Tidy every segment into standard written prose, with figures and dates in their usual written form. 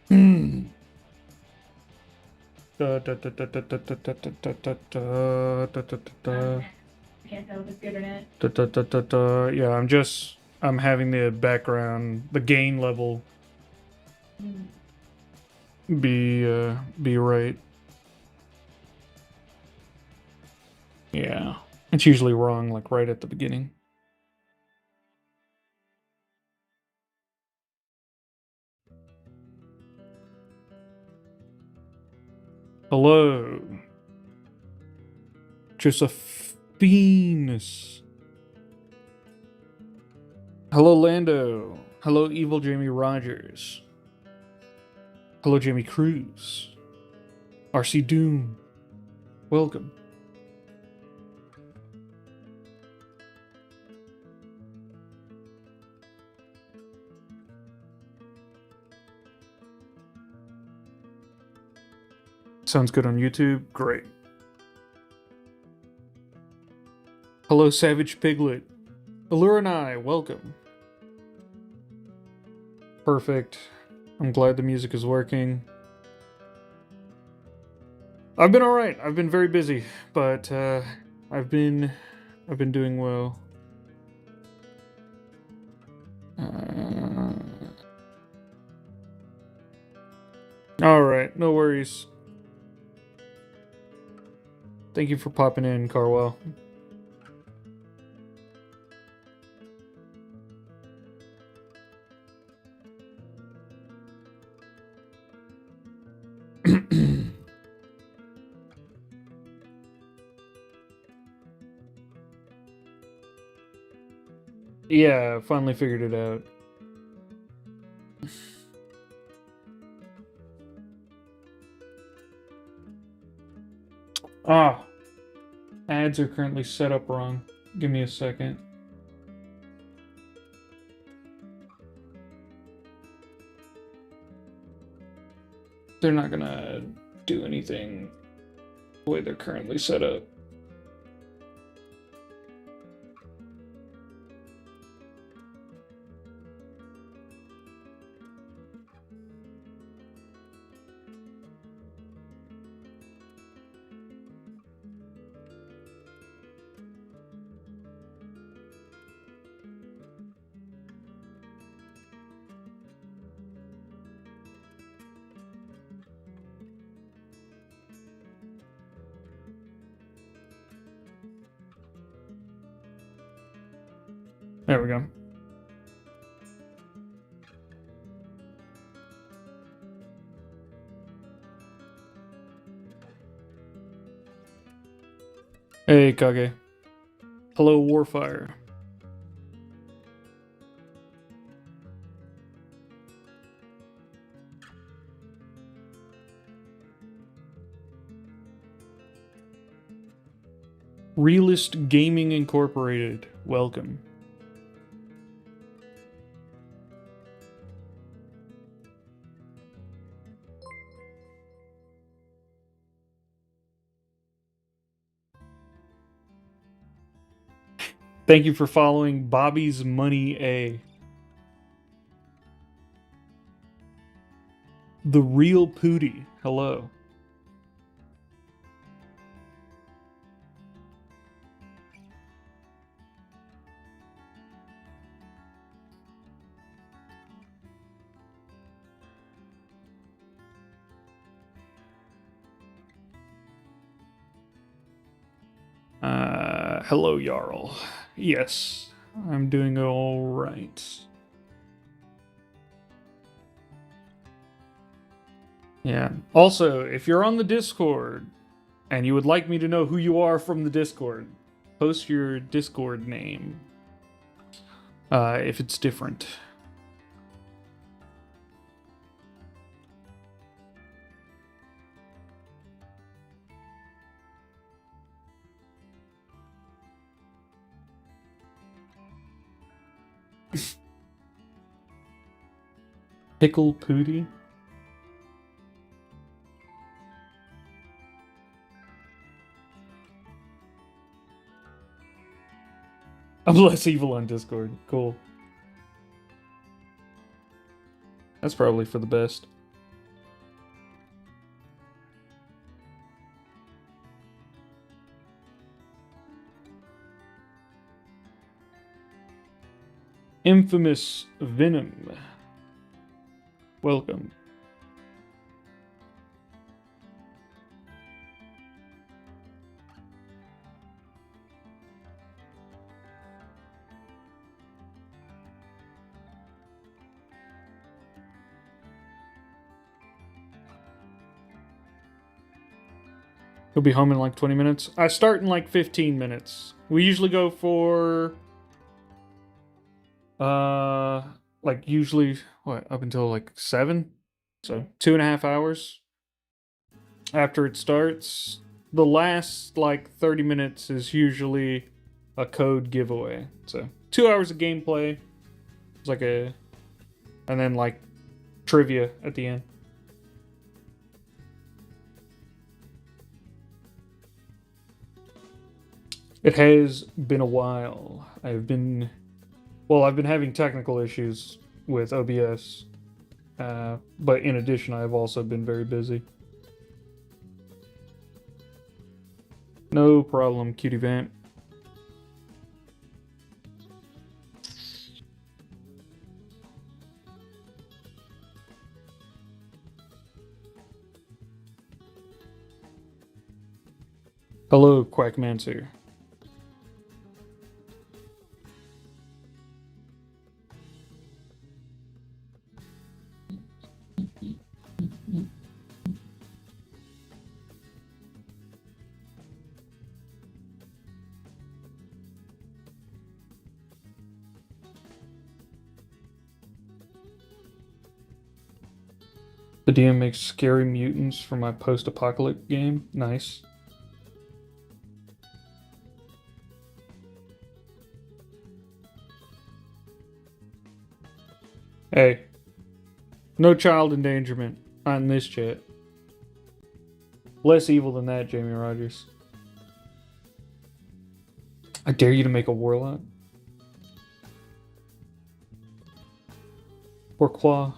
Hmm. Yeah, I'm having the background, the gain level be right. Yeah. It's usually wrong, like right at the beginning. Hello. Josephinus. Hello, Lando. Hello, Evil Jamie Rogers. Hello, Jamie Cruz. RC Doom. Welcome. Sounds good on YouTube. Great. Hello, Savage Piglet. Allure and I, welcome. Perfect. I'm glad the music is working. I've been alright. I've been very busy, but I've been doing well. Alright, no worries. Thank you for popping in, Carwell. Yeah, finally figured it out. Ah, ads are currently set up wrong. Give me a second. They're not gonna do anything the way they're currently set up. There we go. Hey, Kage. Hello, Warfire. Realist Gaming Incorporated, welcome. Thank you for following Bobby's Money A. The Real Pooty, hello. Hello, Jarl. Yes, I'm doing all right. Yeah. Also, if you're on the Discord and you would like me to know who you are from the Discord, post your Discord name. If it's different. Pickle Pooty? I'm less evil on Discord. Cool. That's probably for the best. Infamous Venom. Welcome. He'll be home in like 20 minutes. I start in like 15 minutes. We usually go for like usually what, up until like 7? So 2.5 hours after it starts. The last like 30 minutes is usually a code giveaway. So 2 hours of gameplay. It's like and then like trivia at the end. It has been a while. I've been having technical issues with OBS, but in addition, I've also been very busy. No problem, cutie vamp. Hello, Quackmancer. The DM makes scary mutants for my post-apocalyptic game. Nice. Hey. No child endangerment on this chat. Less evil than that, Jamie Rogers. I dare you to make a warlock. Pourquoi?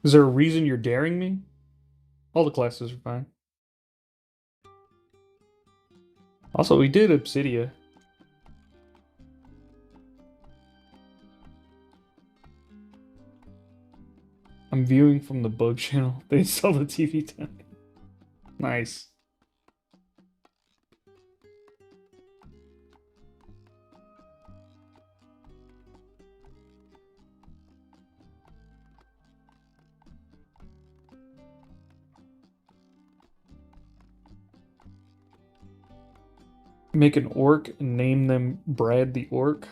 Is there a reason you're daring me? All the classes are fine. Also, we did Obsidia. I'm viewing from the bug channel. They install the TV time. Nice. Make an orc and name them Brad the Orc.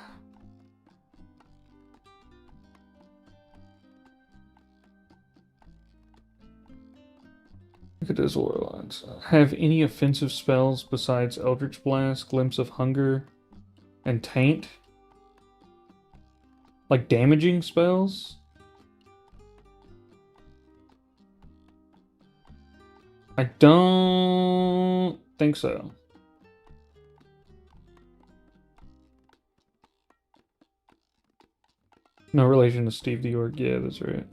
Look at those warlocks. Have any offensive spells besides Eldritch Blast, Glimpse of Hunger, and Taint? Like damaging spells? I don't think so. No relation to Steve the Orc. Yeah, that's right.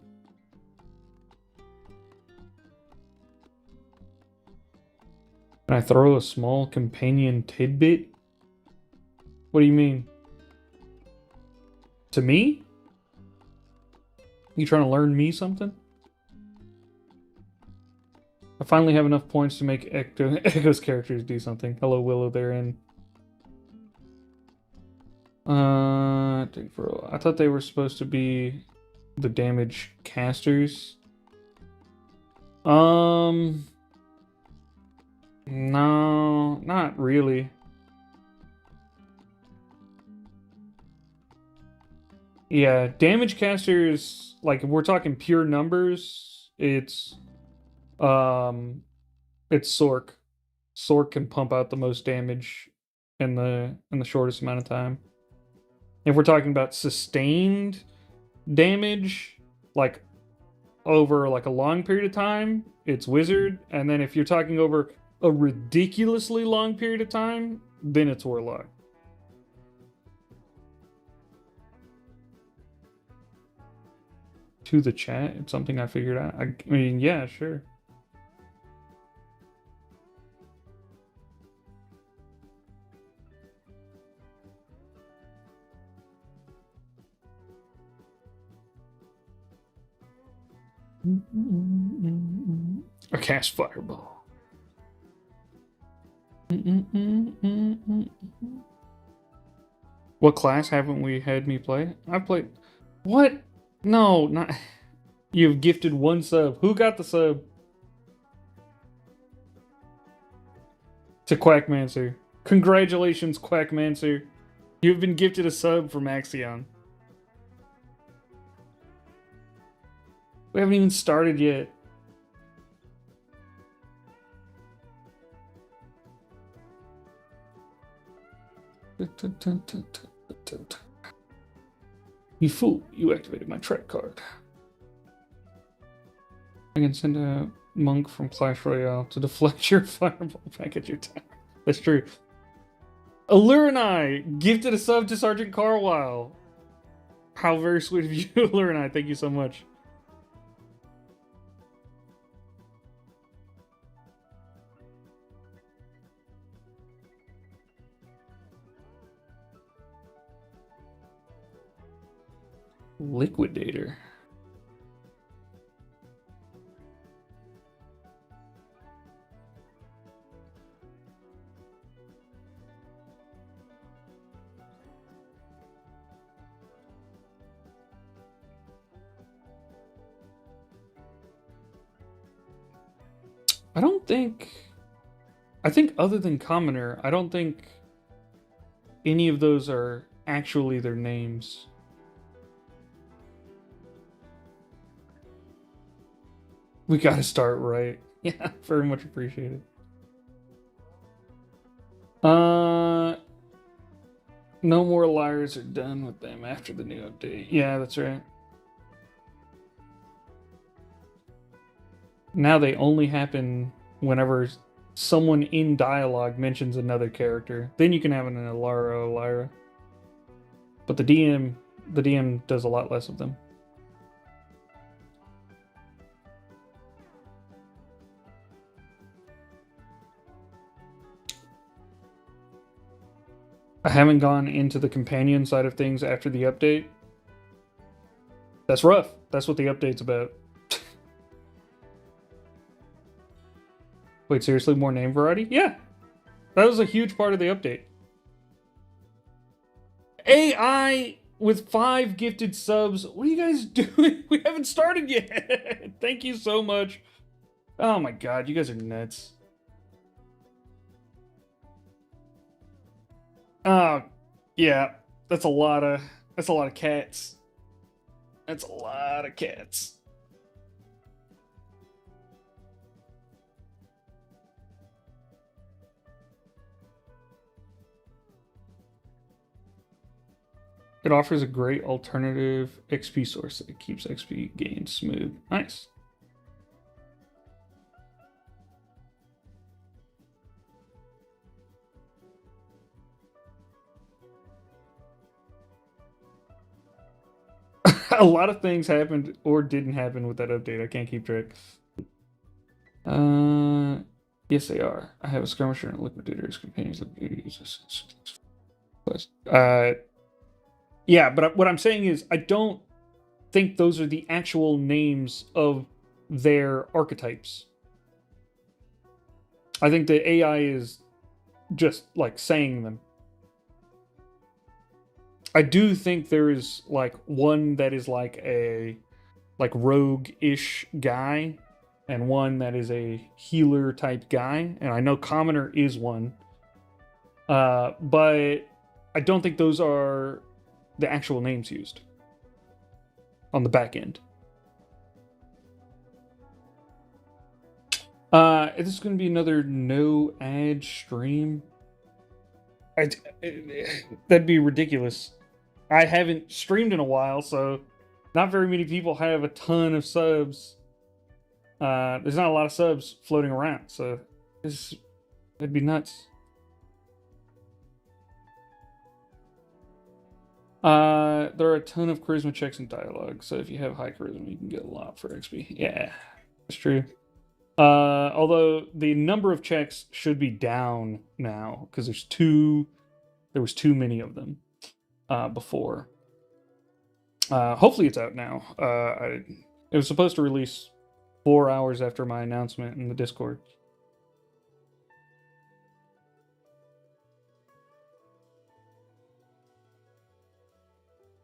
Can I throw a small companion tidbit? What do you mean? To me? You trying to learn me something? I finally have enough points to make Echo's characters do something. Hello, Willow, they're in. I thought they were supposed to be the damage casters. No, not really. Yeah, damage casters, like if we're talking pure numbers, it's Sork. Sork can pump out the most damage in the shortest amount of time. If we're talking about sustained damage, like over like a long period of time, it's Wizard. And then if you're talking over a ridiculously long period of time, then it's Warlock. To the chat, it's something I figured out. I mean, yeah, sure. Or cast Fireball. What class haven't we had me play? I've played... What? No, not... You've gifted one sub. Who got the sub? To Quackmancer. Congratulations, Quackmancer. You've been gifted a sub from Axion. We haven't even started yet. You fool, you activated my track card. I can send a monk from Clash Royale to deflect your fireball back at your tower. That's true. Allurinai gifted a sub to Sergeant Carwile. How very sweet of you, Allurinai. Thank you so much. Liquidator. I think other than Commoner, I don't think any of those are actually their names. We gotta start right. Yeah, very much appreciated. No more liars are done with them after the new update. Yeah, that's right. Now they only happen whenever someone in dialogue mentions another character. Then you can have an Alara or Lyra. But the DM does a lot less of them. I haven't gone into the companion side of things after the update. That's rough. That's what the update's about. Wait, seriously, more name variety? Yeah. That was a huge part of the update. AI with 5 gifted subs. What are you guys doing? We haven't started yet. Thank you so much. Oh my god, you guys are nuts. Oh, yeah. That's a lot of cats. That's a lot of cats. It offers a great alternative XP source that keeps XP gains smooth. Nice. A lot of things happened or didn't happen with that update. I can't keep track. Yes, they are. I have a skirmisher and a liquidator as companions. Yeah, but what I'm saying is I don't think those are the actual names of their archetypes. I think the AI is just like saying them. I do think there is like one that is like a rogue-ish guy and one that is a healer type guy, and I know Commoner is one. But I don't think those are the actual names used on the back end. This is going to be another no ad stream. That'd be ridiculous. I haven't streamed in a while, so not very many people have a ton of subs. There's not a lot of subs floating around, so that'd be nuts. There are a ton of charisma checks and dialogue, so if you have high charisma, you can get a lot for XP. Yeah, that's true. Although the number of checks should be down now because there was too many of them before. Hopefully it's out now. It was supposed to release 4 hours after my announcement in the Discord.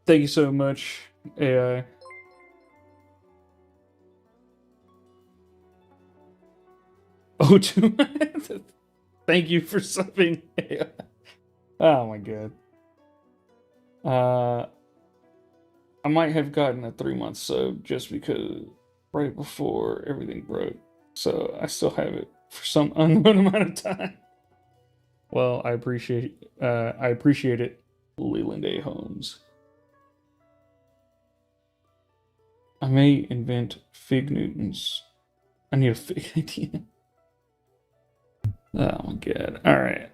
Thank you so much, AI. Oh, thank you for subbing, AI. Oh my god. I might have gotten a 3-month sub just because right before everything broke. So I still have it for some unknown amount of time. Well, I appreciate it, Leland A. Holmes. I may invent Fig Newtons. I need a fig idea. Oh my god. Alright.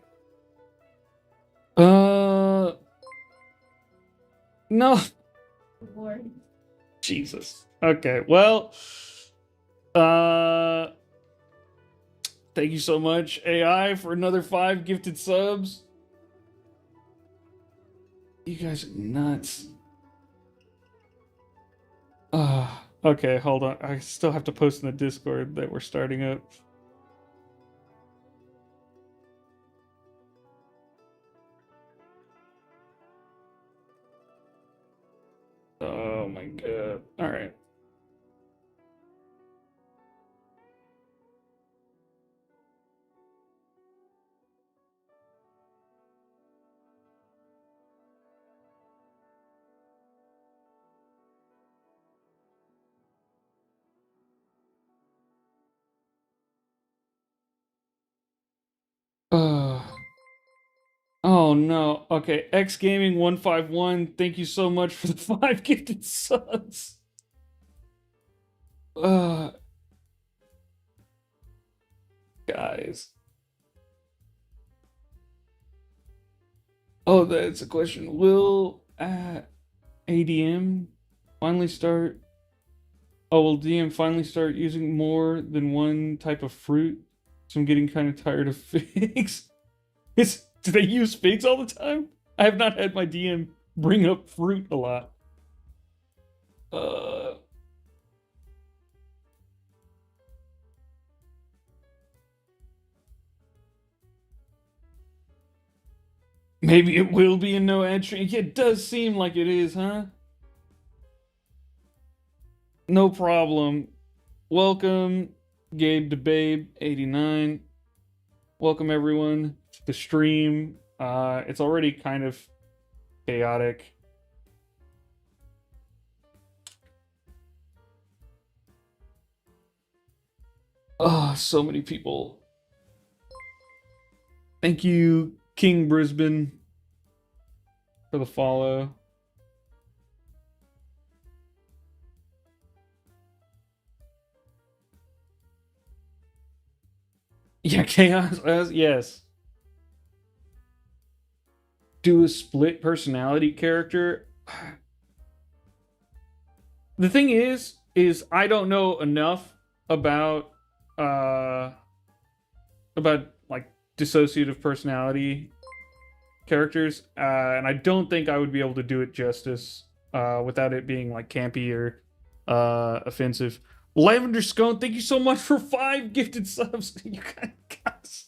No. Lord. Jesus. Okay, well. Thank you so much, AI, for another 5 gifted subs. You guys are nuts. Okay, hold on. I still have to post in the Discord that we're starting up. Oh my god. Alright. Oh no. Okay, X Gaming 151, thank you so much for the 5 gifted subs. Guys. Oh, that's a question. Will ADM finally start? Oh, will DM finally start using more than one type of fruit? So I'm getting kind of tired of figs. Do they use figs all the time? I have not had my DM bring up fruit a lot. Maybe it will be a no entry. It does seem like it is, huh? No problem. Welcome, Gabe to Babe 89. Welcome everyone to the stream. It's already kind of chaotic. Oh, so many people. Thank you, King Brisbane, for the follow. Yeah, Chaos, yes. Do a split personality character. The thing is I don't know enough about like dissociative personality characters, and I don't think I would be able to do it justice without it being like campy or offensive. Lavender Scone, thank you so much for 5 gifted subs. You guys,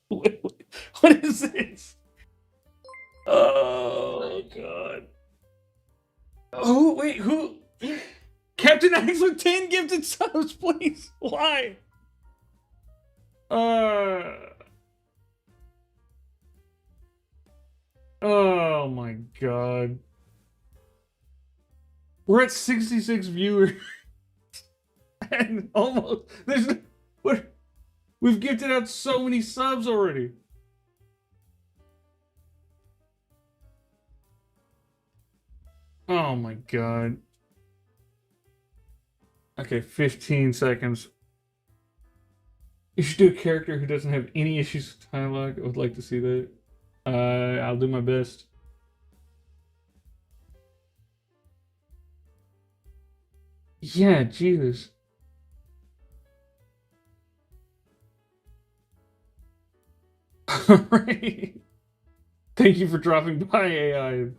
what is this? Oh god. Oh wait, who? Captain Axe with 10 gifted subs, please. Why? Oh my god. We're at 66 viewers. And almost we've gifted out so many subs already. Oh my god. Okay, 15 seconds. You should do a character who doesn't have any issues with dialogue. I would like to see that. I'll do my best. Yeah, Jesus. Alright. Thank you for dropping by, AI.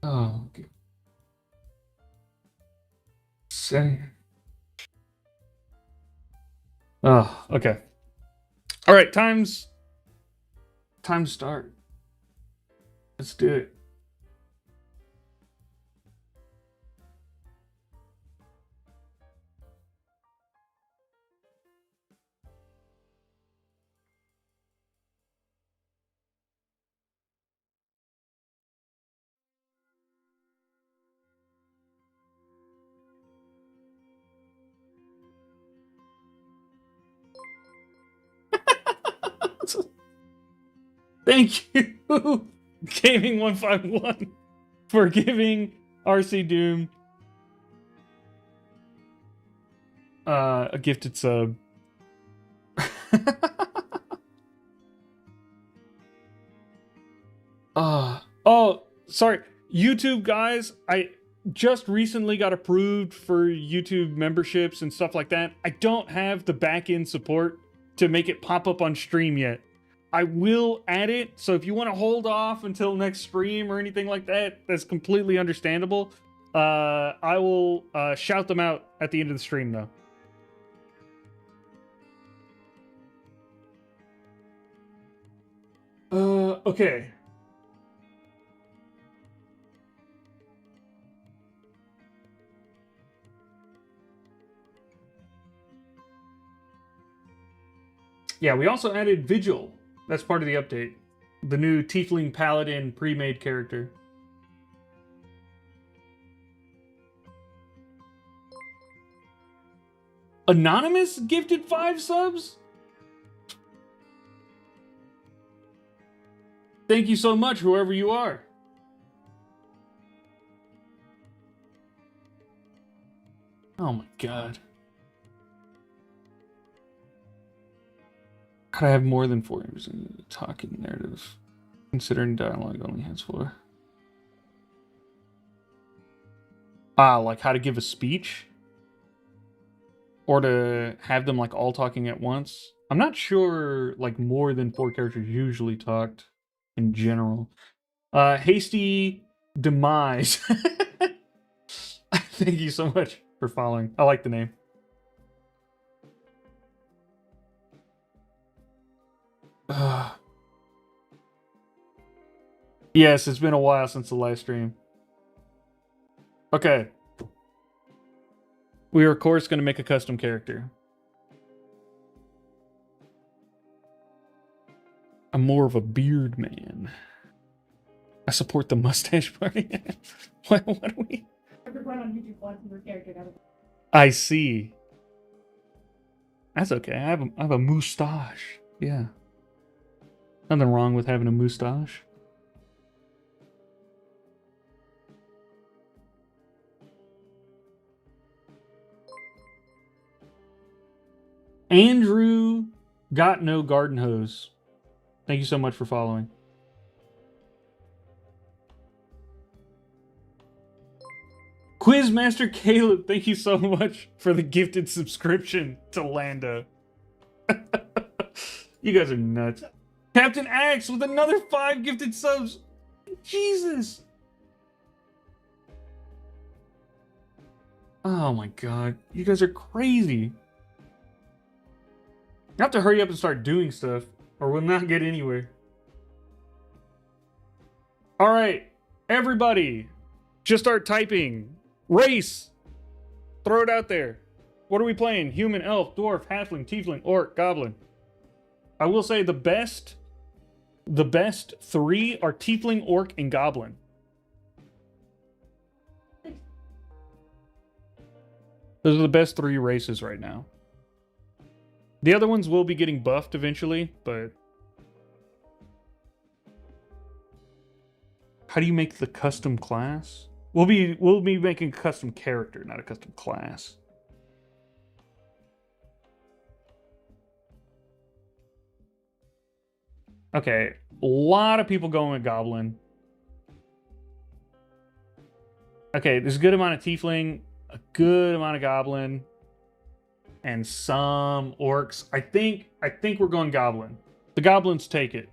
Oh, okay. Setting. Oh, okay. All right, time to start. Let's do it. Thank you, Gaming 151, for giving RC Doom a gifted sub. Oh, sorry. YouTube guys, I just recently got approved for YouTube memberships and stuff like that. I don't have the back-end support to make it pop up on stream yet. I will add it, so if you want to hold off until next stream or anything like that, that's completely understandable. I will shout them out at the end of the stream, though. Okay. Yeah, we also added Vigil. That's part of the update. The new Tiefling Paladin pre-made character. Anonymous gifted 5 subs? Thank you so much, whoever you are. Oh my god. Could I have more than 4 years in talking narrative? Considering dialogue only has 4. Like how to give a speech? Or to have them like all talking at once? I'm not sure like more than 4 characters usually talked in general. Hasty Demise. Thank you so much for following. I like the name. Yes, it's been a while since the live stream. Okay. We are, of course, going to make a custom character. I'm more of a beard man. I support the mustache party. what are we? I see. That's okay. I have a mustache. Yeah. Nothing wrong with having a mustache. Andrew got no garden hose. Thank you so much for following. Quizmaster Caleb, thank you so much for the gifted subscription to Lando. You guys are nuts. Captain Axe with another 5 gifted subs. Jesus. Oh my god. You guys are crazy. You have to hurry up and start doing stuff, or we'll not get anywhere. Alright, everybody, just start typing. Race! Throw it out there. What are we playing? Human, elf, dwarf, halfling, tiefling, orc, goblin. I will say the best 3 are tiefling, orc, and goblin. Those are the best 3 races right now. The other ones will be getting buffed eventually, but how do you make the custom class? We'll be making a custom character, not a custom class. Okay, a lot of people going with goblin. Okay, there's a good amount of tiefling, a good amount of goblin, and some orcs. I think we're going goblin. The goblins take it.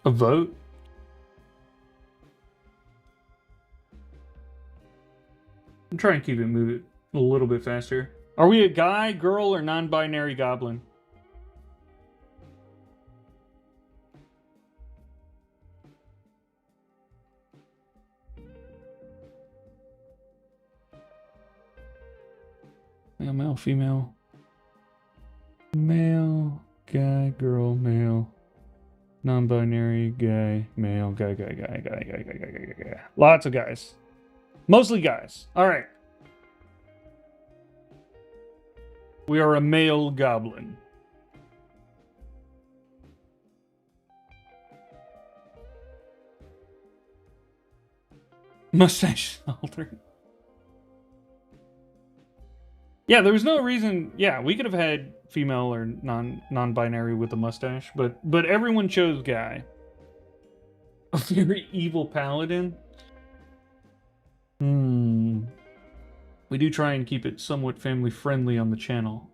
A vote? I'm trying to keep it moving a little bit faster. Are we a guy, girl, or non-binary goblin? Male, male, female. Male, guy, girl, male. Non-binary, guy, male, guy. Lots of guys. Mostly guys. All right. We are a male goblin. Mustache altered. Yeah, there was no reason. Yeah, we could have had female or non-binary with a mustache, but everyone chose guy. A very evil paladin. We do try and keep it somewhat family friendly on the channel.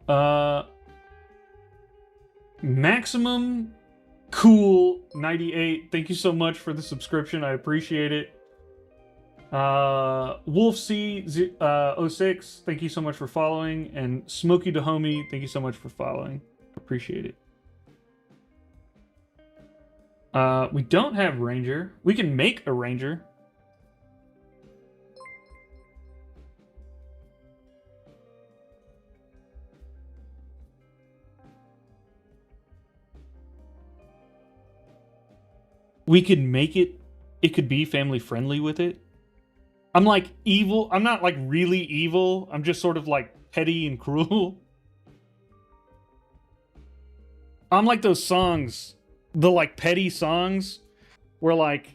Maximum Cool 98. Thank you so much for the subscription. I appreciate it. Wolf C 06, thank you so much for following, and Smokey the Homie, thank you so much for following. Appreciate it. We don't have Ranger. We can make a Ranger. We could make it. It could be family friendly with it. I'm like evil. I'm not like really evil. I'm just sort of like petty and cruel. I'm like those songs, the like petty songs where like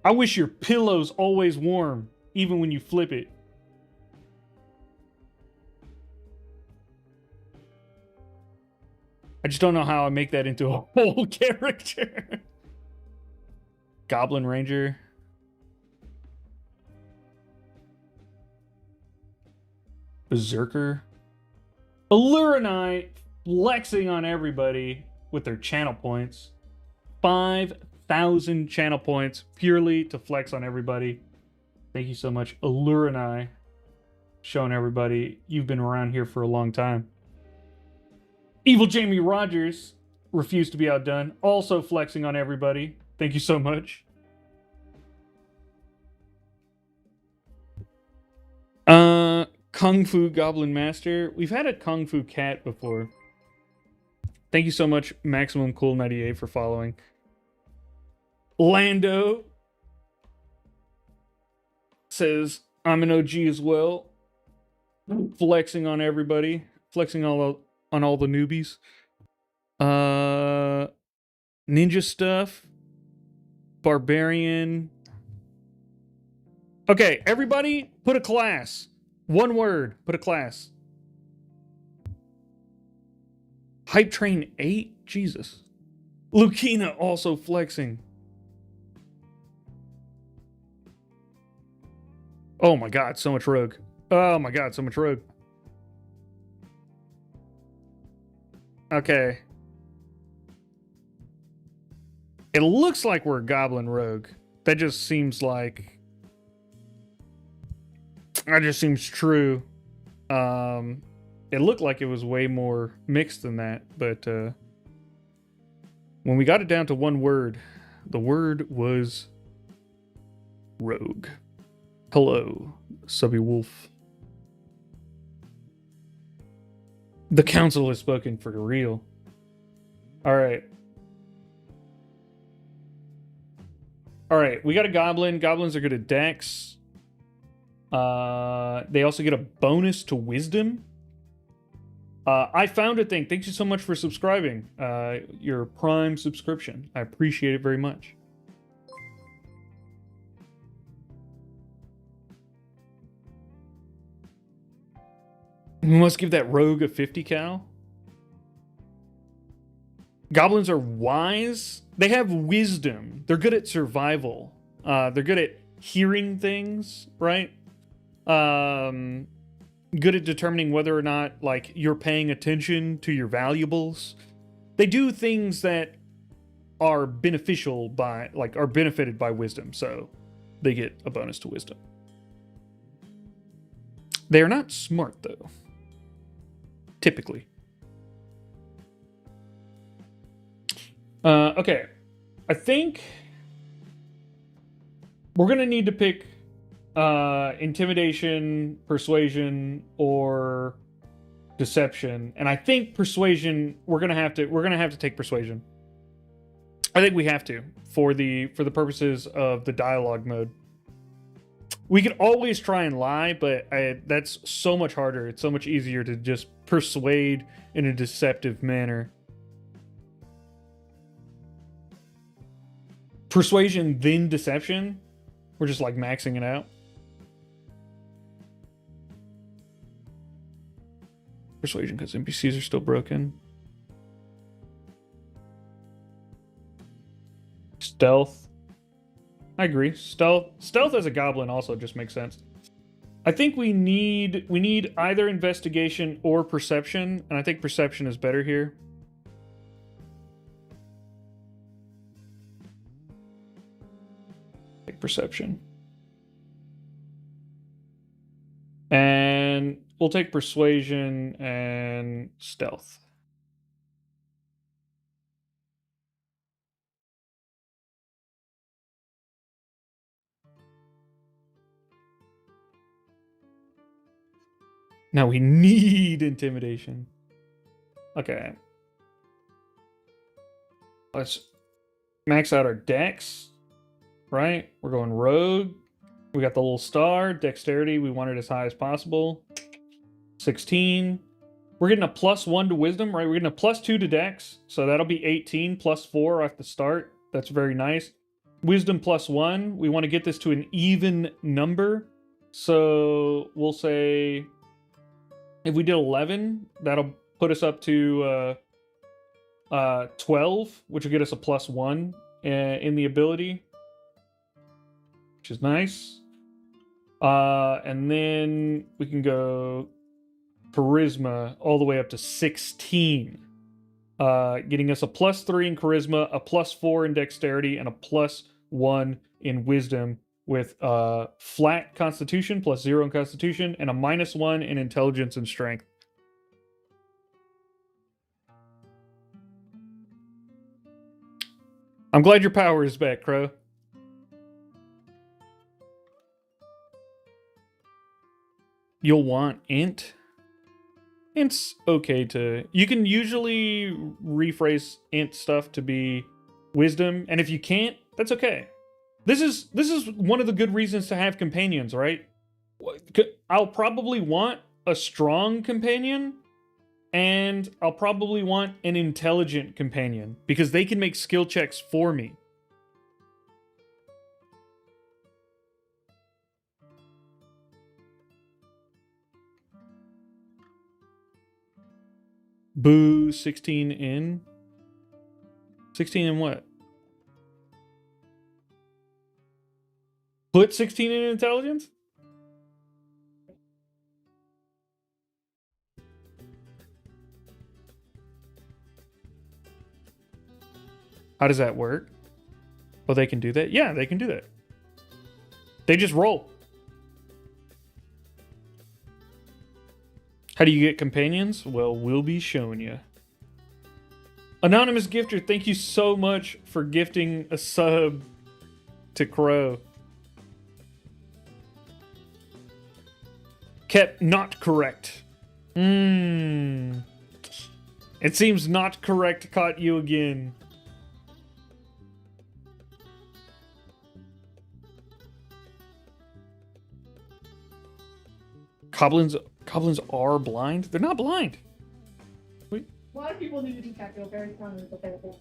I wish your pillow's always warm even when you flip it. I just don't know how I make that into a whole character. Goblin Ranger. Berserker. Allurinite flexing on everybody with their channel points. 5,000 channel points purely to flex on everybody. Thank you so much, Allurinite. Showing everybody you've been around here for a long time. Evil Jamie Rogers refused to be outdone. Also flexing on everybody. Thank you so much. Kung Fu Goblin Master. We've had a Kung Fu Cat before. Thank you so much, Maximum Cool 98, for following. Lando says, I'm an OG as well. Flexing on everybody. Flexing on all the newbies. Ninja stuff. Barbarian. Okay, everybody put a class. One word, put a class. Hype Train 8? Jesus. Lucina also flexing. Oh my god, so much rogue. Oh my god, so much rogue. Okay. It looks like we're a goblin rogue. That just seems like... That just seems true. It looked like it was way more mixed than that, but when we got it down to one word, the word was rogue. Hello, Subby Wolf. The council has spoken for real. All right. All right, we got a goblin. Goblins are good at dex. They also get a bonus to wisdom. I found a thing. Thank you so much for subscribing. Your Prime subscription. I appreciate it very much. We must give that rogue a 50 cal. Goblins are wise. They have wisdom. They're good at survival. They're good at hearing things, right? Good at determining whether or not, like, you're paying attention to your valuables. They do things that are beneficial by, like, are benefited by wisdom, so they get a bonus to wisdom. They are not smart, though. Typically. Okay. I think we're going to need to pick intimidation, persuasion, or deception. And I think persuasion, we're going to have to take persuasion. I think we have to for the purposes of the dialogue mode. We could always try and lie, but that's so much harder. It's so much easier to just persuade in a deceptive manner. Persuasion, then deception. We're just like maxing it out. Persuasion because NPCs are still broken. Stealth. I agree. Stealth as a goblin also just makes sense. I think we need either investigation or perception, and I think perception is better here. Take perception. And we'll take persuasion and stealth. Now we need intimidation. Okay. Let's max out our dex, right? We're going rogue. We got the little star. Dexterity, we want it as high as possible. 16. We're getting a +1 to wisdom, right? We're getting a +2 to dex. So that'll be 18 +4 off the start. That's very nice. Wisdom +1. We want to get this to an even number. So we'll say if we did 11, that'll put us up to 12, which will get us a +1 in the ability, which is nice. And then we can go charisma all the way up to 16, getting us a +3 in charisma, a +4 in dexterity, and a +1 in wisdom, with flat constitution, +0 in constitution, and a -1 in intelligence and strength. I'm glad your power is back, Crow. You'll want int. Int's okay to... You can usually rephrase int stuff to be wisdom, and if you can't, that's okay. This is one of the good reasons to have companions, right? I'll probably want a strong companion, and I'll probably want an intelligent companion, because they can make skill checks for me. Boo, 16 in? 16 in what? Put 16 in intelligence? How does that work? Oh, they can do that? Yeah, they can do that. They just roll. How do you get companions? Well, we'll be showing you. Anonymous Gifter, thank you so much for gifting a sub to Crow. Kept not correct. It seems not correct caught you again. Goblins are blind? They're not blind. Wait. A lot of people need to be technical, very strongly, but they're blind.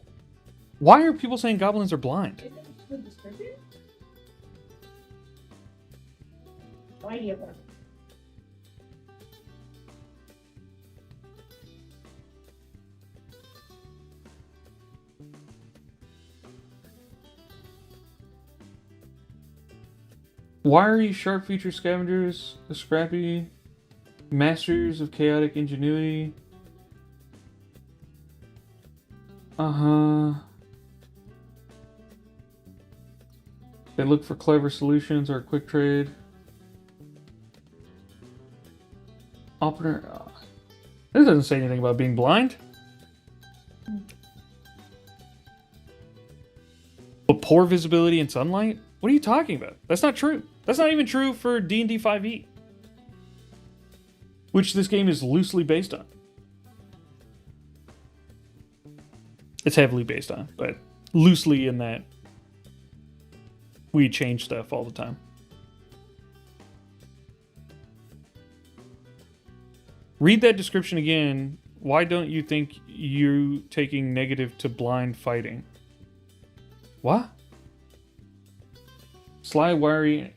Why are people saying goblins are blind? Is it the description? No idea what. Why are you sharp feature scavengers, the scrappy masters of chaotic ingenuity? They look for clever solutions or a quick trade. Opener. This doesn't say anything about being blind. But poor visibility in sunlight? What are you talking about? That's not true. That's not even true for D&D 5e. Which this game is loosely based on. It's heavily based on, but loosely in that we change stuff all the time. Read that description again. Why don't you think you taking negative to blind fighting? What? Sly, wiry,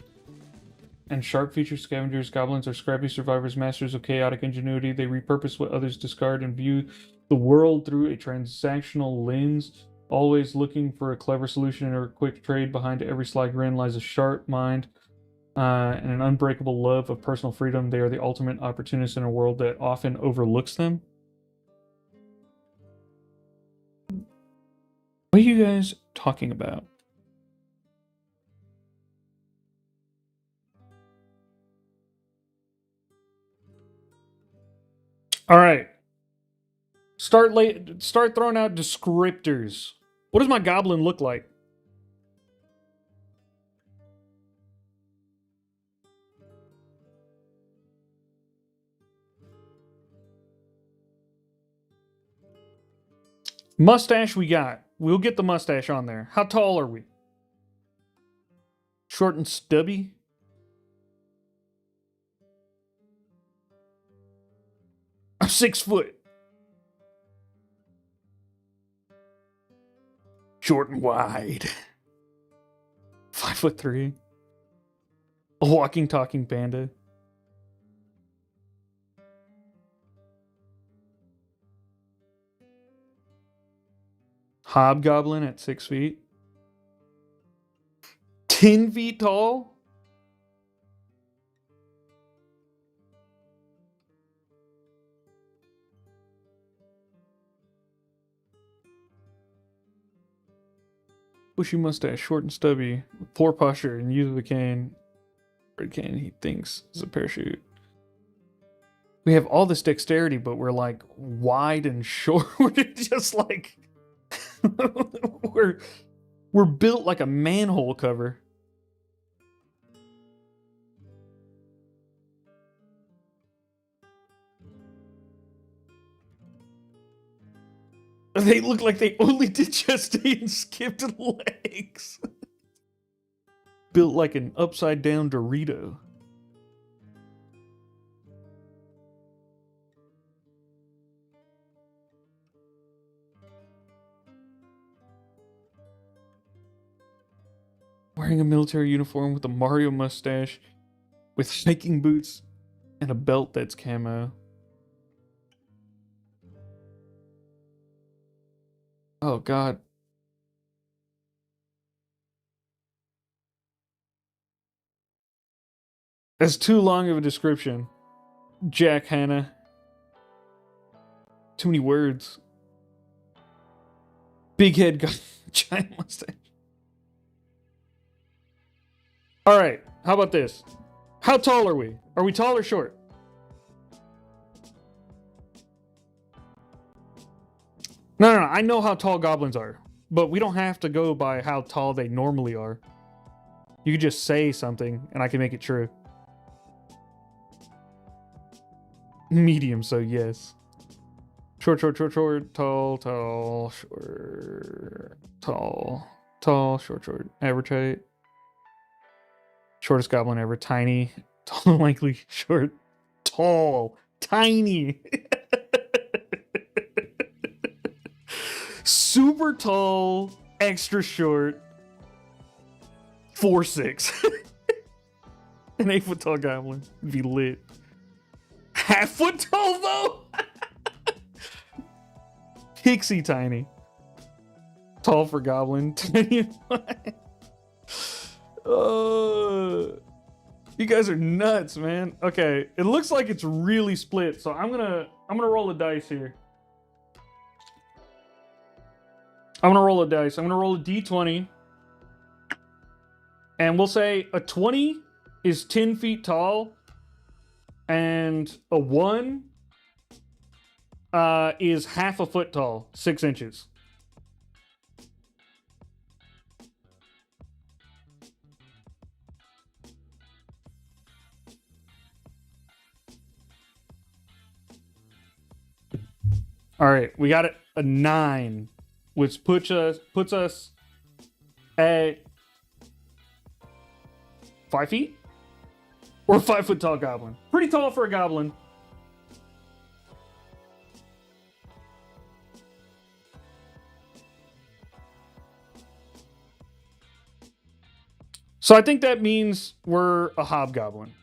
and sharp featured scavengers, goblins are scrappy survivors, masters of chaotic ingenuity. They repurpose what others discard and view the world through a transactional lens, always looking for a clever solution or a quick trade. Behind every sly grin lies a sharp mind and an unbreakable love of personal freedom. They are the ultimate opportunists in a world that often overlooks them. What are you guys talking about? All right. Start throwing out descriptors. What does my goblin look like? Mustache we got. We'll get the mustache on there. How tall are we? Short and stubby? I'm 6 foot. Short and wide. 5'3". A walking, talking panda. Hobgoblin at 6 feet. 10 feet tall? Bushy mustache, short and stubby, with poor posture, and use of a cane. Red cane he thinks is a parachute. We have all this dexterity, but we're like wide and short. We're just like we're built like a manhole cover. They look like they only did chest and skipped legs. Built like an upside down Dorito. Wearing a military uniform with a Mario mustache, with hiking boots, and a belt that's camo. Oh, God. That's too long of a description. Jack Hanna. Too many words. Big head, got giant mustache. Alright, how about this? How tall are we? Are we tall or short? No, I know how tall goblins are. But we don't have to go by how tall they normally are. You could just say something, and I can make it true. Medium, so yes. Short, tall, short, tall, short, average height. Shortest goblin ever, tiny, tall, likely, short, tall, tiny. Super tall, extra short, 4'6". An 8 foot tall goblin would be lit. Half foot tall though? Pixie tiny. Tall for goblin. Tiny. You guys are nuts, man. Okay, it looks like it's really split, so I'm gonna roll the dice here. I'm gonna roll a dice. I'm gonna roll a d20. And we'll say a 20 is 10 feet tall, and a 1 is half a foot tall, 6 inches. All right, we got it. A 9, which puts us at 5 feet, or 5 foot tall goblin. Pretty tall for a goblin. So I think that means we're a hobgoblin.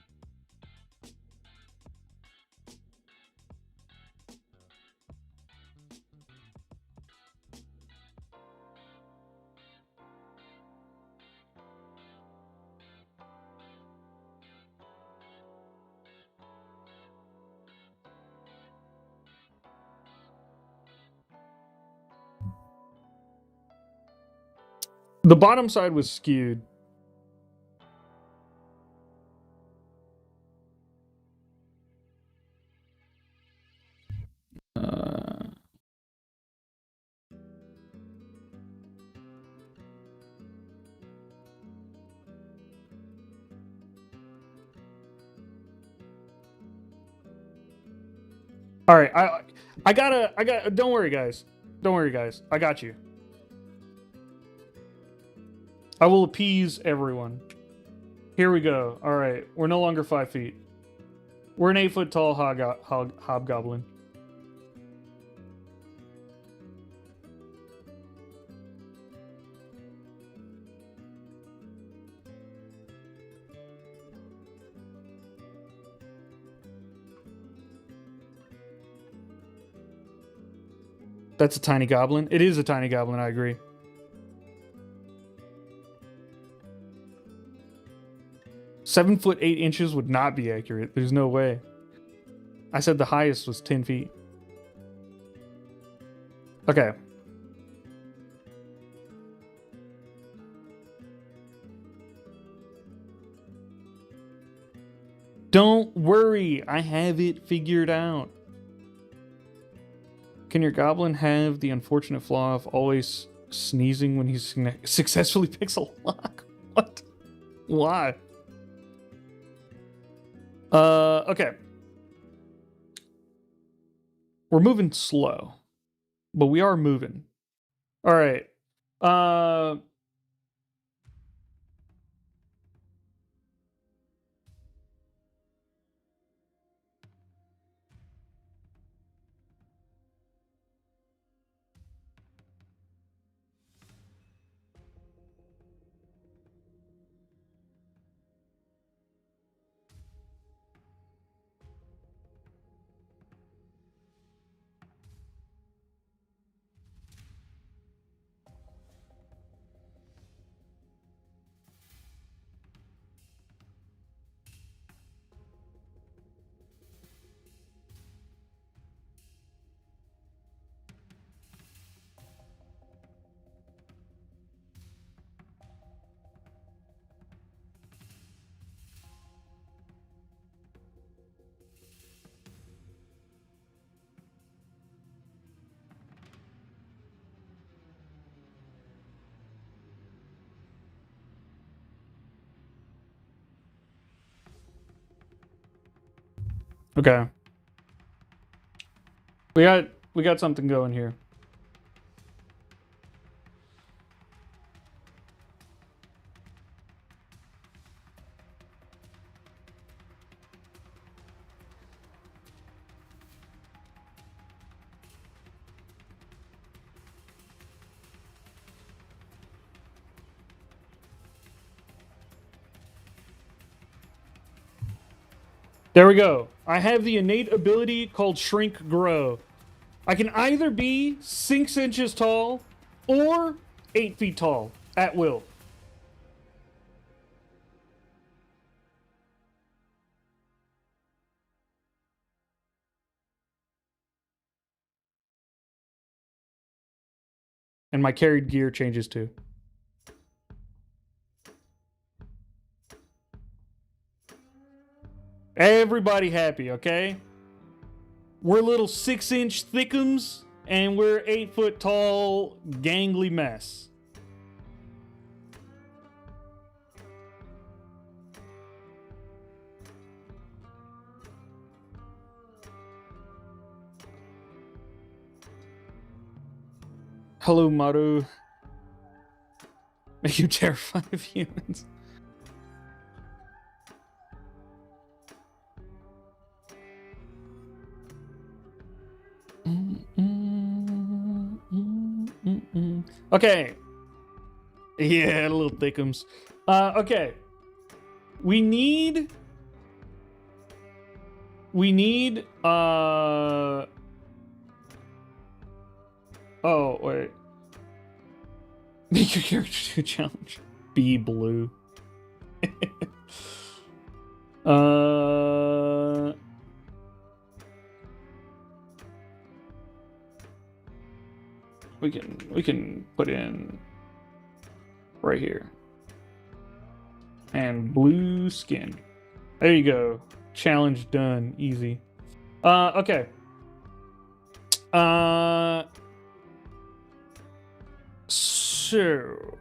The bottom side was skewed. All right, I gotta. Don't worry, guys. Don't worry, guys. I got you. I will appease everyone. Here we go. All right, we're no longer 5 feet. We're an 8 foot tall hobgoblin. That's a tiny goblin. It is a tiny goblin, I agree. Seven foot 8 inches would not be accurate. There's no way. I said the highest was 10 feet. Okay. Don't worry, I have it figured out. Can your goblin have the unfortunate flaw of always sneezing when he successfully picks a lock? What? Why? Okay. We're moving slow, but we are moving. All right. Okay. We got something going here. There we go. I have the innate ability called Shrink Grow. I can either be 6 inches tall or 8 feet tall at will. And my carried gear changes too. Everybody happy, okay? We're little 6-inch thickums, and we're 8-foot tall, gangly mess. Hello, Maru. Make you terrified of humans. Okay. Yeah, little thickums. Okay. We need. Oh, wait. Make your character do a challenge. Be blue. We can put in right here. And blue skin. There you go. Challenge done. Easy. Okay. So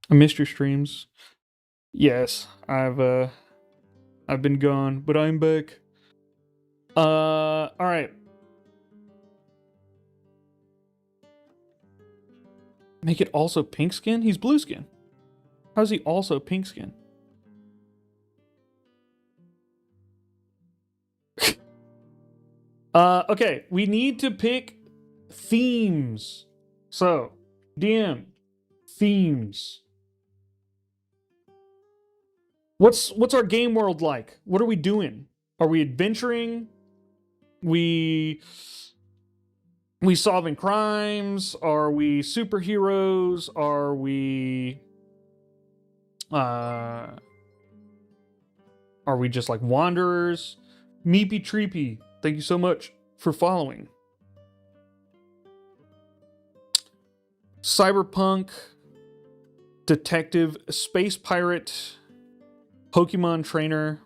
I missed your streams. Yes, I've been gone, but I'm back. All right. Make it also pink skin? He's blue skin. How's he also pink skin? Okay, we need to pick themes. So, DM, themes. What's our game world like? What are we doing? Are we adventuring? We solving crimes? Are we superheroes? Are we just like wanderers? Meepy Treepy, thank you so much for following. Cyberpunk, detective, space pirate, Pokemon trainer,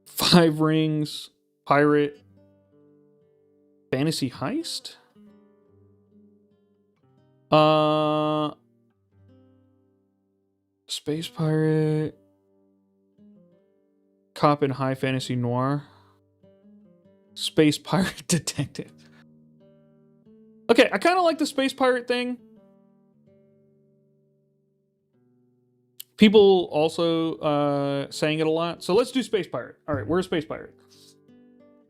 5 rings, pirate, fantasy heist? Space pirate, cop in high fantasy noir, space pirate detective. Okay, I kind of like the space pirate thing. People also saying it a lot. So let's do space pirate. All right, we're a space pirate.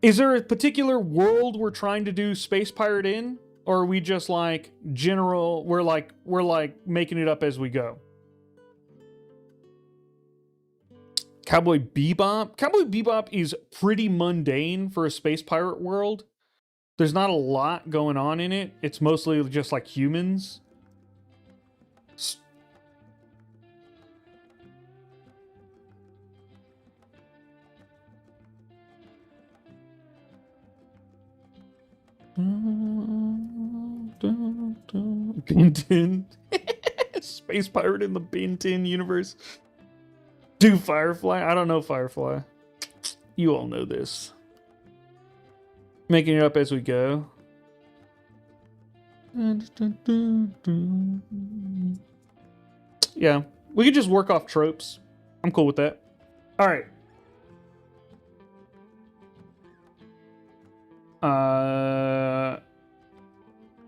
Is there a particular world we're trying to do space pirate in? Or are we just like general, we're like making it up as we go? Cowboy Bebop? Cowboy Bebop is pretty mundane for a space pirate world. There's not a lot going on in it. It's mostly just like humans. Bintin. Space pirate in the Bintin universe. Do Firefly? I don't know Firefly. You all know this. Making it up as we go. Yeah, we could just work off tropes. I'm cool with that. All right.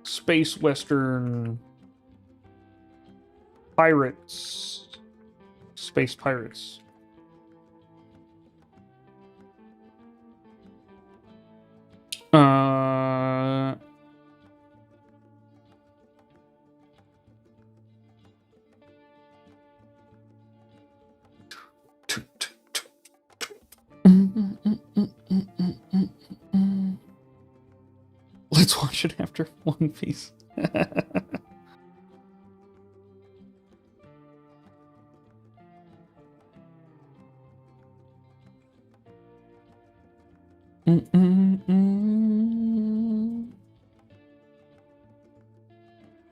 Space Western pirates. Space pirates. Let's watch it after One Piece.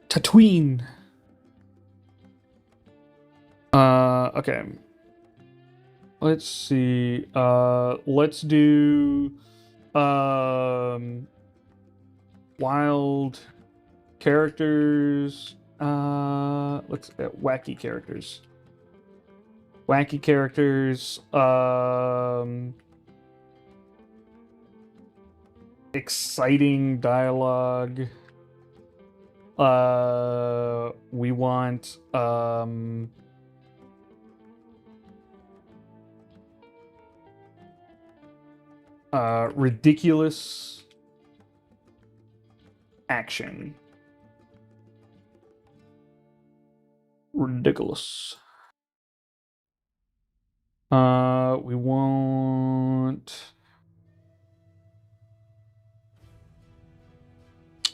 Tatooine. Okay. Let's see. Let's do wild characters. Let's wacky characters. Wacky characters. Exciting dialogue. We want ridiculous action. Ridiculous. We want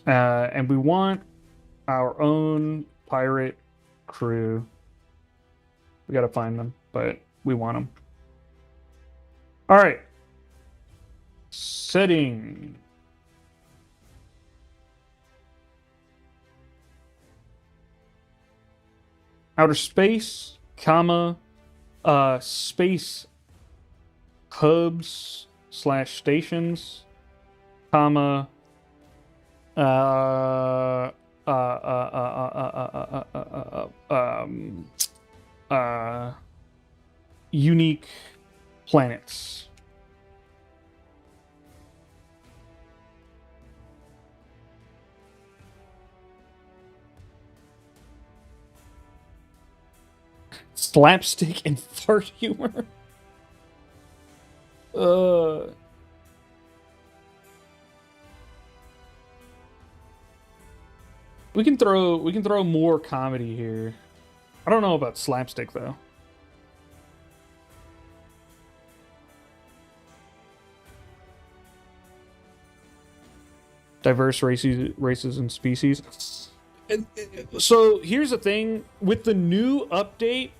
and we want our own pirate crew. We gotta find them, but we want them. All right. Setting. Outer space, comma, space hubs / stations, comma, unique planets. Slapstick and fart humor. We can throw more comedy here. I don't know about slapstick though. Diverse races and species. So here's the thing with the new update.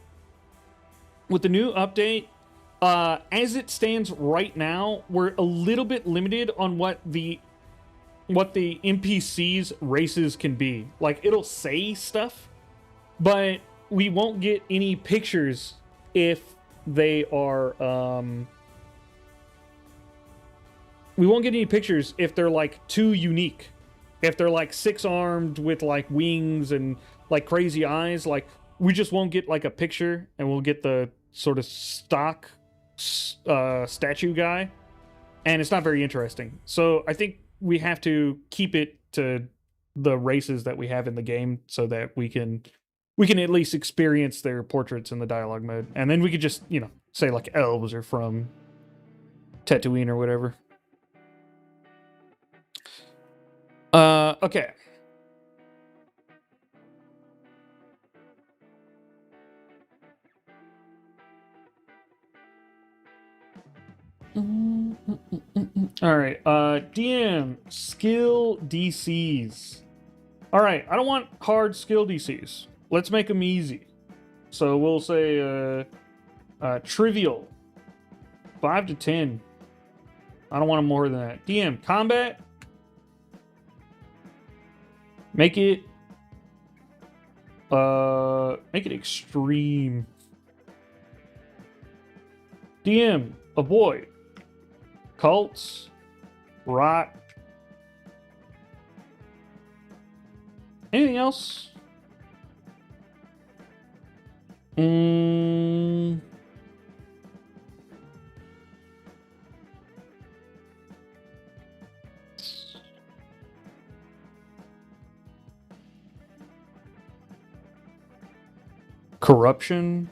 As it stands right now, we're a little bit limited on what the NPCs races can be. Like, it'll say stuff, but we won't get any pictures if they are we won't get any pictures if they're like too unique. If they're like 6-armed with like wings and like crazy eyes, like we just won't get like a picture, and we'll get the sort of stock statue guy, and it's not very interesting. So I think we have to keep it to the races that we have in the game so that we can at least experience their portraits in the dialogue mode, and then we could just, you know, say like elves are from Tatooine or whatever. Okay. All right. DM skill DCs. All right. I don't want hard skill DCs. Let's make them easy. So we'll say trivial 5 to 10. I don't want them more than that. DM combat. Make it extreme. DM avoid cults, rot. Anything else? Corruption,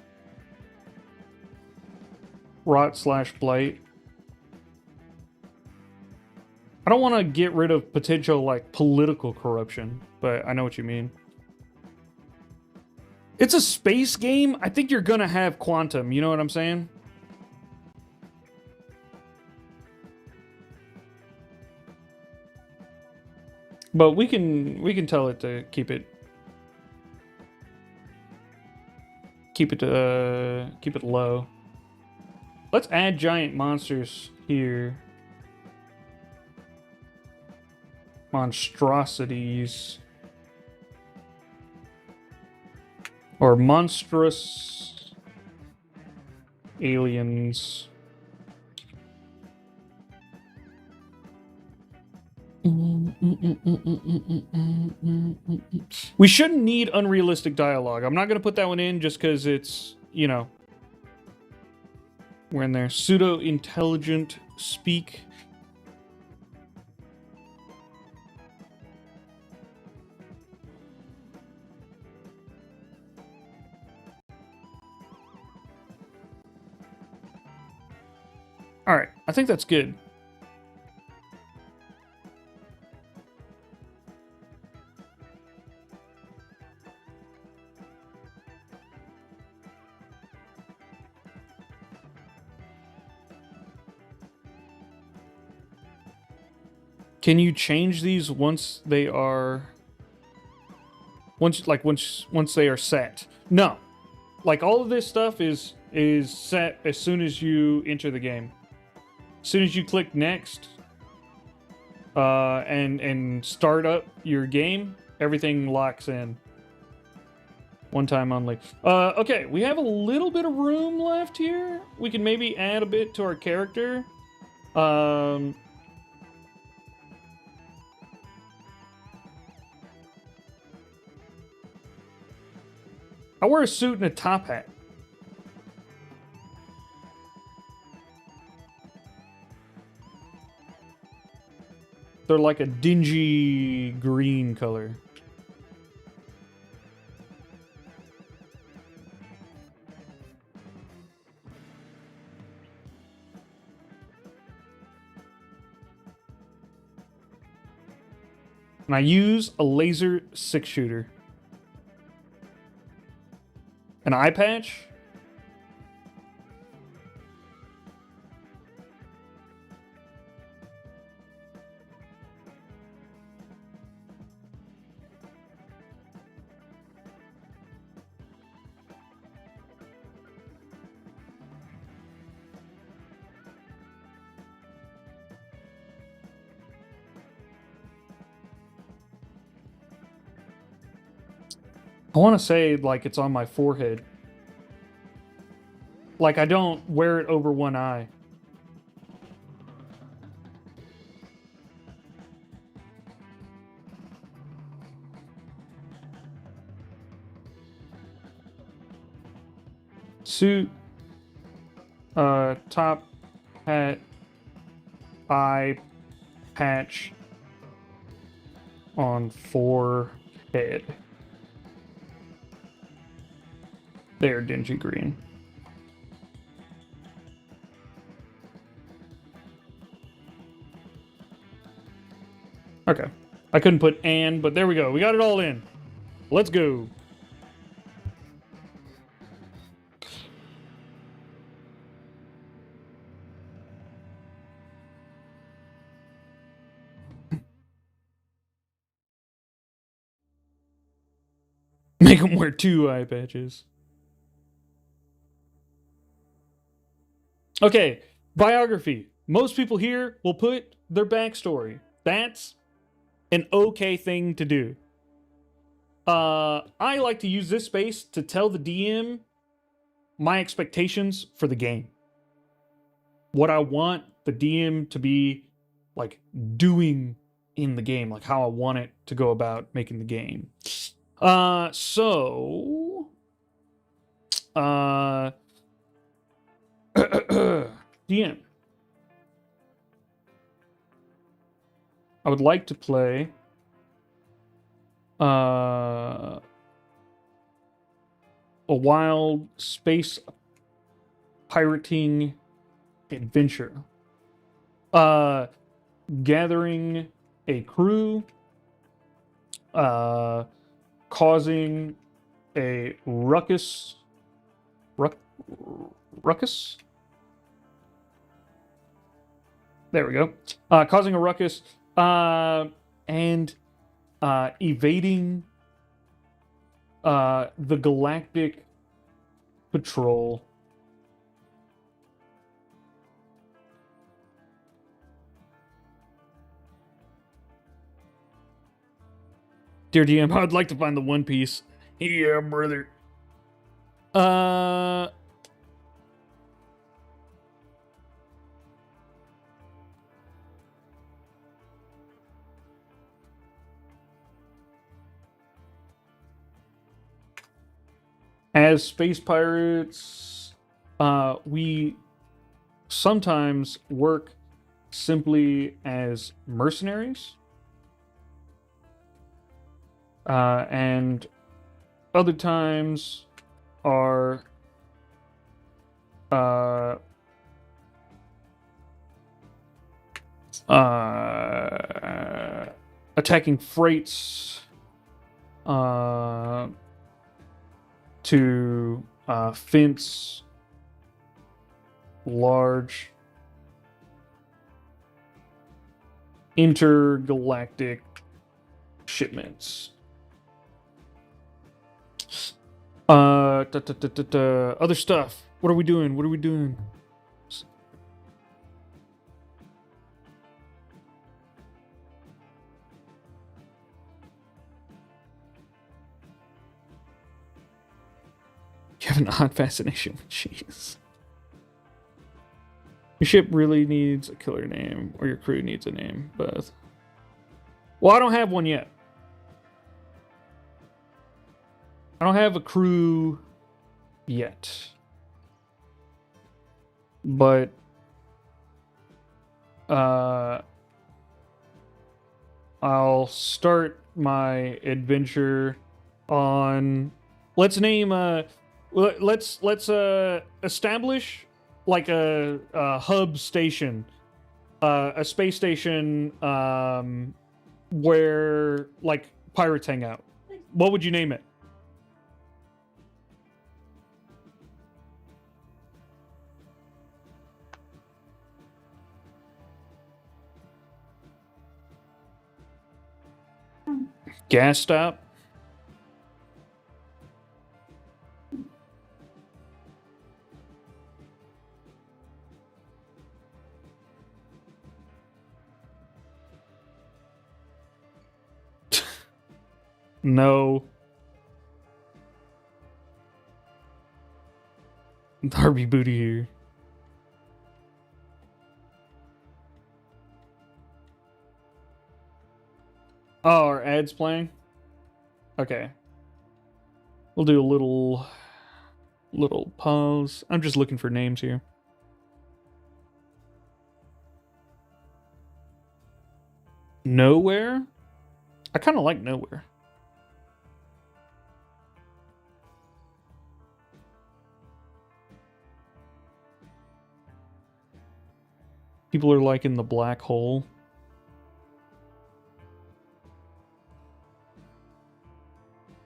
rot / blight. I don't want to get rid of potential like political corruption, but I know what you mean. It's a space game. I think you're gonna have quantum. You know what I'm saying? But we can tell it to keep it low. Let's add giant monsters here. Monstrosities. Or monstrous aliens. We shouldn't need unrealistic dialogue. I'm not going to put that one in just because it's, you know, we're in there. Pseudo-intelligent speak. All right, I think that's good. Can you change these once they are once they are set? No. Like all of this stuff is set as soon as you enter the game. As soon as you click next and start up your game, everything locks in. One time only. Okay, we have a little bit of room left here. We can maybe add a bit to our character. I wear a suit and a top hat. They're like a dingy green color. And I use a laser 6-shooter. An eye patch? I want to say like it's on my forehead. Like I don't wear it over one eye. Suit, top hat, eye patch on forehead. There, dingy green. Okay. I couldn't put and, but there we go. We got it all in. Let's go. Make them wear 2 eye patches. Okay, biography. Most people here will put their backstory. That's an okay thing to do. I like to use this space to tell the DM my expectations for the game. What I want the DM to be like doing in the game, like how I want it to go about making the game. DM. I would like to play a wild space pirating adventure. Gathering a crew, causing a ruckus. Ruckus? There we go. Causing a ruckus, and evading the Galactic Patrol. Dear DM, I'd like to find the One Piece. Yeah, brother. As space pirates, we sometimes work simply as mercenaries, and other times are attacking freights to fence large intergalactic shipments. Other stuff. What are we doing? What are we doing? You have an odd fascination with cheese. Your ship really needs a killer name, or your crew needs a name, both. Well, I don't have one yet. I don't have a crew yet. But I'll start my adventure on, let's name let's establish like a hub station, a space station where like pirates hang out. What would you name it? Gas stop? No. Darby Booty here. Oh, our ad's playing? Okay. We'll do a little pause. I'm just looking for names here. Nowhere? I kind of like Nowhere. People are liking the black hole.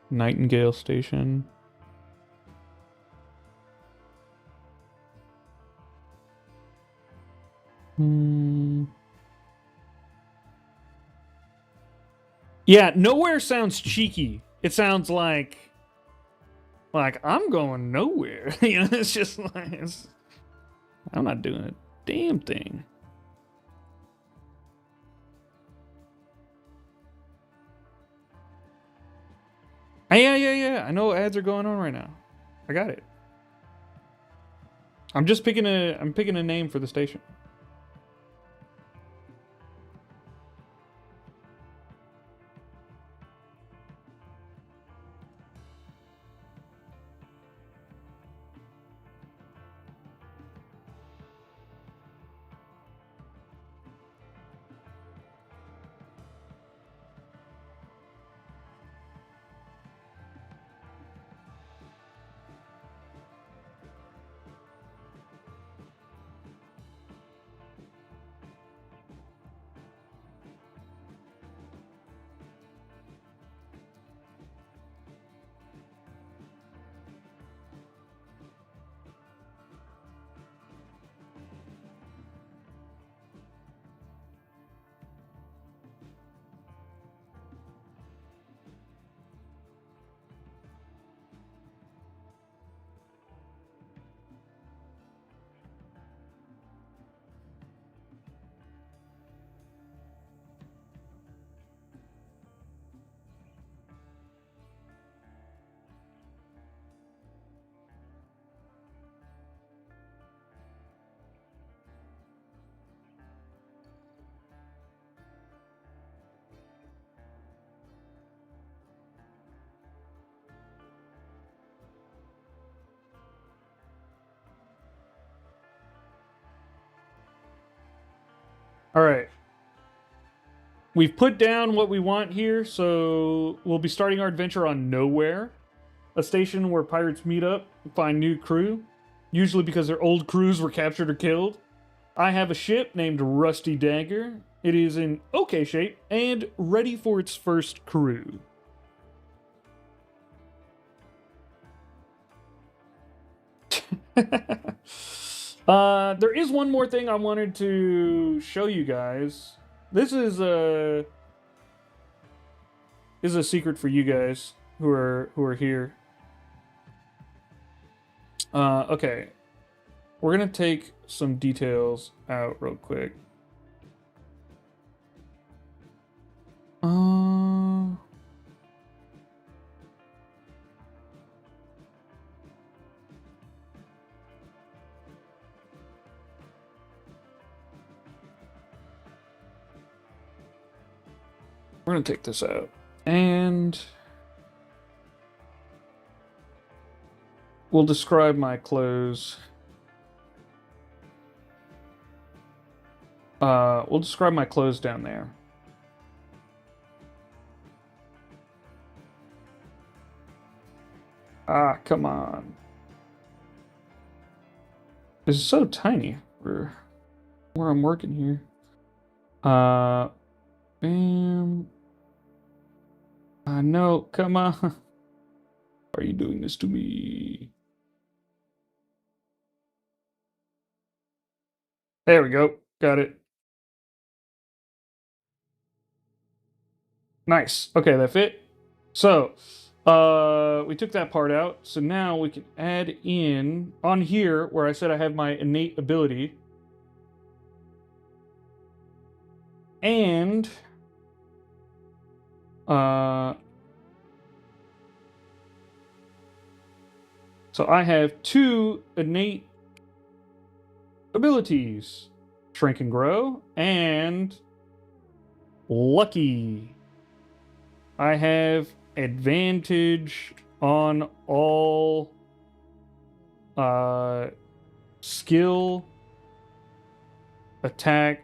Nightingale Station. Yeah, Nowhere sounds cheeky. It sounds like I'm going nowhere. You know, it's just like I'm not doing a damn thing. Yeah. I know ads are going on right now. I got it. I'm picking a name for the station. All right. We've put down what we want here, so we'll be starting our adventure on Nowhere, a station where pirates meet up and find new crew, usually because their old crews were captured or killed. I have a ship named Rusty Dagger. It is in okay shape and ready for its first crew. There is one more thing I wanted to show you guys. This is a secret for you guys who are here. Okay, we're gonna take some details out real quick. We're gonna take this out and we'll describe my clothes. We'll describe my clothes down there. Ah, come on. This is so tiny for where I'm working here. Bam. No, come on. Why are you doing this to me? There we go. Got it. Nice. Okay, that fit. So, we took that part out. So now we can add in on here where I said I have my innate ability. And so I have 2 innate abilities. Shrink and Grow and Lucky. I have advantage on all skill, attack,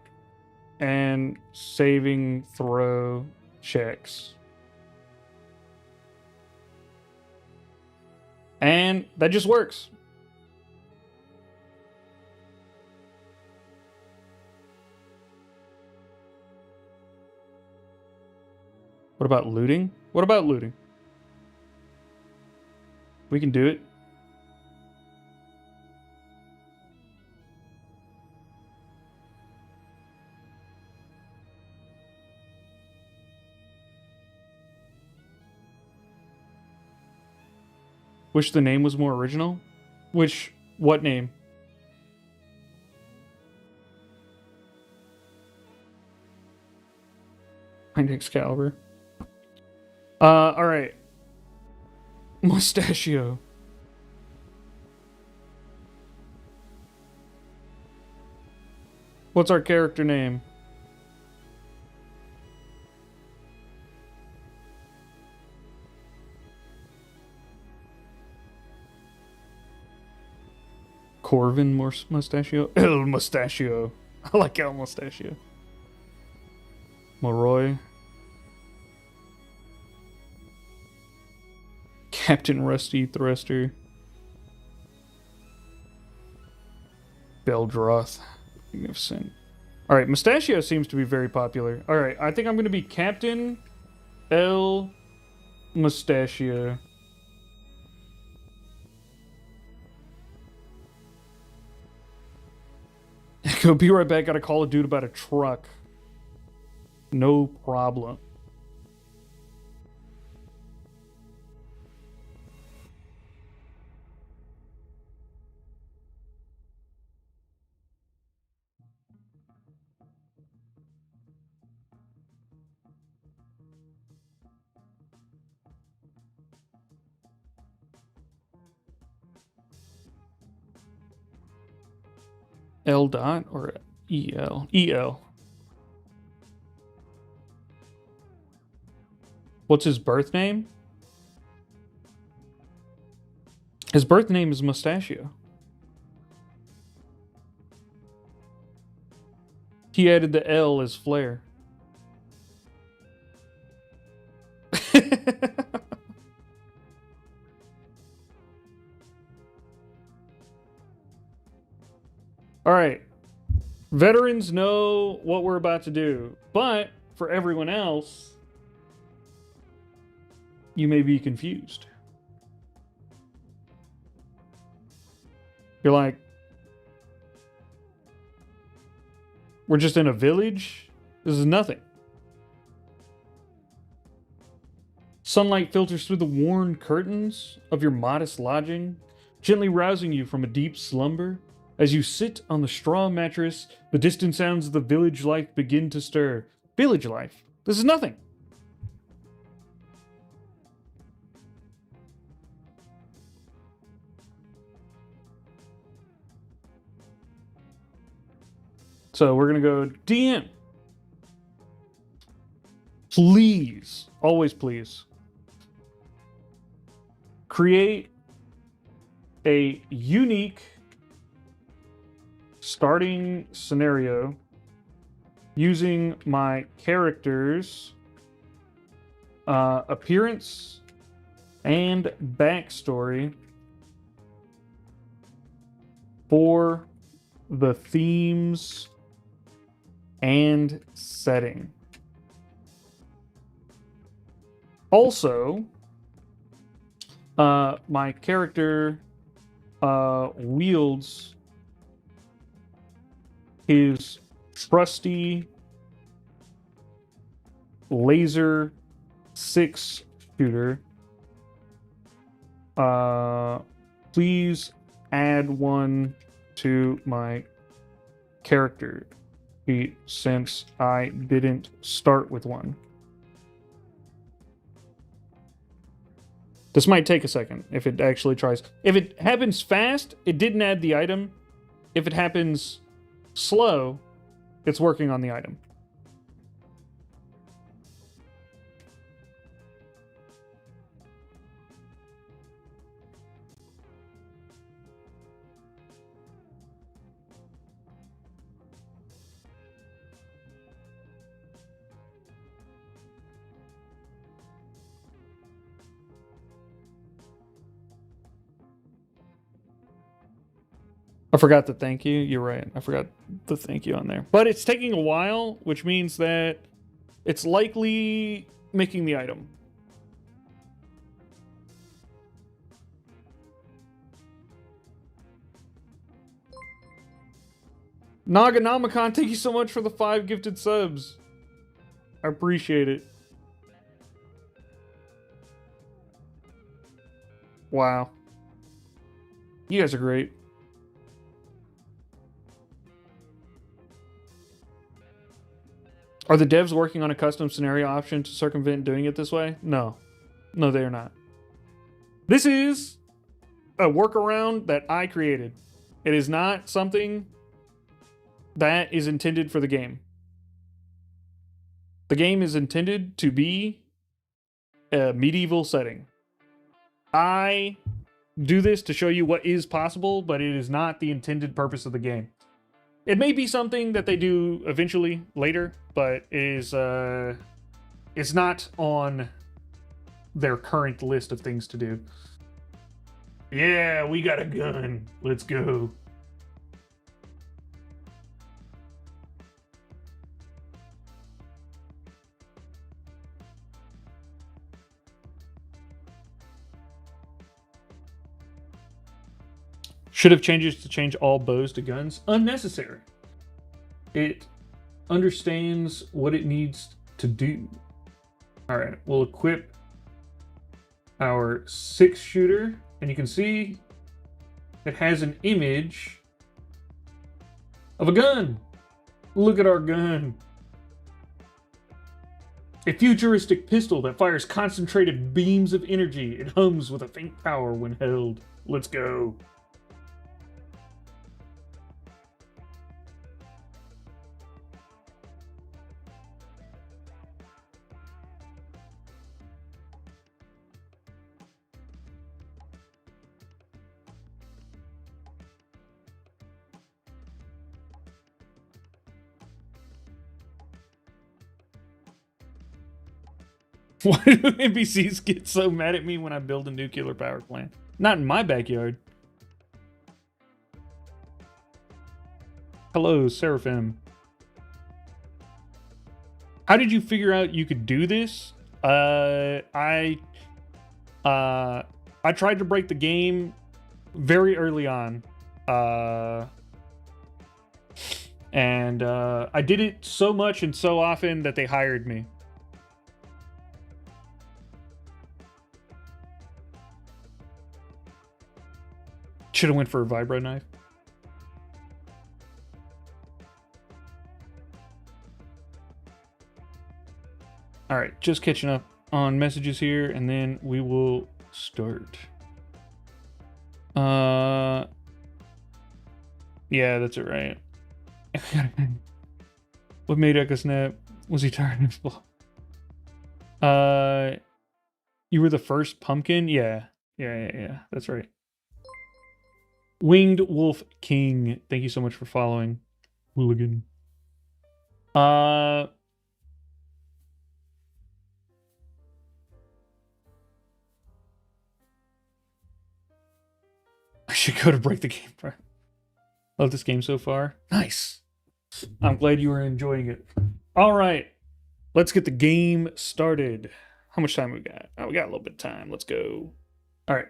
and saving throw checks. And that just works. What about looting? What about looting? We can do it. Wish the name was more original? What name? Find Excalibur. Alright. Mustachio. What's our character name? Corvin Mustachio? El Mustachio. I like El Mustachio. Moroi. Captain Rusty Thruster. Beldroth. Magnificent. Alright, Mustachio seems to be very popular. Alright, I think I'm going to be Captain El Mustachio. Go, be right back. Gotta call a dude about a truck. No problem. L dot or EL? EL. What's his birth name? His birth name is Mustachio. He added the L as flair. All right. Veterans know what we're about to do, but for everyone else, you may be confused. You're like, we're just in a village? This is nothing. Sunlight filters through the worn curtains of your modest lodging, gently rousing you from a deep slumber. As you sit on the straw mattress, the distant sounds of the village life begin to stir. Village life? This is nothing. So we're going to go DM. Please, always please, create a unique starting scenario using my character's appearance and backstory for the themes and setting. Also, my character wields his trusty laser 6-shooter. Please add one to my character sheet since I didn't start with one. This might take a second if it actually tries. If it happens fast, it didn't add the item. If it happens slow, it's working on the item. I forgot the thank you. You're right. I forgot the thank you on there. But it's taking a while, which means that it's likely making the item. Naganamacon, thank you so much for the 5 gifted subs. I appreciate it. Wow. You guys are great. Are the devs working on a custom scenario option to circumvent doing it this way? No. No, they are not. This is a workaround that I created. It is not something that is intended for the game. The game is intended to be a medieval setting. I do this to show you what is possible, but it is not the intended purpose of the game. It may be something that they do eventually later, but it is it's not on their current list of things to do. Yeah, we got a gun. Let's go. Should have changes to change all bows to guns. Unnecessary. It understands what it needs to do. All right, we'll equip our 6-shooter, and you can see it has an image of a gun. Look at our gun. A futuristic pistol that fires concentrated beams of energy. It hums with a faint power when held. Let's go. Why do NPCs get so mad at me when I build a nuclear power plant? Not in my backyard. Hello, Seraphim. How did you figure out you could do this? I tried to break the game very early on. And I did it so much and so often that they hired me. Should have went for a vibro knife. All right, just catching up on messages here, and then we will start. Yeah, that's it, right? What made Echo Snap? Was he tired of ball? You were the first pumpkin? Yeah. That's right. Winged Wolf King, thank you so much for following. Hooligan. I should go to break the game. Love this game so far. Nice. I'm glad you are enjoying it. All right, let's get the game started. How much time we got? Oh, we got a little bit of time. Let's go. All right.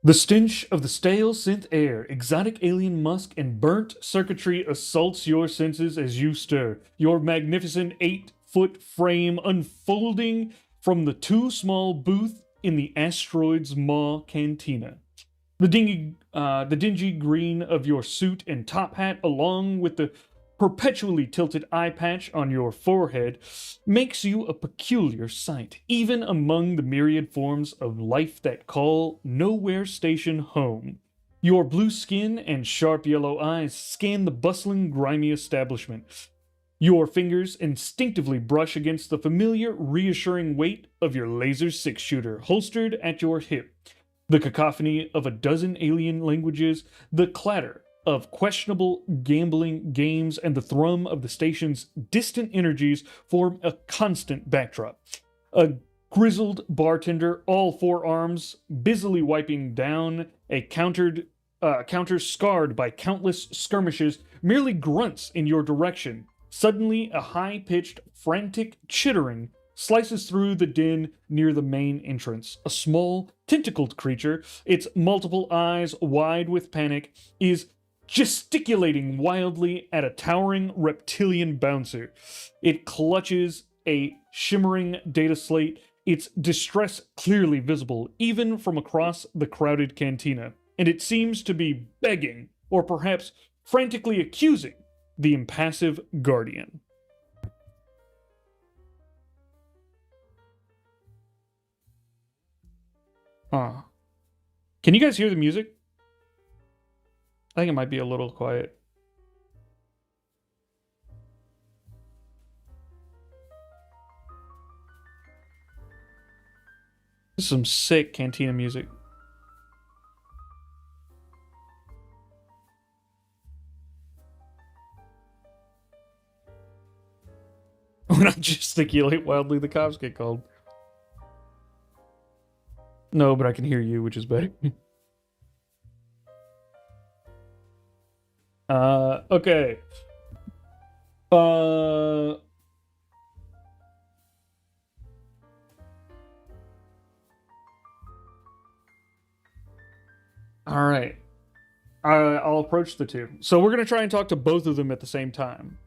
The stench of the stale synth air, exotic alien musk, and burnt circuitry assaults your senses as you stir, your magnificent 8-foot frame unfolding from the too small booth in the asteroid's maw cantina. The dingy green of your suit and top hat, along with the perpetually tilted eye patch on your forehead, makes you a peculiar sight, even among the myriad forms of life that call Nowhere Station home. Your blue skin and sharp yellow eyes scan the bustling, grimy establishment. Your fingers instinctively brush against the familiar, reassuring weight of your laser six-shooter holstered at your hip. The cacophony of a dozen alien languages, the clatter of questionable gambling games, and the thrum of the station's distant energies form a constant backdrop. A grizzled bartender, all four arms busily wiping down a counter scarred by countless skirmishes, merely grunts in your direction. Suddenly, a high-pitched, frantic chittering slices through the din near the main entrance. A small, tentacled creature, its multiple eyes wide with panic, is gesticulating wildly at a towering reptilian bouncer. It clutches a shimmering data slate, its distress clearly visible even from across the crowded cantina, and it seems to be begging, or perhaps frantically accusing, the impassive guardian. Can you guys hear the music? I think it might be a little quiet. This is some sick cantina music. When I gesticulate wildly, the cops get called. No, but I can hear you, which is better. Okay. All right. I'll approach the two. So we're going to try and talk to both of them at the same time.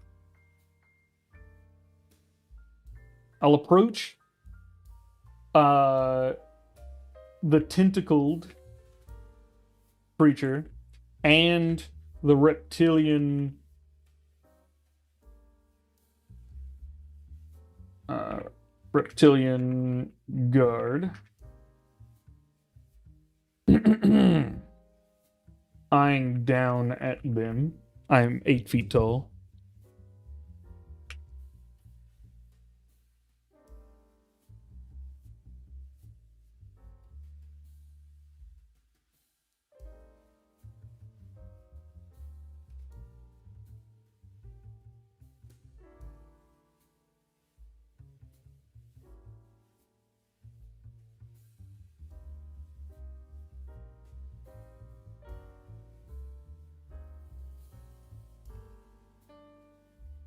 I'll approach the tentacled creature and the reptilian guard. Eyeing down at them. I'm 8 feet tall.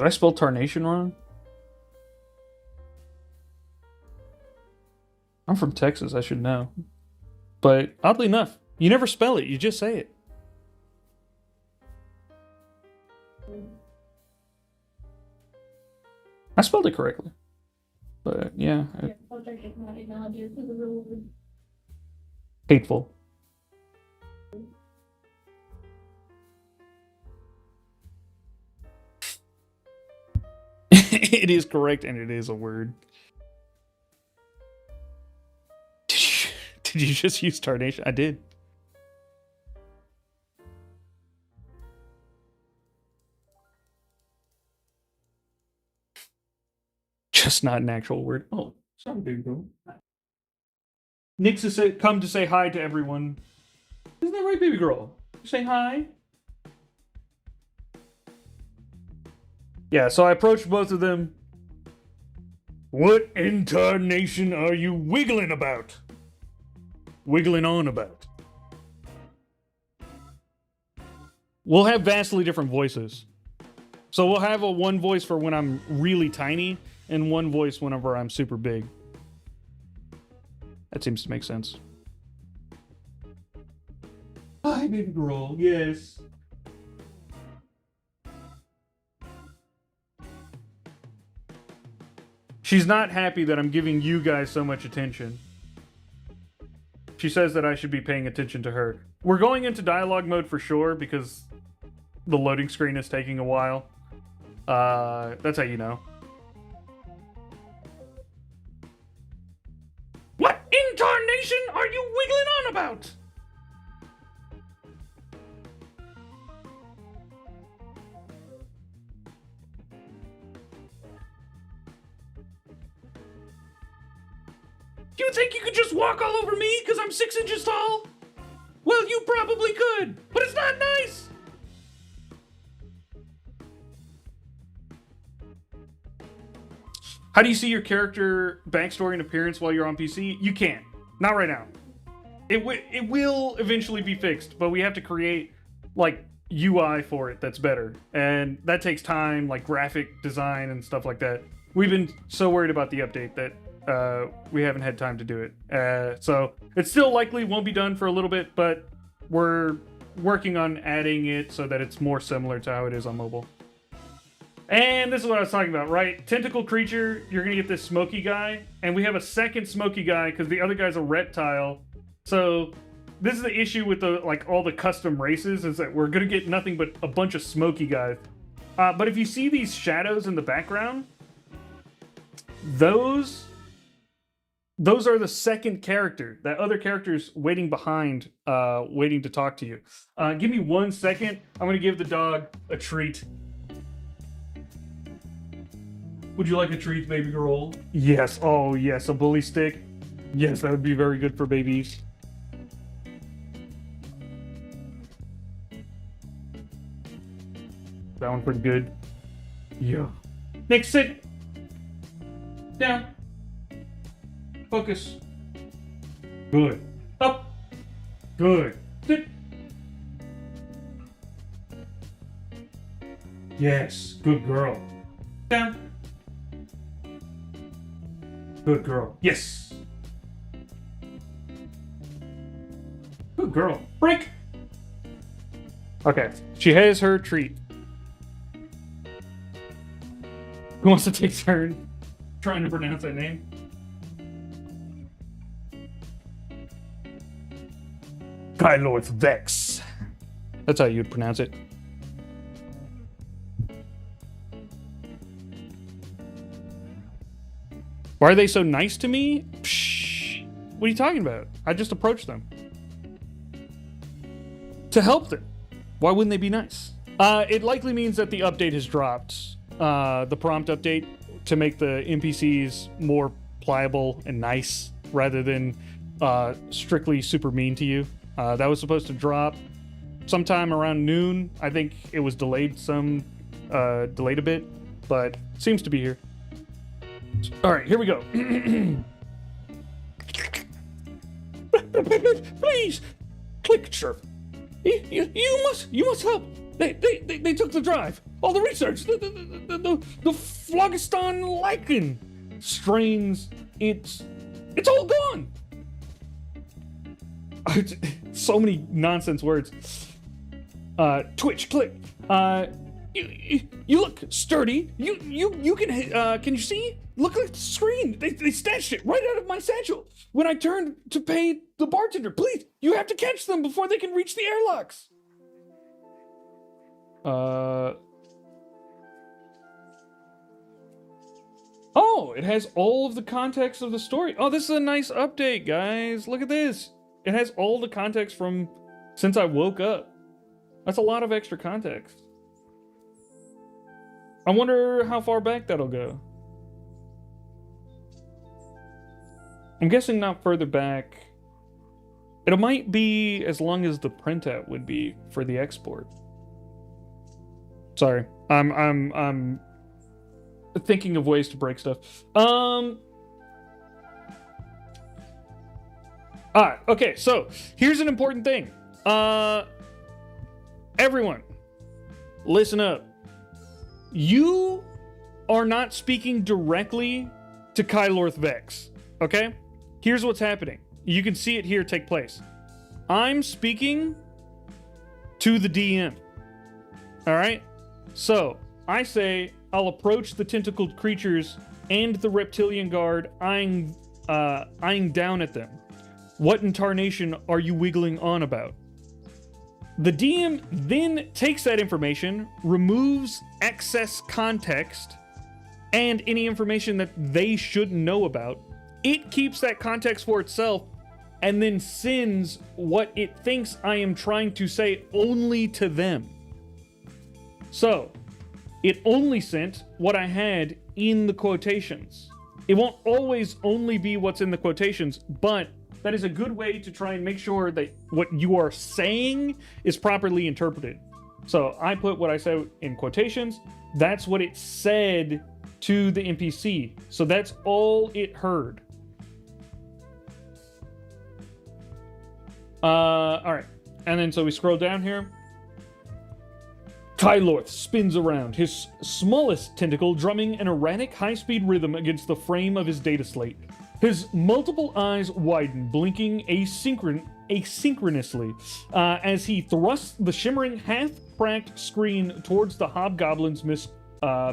Did I spell tarnation wrong? I'm from Texas, I should know. But oddly enough, you never spell it, you just say it. I spelled it correctly. But yeah. Hateful. It is correct and it is a word. Did you just use tarnation? I did. Just not an actual word. Oh, sorry, baby girl. Nix has come to say hi to everyone. Isn't that right, baby girl? Say hi. Yeah, so I approached both of them. What in tarnation are you wiggling about? Wiggling on about? We'll have vastly different voices. So we'll have a one voice for when I'm really tiny and one voice whenever I'm super big. That seems to make sense. Hi, baby girl. Yes. She's not happy that I'm giving you guys so much attention. She says that I should be paying attention to her. We're going into dialogue mode for sure because the loading screen is taking a while. That's how you know. What in tarnation are you wiggling on about? You think you could just walk all over me because I'm 6 inches tall? Well, you probably could, but it's not nice. How do you see your character backstory and appearance while you're on PC? You can't. Not right now. It will eventually be fixed, but we have to create like UI for it that's better. And that takes time, like graphic design and stuff like that. We've been so worried about the update that we haven't had time to do it. So it still likely won't be done for a little bit, but we're working on adding it so that it's more similar to how it is on mobile. And this is what I was talking about, right? Tentacle creature, you're gonna get this smoky guy, and we have a second smoky guy because the other guy's a reptile. So this is the issue with the all the custom races, is that we're gonna get nothing but a bunch of smoky guys. But if you see these shadows in the background, those are the second character. That other character's waiting behind, waiting to talk to you. Give me 1 second. I'm gonna give the dog a treat. Would you like a treat, baby girl? Yes. Oh, yes. A bully stick. Yes, that would be very good for babies. That one's pretty good. Yeah. Nick, sit. Down. Focus. Good. Up. Good. Sit. Yes. Good girl. Down. Good girl. Yes. Good girl. Break. Okay. She has her treat. Who wants to take turn trying to pronounce that name? Kylorth Vex. That's how you'd pronounce it. Why are they so nice to me? Psh, what are you talking about? I just approached them. To help them. Why wouldn't they be nice? It likely means that the update has dropped. The prompt update to make the NPCs more pliable and nice rather than strictly super mean to you. That was supposed to drop sometime around noon. I think it was delayed a bit, but seems to be here. All right, here we go. Please, click, sir. You must help. They took the drive. All the research. The phlogiston lichen strains. It's all gone. So many nonsense words. Twitch, click. You look sturdy. You can you see? Look at the screen. They snatched it right out of my satchel when I turned to pay the bartender. Please, you have to catch them before they can reach the airlocks. Oh, it has all of the context of the story. Oh, this is a nice update, guys. Look at this. It has all the context from since I woke up. That's a lot of extra context. I wonder how far back that'll go. I'm guessing not further back. It might be as long as the printout would be for the export. Sorry, I'm thinking of ways to break stuff. Okay, so here's an important thing. Everyone, listen up. You are not speaking directly to Kylorth Vex, okay? Here's what's happening. You can see it here take place. I'm speaking to the DM. All right? So, I say I'll approach the tentacled creatures and the reptilian guard, eyeing down at them. What in tarnation are you wiggling on about? The DM then takes that information, removes excess context, and any information that they shouldn't know about. It keeps that context for itself, and then sends what it thinks I am trying to say only to them. So, it only sent what I had in the quotations. It won't always only be what's in the quotations, but that is a good way to try and make sure that what you are saying is properly interpreted. So I put what I said in quotations. That's what it said to the NPC. So that's all it heard. All right. And then so we scroll down here. Kylorth spins around, his smallest tentacle drumming an erratic high-speed rhythm against the frame of his data slate. His multiple eyes widen, blinking asynchronously as he thrusts the shimmering, half-cracked screen towards the hobgoblin's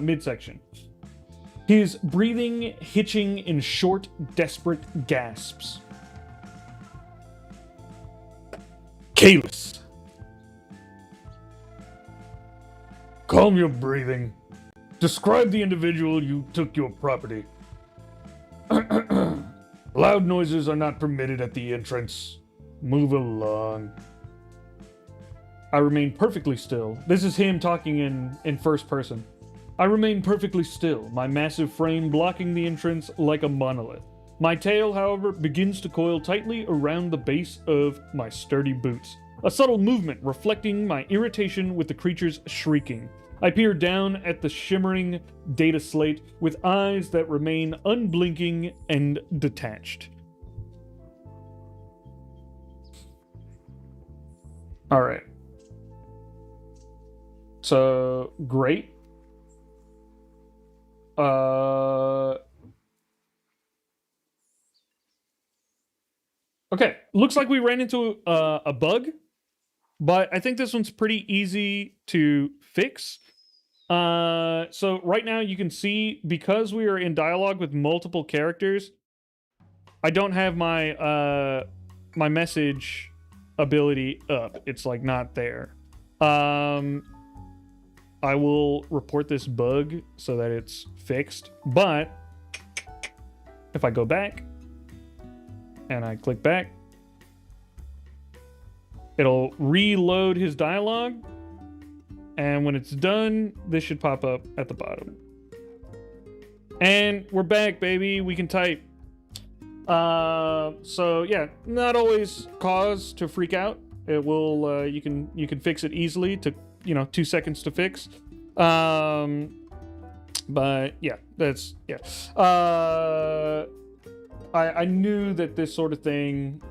midsection. His breathing hitching in short, desperate gasps. Kalis. Calm your breathing. Describe the individual you took your property. Loud noises are not permitted at the entrance. Move along. I remain perfectly still. This is him talking in first person. I remain perfectly still, my massive frame blocking the entrance like a monolith. My tail, however, begins to coil tightly around the base of my sturdy boots. A subtle movement reflecting my irritation with the creature's shrieking. I peer down at the shimmering data slate with eyes that remain unblinking and detached. All right. So, great. Okay, looks like we ran into a bug, but I think this one's pretty easy to fix. So right now you can see, because we are in dialogue with multiple characters, I don't have my my message ability up. It's like not there. I will report this bug so that it's fixed, but if I go back and I click back, it'll reload his dialogue. And when it's done, this should pop up at the bottom. And we're back, baby. We can type. So yeah, not always cause to freak out. It will. You can fix it easily. Took 2 seconds to fix. But yeah, that's yeah. I knew that this sort of thing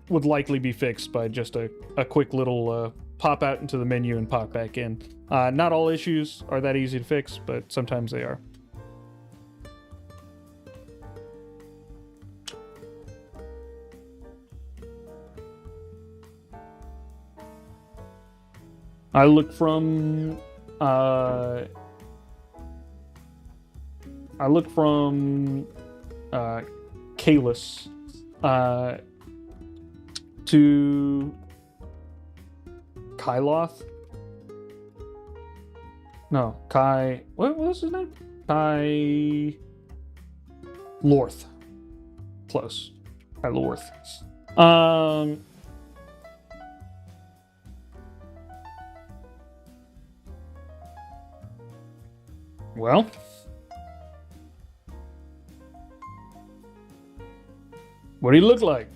would likely be fixed by just a quick little pop out into the menu and pop back in. Not all issues are that easy to fix, but sometimes they are. I look from Kalis to Kyloth. No, Kai. What was his name? Kai Lorth. Close. Kai Lorth. Well, what do you look like?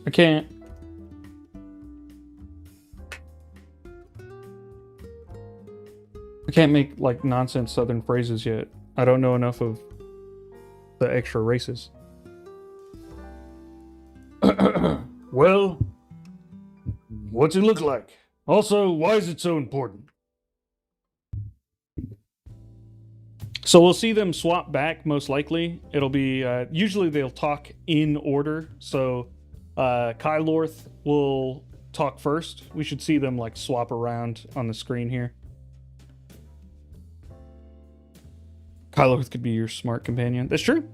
I can't. I can't make like nonsense southern phrases yet. I don't know enough of the extra races. Well, what's it look like? Also, why is it so important? So we'll see them swap back, most likely. It'll be, usually they'll talk in order. So Kai Lorth will talk first. We should see them like swap around on the screen here. Kai Lorth could be your smart companion. That's true.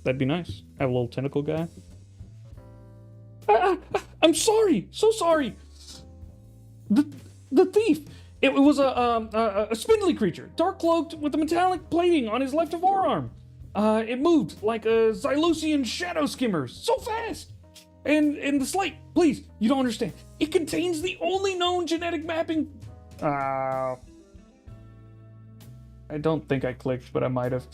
That'd be nice. Have a little tentacle guy. I'm sorry. So sorry. The thief. It was a spindly creature, dark cloaked with a metallic plating on his left forearm. It moved like a Xylosian shadow skimmer, so fast. And the slate, please, you don't understand. It contains the only known genetic mapping. I don't think I clicked, but I might have.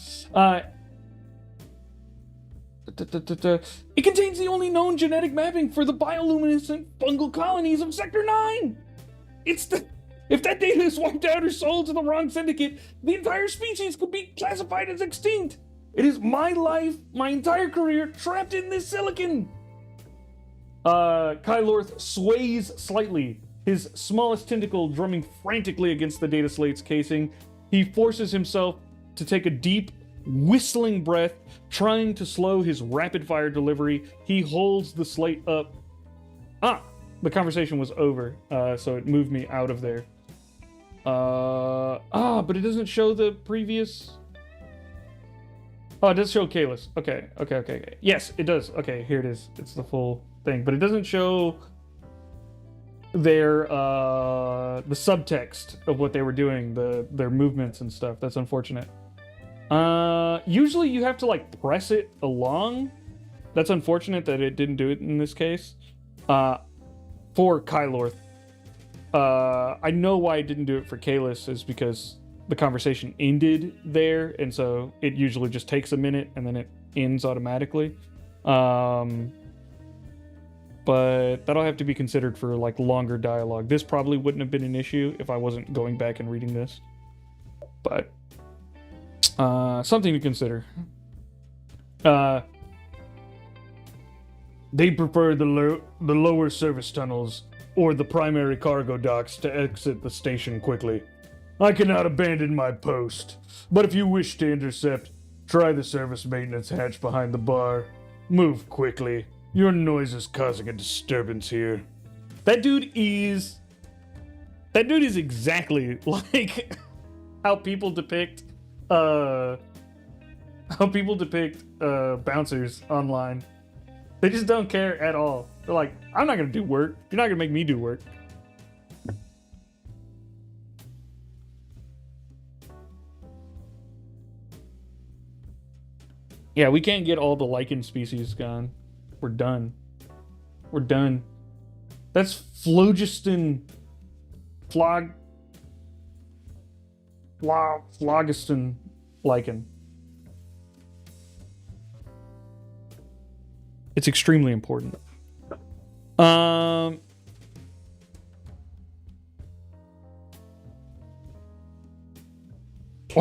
It contains the only known genetic mapping for the bioluminescent fungal colonies of Sector 9. If that data is wiped out or sold to the wrong syndicate, the entire species could be classified as extinct. It is my life, my entire career, trapped in this silicon. Kai Lorth sways slightly, his smallest tentacle drumming frantically against the data slate's casing. He forces himself to take a deep, whistling breath, trying to slow his rapid-fire delivery. He holds the slate up. The conversation was over, so it moved me out of there. But it doesn't show the previous... Oh, it does show Kalis. Okay. Yes, it does. Okay, here it is. It's the full thing. But it doesn't show their, the subtext of what they were doing, their movements and stuff. That's unfortunate. Usually you have to, like, press it along. That's unfortunate that it didn't do it in this case. For Kai Lorth. I know why I didn't do it for Kalis is because the conversation ended there, and so it usually just takes a minute and then it ends automatically. But that'll have to be considered for like longer dialogue. This probably wouldn't have been an issue if I wasn't going back and reading this. But something to consider. They prefer the lower service tunnels or the primary cargo docks to exit the station quickly. I cannot abandon my post, but if you wish to intercept, try the service maintenance hatch behind the bar. Move quickly. Your noise is causing a disturbance here. That dude is exactly like how people depict bouncers online. They just don't care at all. They're like, I'm not gonna do work. You're not gonna make me do work. Yeah, we can't get all the lichen species gone. We're done. We're done. That's phlogiston. Phlogiston lichen. It's extremely important. Why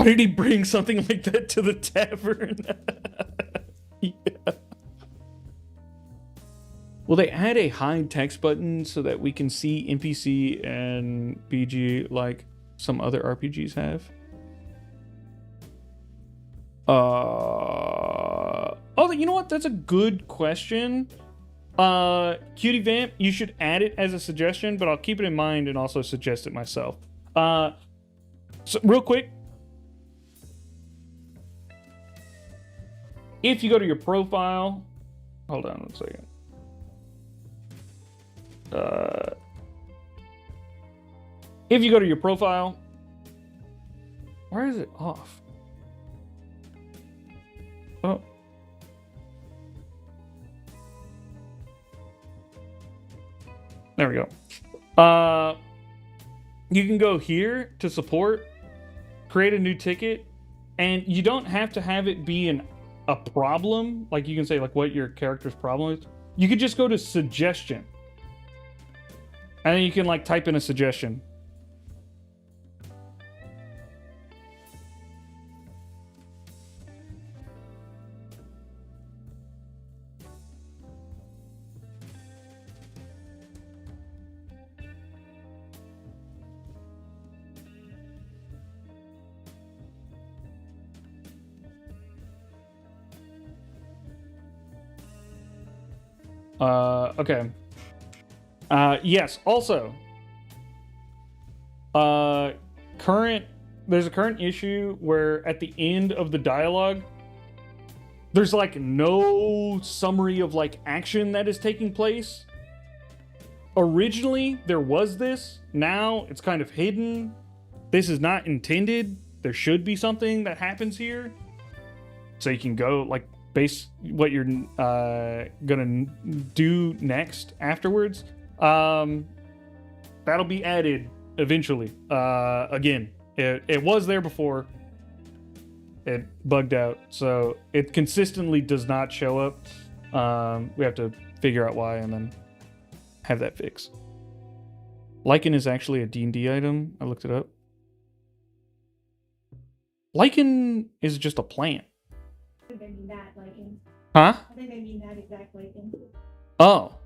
did he bring something like that to the tavern? Yeah. Will they add a hide text button so that we can see NPC and BG like some other RPGs have? Oh, you know what? That's a good question. Cutie Vamp, you should add it as a suggestion, but I'll keep it in mind and also suggest it myself. So real quick, if you go to your profile, hold on 1 second. If you go to your profile, why is it off? Oh. There we go. You can go here to support, create a new ticket, and you don't have to have it be a problem. Like you can say like what your character's problem is. You could just go to suggestion. And then you can like type in a suggestion. Okay. Yes, also, there's a current issue where at the end of the dialogue, there's like no summary of like action that is taking place. Originally, there was this. Now it's kind of hidden. This is not intended. There should be something that happens here. So you can go like base what you're gonna do next afterwards. That'll be added eventually. Again, it was there before. It bugged out, so it consistently does not show up. We have to figure out why and then have that fix. Lichen is actually a D&D item. I looked it up. Lichen is just a plant. I think they mean that lichen. Huh? I think they mean that exact lichen. Oh.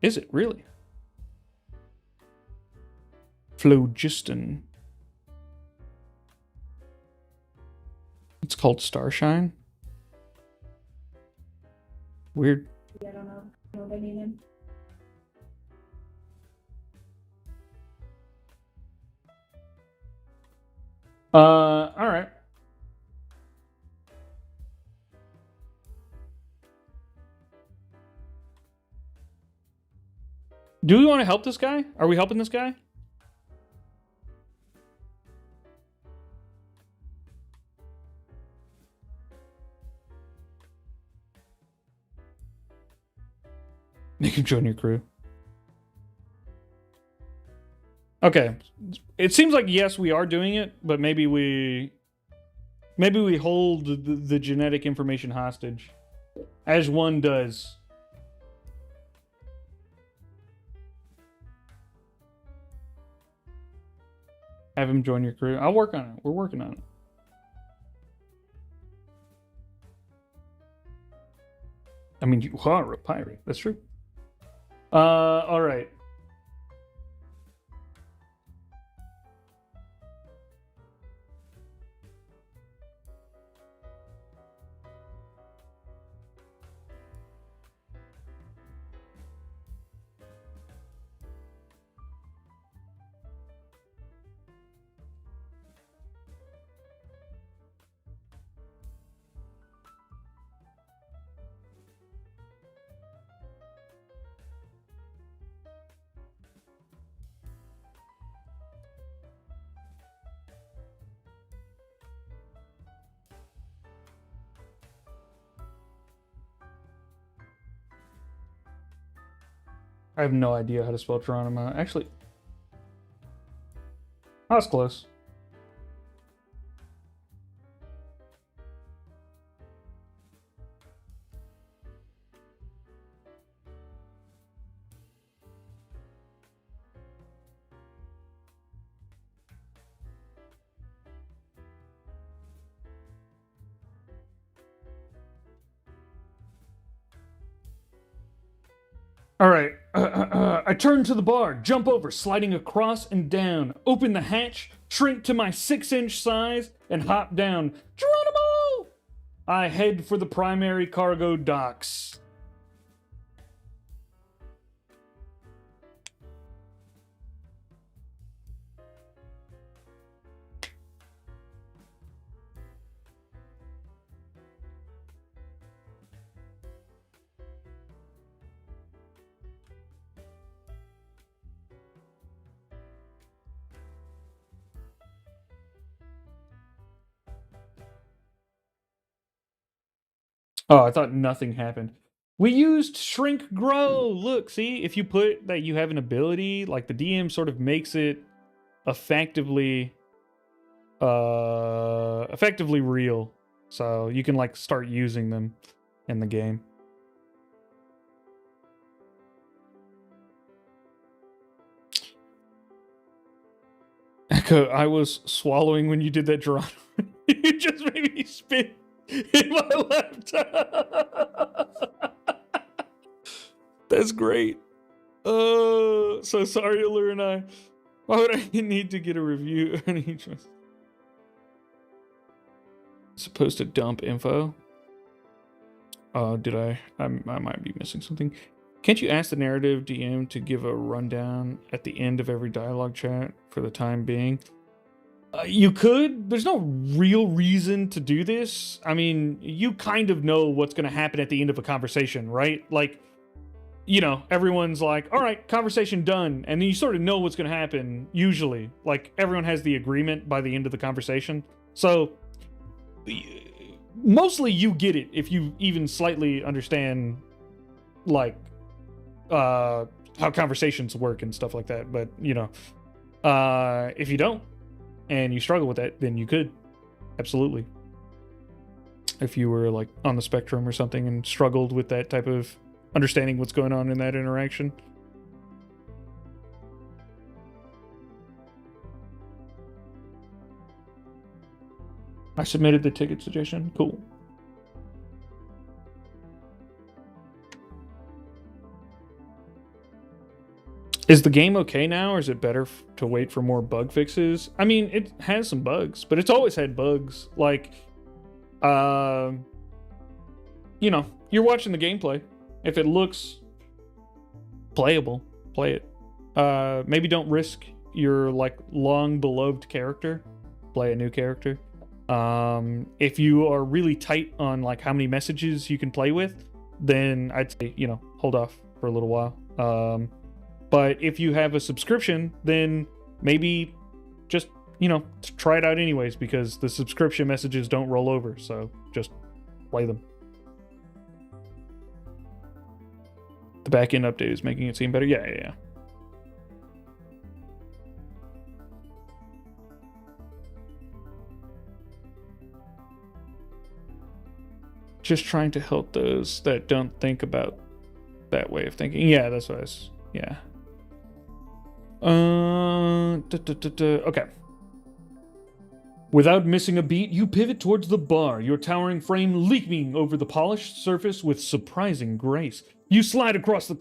Is it really? Phlogiston. It's called Starshine. Weird. Yeah, I don't know. I don't know what they mean then. All right. Do we want to help this guy? Are we helping this guy? Make him join your crew. Okay. It seems like yes, we are doing it, but maybe we hold the genetic information hostage, as one does. Have him join your crew. I'll work on it. We're working on it. I mean, you are a pirate. That's true. All right. I have no idea how to spell Geronimo. Actually, that was close. All right. I turn to the bar, jump over, sliding across and down, open the hatch, shrink to my 6-inch size, and hop down. Geronimo! I head for the primary cargo docks. Oh, I thought nothing happened. We used shrink grow. Look, see, if you put that you have an ability, like the DM sort of makes it effectively real. So you can like start using them in the game. Echo, I was swallowing when you did that, Geronimo. You just made me spit in my laptop. That's great. So sorry, Allure and I. Why would I need to get a review on each one? Supposed to dump info. Did I might be missing something. Can't you ask the narrative DM to give a rundown at the end of every dialogue chat for the time being? You could. There's no real reason to do this. I mean, you kind of know what's going to happen at the end of a conversation, right? Like, you know, everyone's like, all right, conversation done. And then you sort of know what's going to happen, usually. Like, everyone has the agreement by the end of the conversation. So, mostly you get it if you even slightly understand, like, how conversations work and stuff like that. But, you know, if you don't, and you struggle with that, then you could. Absolutely. If you were, like, on the spectrum or something and struggled with that type of understanding what's going on in that interaction. I submitted the ticket suggestion. Cool. Is the game okay now, or is it better to wait for more bug fixes? I mean, it has some bugs, but it's always had bugs. Like, you know, you're watching the gameplay. If it looks playable, play it. Maybe don't risk your, like, long-beloved character. Play a new character. If you are really tight on, like, how many messages you can play with, then I'd say, you know, hold off for a little while. But if you have a subscription, then maybe just, you know, try it out anyways, because the subscription messages don't roll over. So just play them. The backend update is making it seem better. Yeah. Just trying to help those that don't think about that way of thinking. Yeah, that's what I was. Yeah. Okay. Without missing a beat, you pivot towards the bar, your towering frame leaping over the polished surface with surprising grace. You slide across the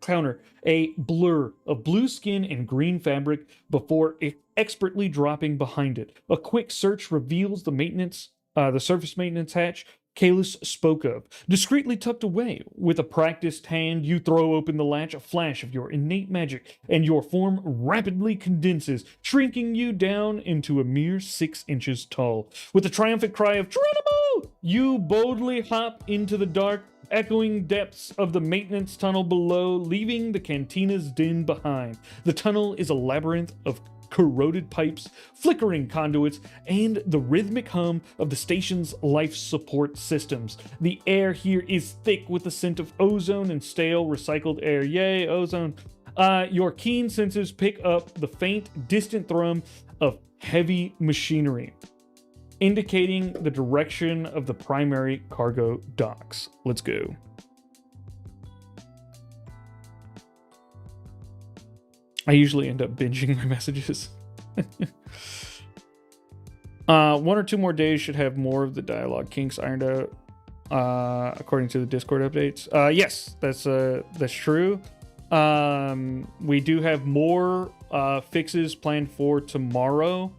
counter, a blur of blue skin and green fabric before expertly dropping behind it. A quick search reveals the surface maintenance hatch Kalis spoke of. Discreetly tucked away, with a practiced hand, you throw open the latch, a flash of your innate magic, and your form rapidly condenses, shrinking you down into a mere 6 inches tall. With a triumphant cry of Geronimo, you boldly hop into the dark, echoing depths of the maintenance tunnel below, leaving the cantina's din behind. The tunnel is a labyrinth of corroded pipes, flickering conduits, and the rhythmic hum of the station's life support systems. The air here is thick with the scent of ozone and stale recycled air. Yay, ozone. Your keen senses pick up the faint, distant thrum of heavy machinery, indicating the direction of the primary cargo docks. Let's go. I usually end up binging my messages. 1 or 2 more days should have more of the dialogue kinks ironed out, according to the Discord updates. Yes, that's true. We do have more fixes planned for tomorrow.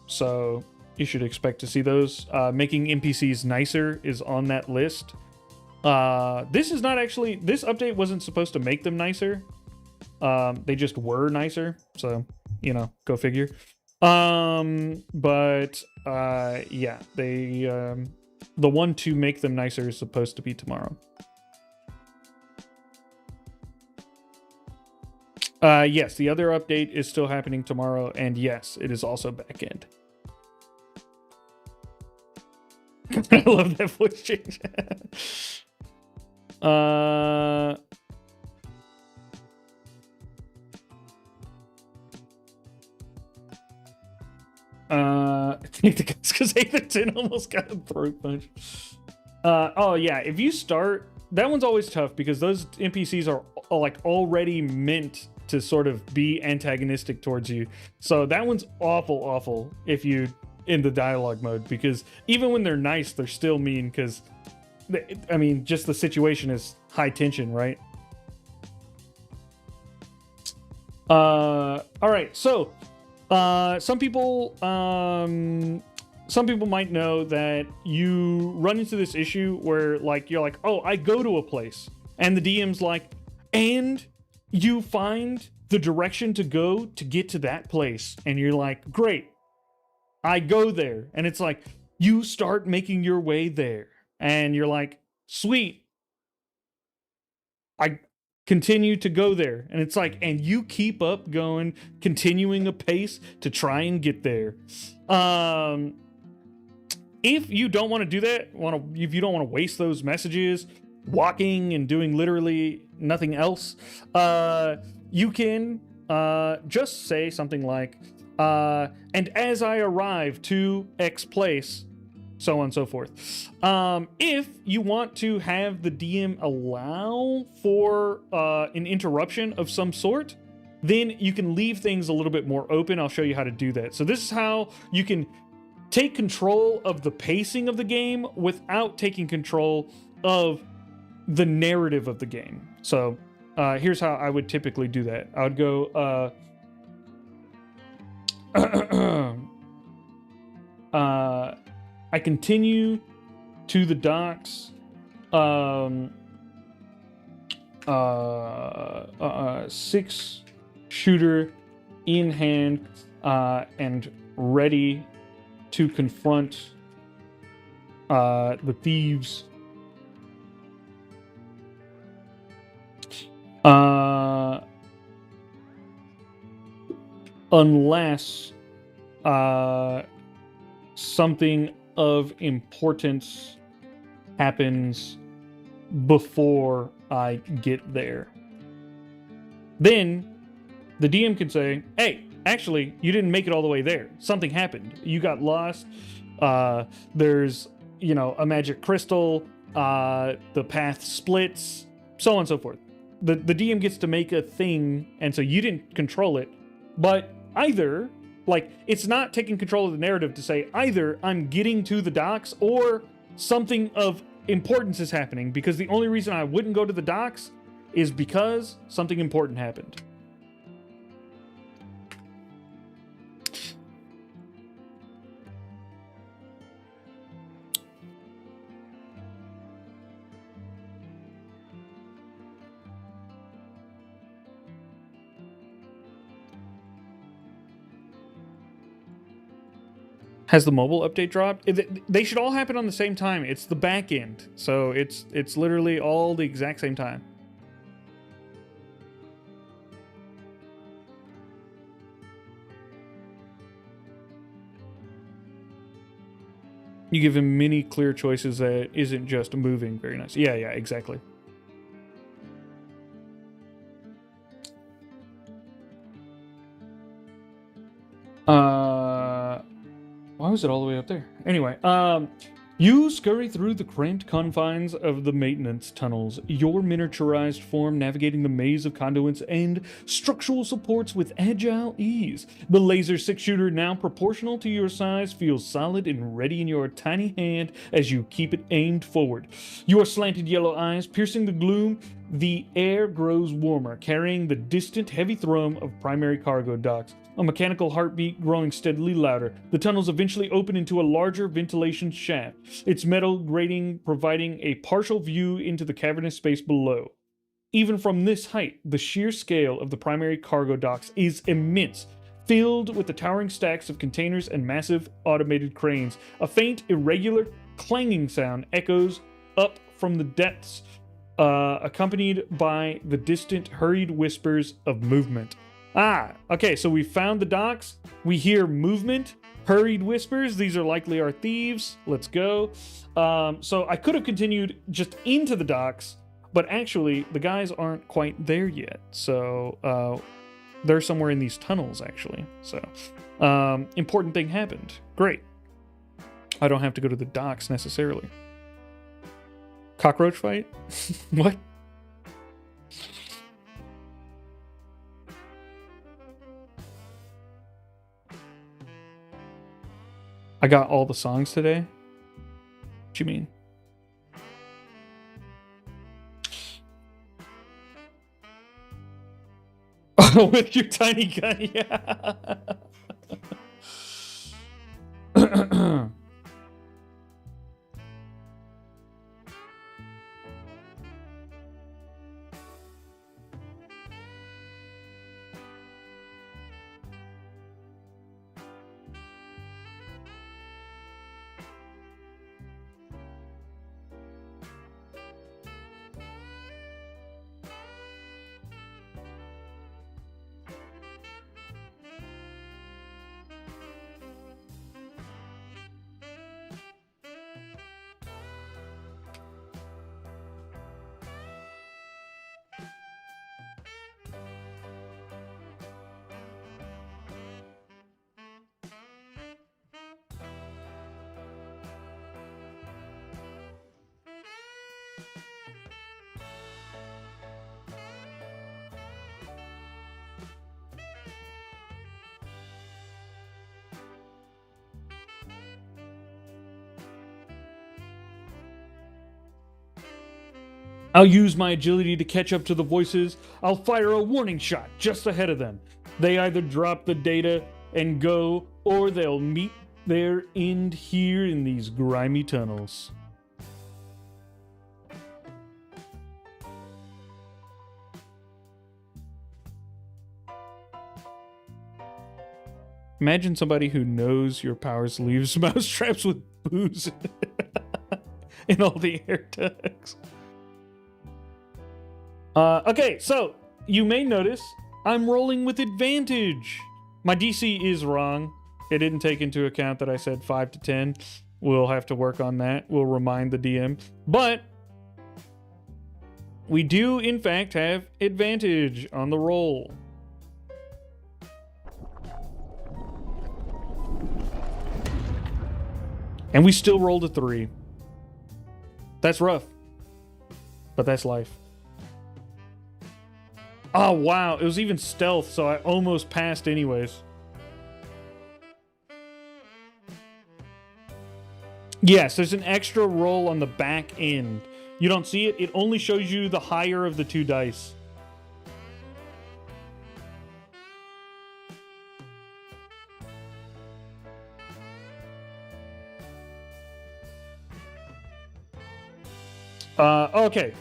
So you should expect to see those. Making NPCs nicer is on that list. This is not actually, this update wasn't supposed to make them nicer. They just were nicer. So, you know, go figure. But yeah, they, the one to make them nicer is supposed to be tomorrow. Yes, the other update is still happening tomorrow, and yes, it is also backend. I love that voice change. I think the guys because Atherton almost got a throat punch. Oh yeah, if you start, that one's always tough because those NPCs are like already meant to sort of be antagonistic towards you. So that one's awful if you in the dialogue mode, because even when they're nice, they're still mean because, I mean, just the situation is high tension, right? All right, so some people might know that you run into this issue where like you're like, oh, I go to a place, and the DM's like, and you find the direction to go to get to that place, and you're like, great, I go there, and it's like you start making your way there, and you're like, sweet, I continue to go there, and it's like, and you keep up going, continuing a pace to try and get there. If you don't want to do that, if you don't want to waste those messages walking and doing literally nothing else, you can just say something like, and as I arrive to X place, so on and so forth. If you want to have the DM allow for an interruption of some sort, then you can leave things a little bit more open. I'll show you how to do that. So this is how you can take control of the pacing of the game without taking control of the narrative of the game. So here's how I would typically do that. I would go, I continue to the docks, 6-shooter in hand, and ready to confront the thieves. Unless something of importance happens before I get there. Then the DM can say, hey, actually, you didn't make it all the way there. Something happened. You got lost. There's, a magic crystal. The path splits, so on and so forth. The DM gets to make a thing, and so you didn't control it. But either, it's not taking control of the narrative to say either I'm getting to the docks or something of importance is happening, because the only reason I wouldn't go to the docks is because something important happened. Has the mobile update dropped? They should all happen on the same time. It's the back end, so it's literally all the exact same time. You give him many clear choices that isn't just moving. Very nice. Yeah, exactly. Why was it all the way up there? Anyway, you scurry through the cramped confines of the maintenance tunnels, your miniaturized form navigating the maze of conduits and structural supports with agile ease. The laser six-shooter, now proportional to your size, feels solid and ready in your tiny hand as you keep it aimed forward. Your slanted yellow eyes piercing the gloom, the air grows warmer, carrying the distant heavy thrum of primary cargo docks. A mechanical heartbeat growing steadily louder. The tunnels eventually open into a larger ventilation shaft, its metal grating providing a partial view into the cavernous space below. Even from this height, the sheer scale of the primary cargo docks is immense, filled with the towering stacks of containers and massive automated cranes. A faint, irregular, clanging sound echoes up from the depths, accompanied by the distant, hurried whispers of movement. Okay, so we found the docks. We hear movement, hurried whispers. These are likely our thieves. Let's go. So I could have continued just into the docks, but actually the guys aren't quite there yet. So they're somewhere in these tunnels, actually. So important thing happened. Great. I don't have to go to the docks necessarily. Cockroach fight? What? I got all the songs today? What you mean? Oh, with your tiny gun, yeah. I'll use my agility to catch up to the voices. I'll fire a warning shot just ahead of them. They either drop the data and go, or they'll meet their end here in these grimy tunnels. Imagine somebody who knows your powers leaves mousetraps with booze in all the air ducts. Okay, so you may notice I'm rolling with advantage. My DC is wrong. It didn't take into account that I said 5 to 10. We'll have to work on that. We'll remind the DM. But we do, in fact, have advantage on the roll. And we still rolled a 3. That's rough. But that's life. Oh, wow. It was even stealth, so I almost passed anyways. Yes, there's an extra roll on the back end. You don't see it? It only shows you the higher of the 2 dice. Okay.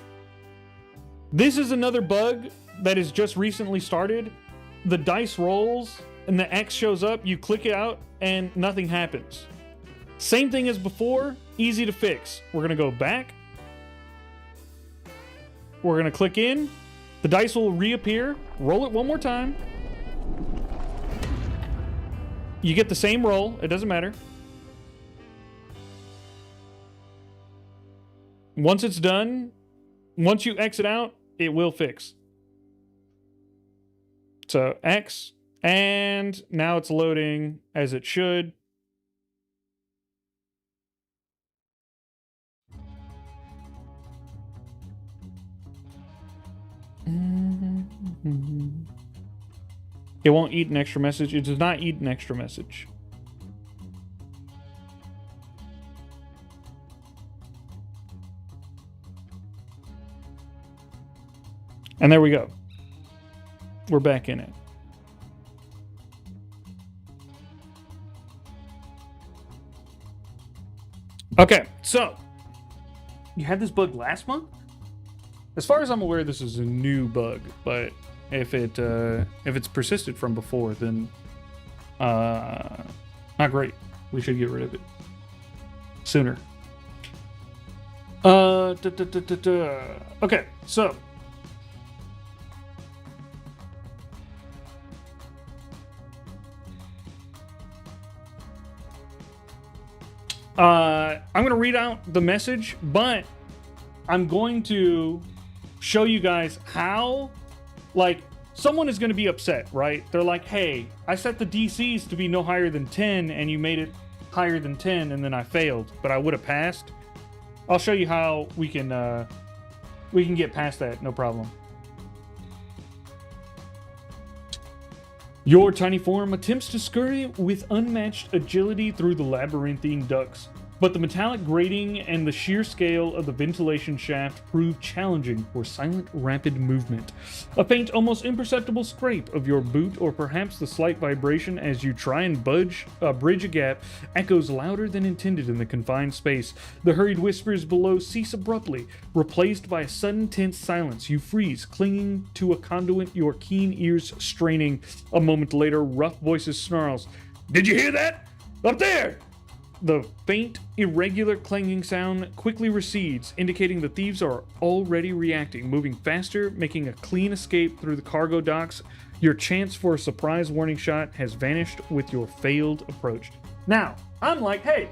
This is another bug that is just recently started. The dice rolls and the X shows up, you click it out, and nothing happens. Same thing as before, easy to fix. We're gonna go back. We're gonna click in. The dice will reappear. Roll it one more time. You get the same roll, it doesn't matter. once it's done, once you exit out, it will fix. So X, and now it's loading as it should. It won't eat an extra message. It does not eat an extra message. And there we go. We're back in it. Okay, so you had this bug last month? As far as I'm aware, this is a new bug, but if it's persisted from before, then not great. We should get rid of it sooner. Okay, so I'm gonna read out the message, but I'm going to show you guys how, like, someone is going to be upset, right? They're like, hey, I set the DCs to be no higher than 10 and you made it higher than 10 and then I failed, but I would have passed. I'll show you how we can get past that, no problem. Your tiny form attempts to scurry with unmatched agility through the labyrinthine ducts, but the metallic grating and the sheer scale of the ventilation shaft prove challenging for silent, rapid movement. A faint, almost imperceptible scrape of your boot, or perhaps the slight vibration as you try and bridge a gap, echoes louder than intended in the confined space. The hurried whispers below cease abruptly, replaced by a sudden tense silence. You freeze, clinging to a conduit, your keen ears straining. A moment later, rough voices snarls. "Did you hear that? Up there!" The faint, irregular clanging sound quickly recedes, indicating the thieves are already reacting, moving faster, making a clean escape through the cargo docks. Your chance for a surprise warning shot has vanished with your failed approach. Now, I'm like, hey,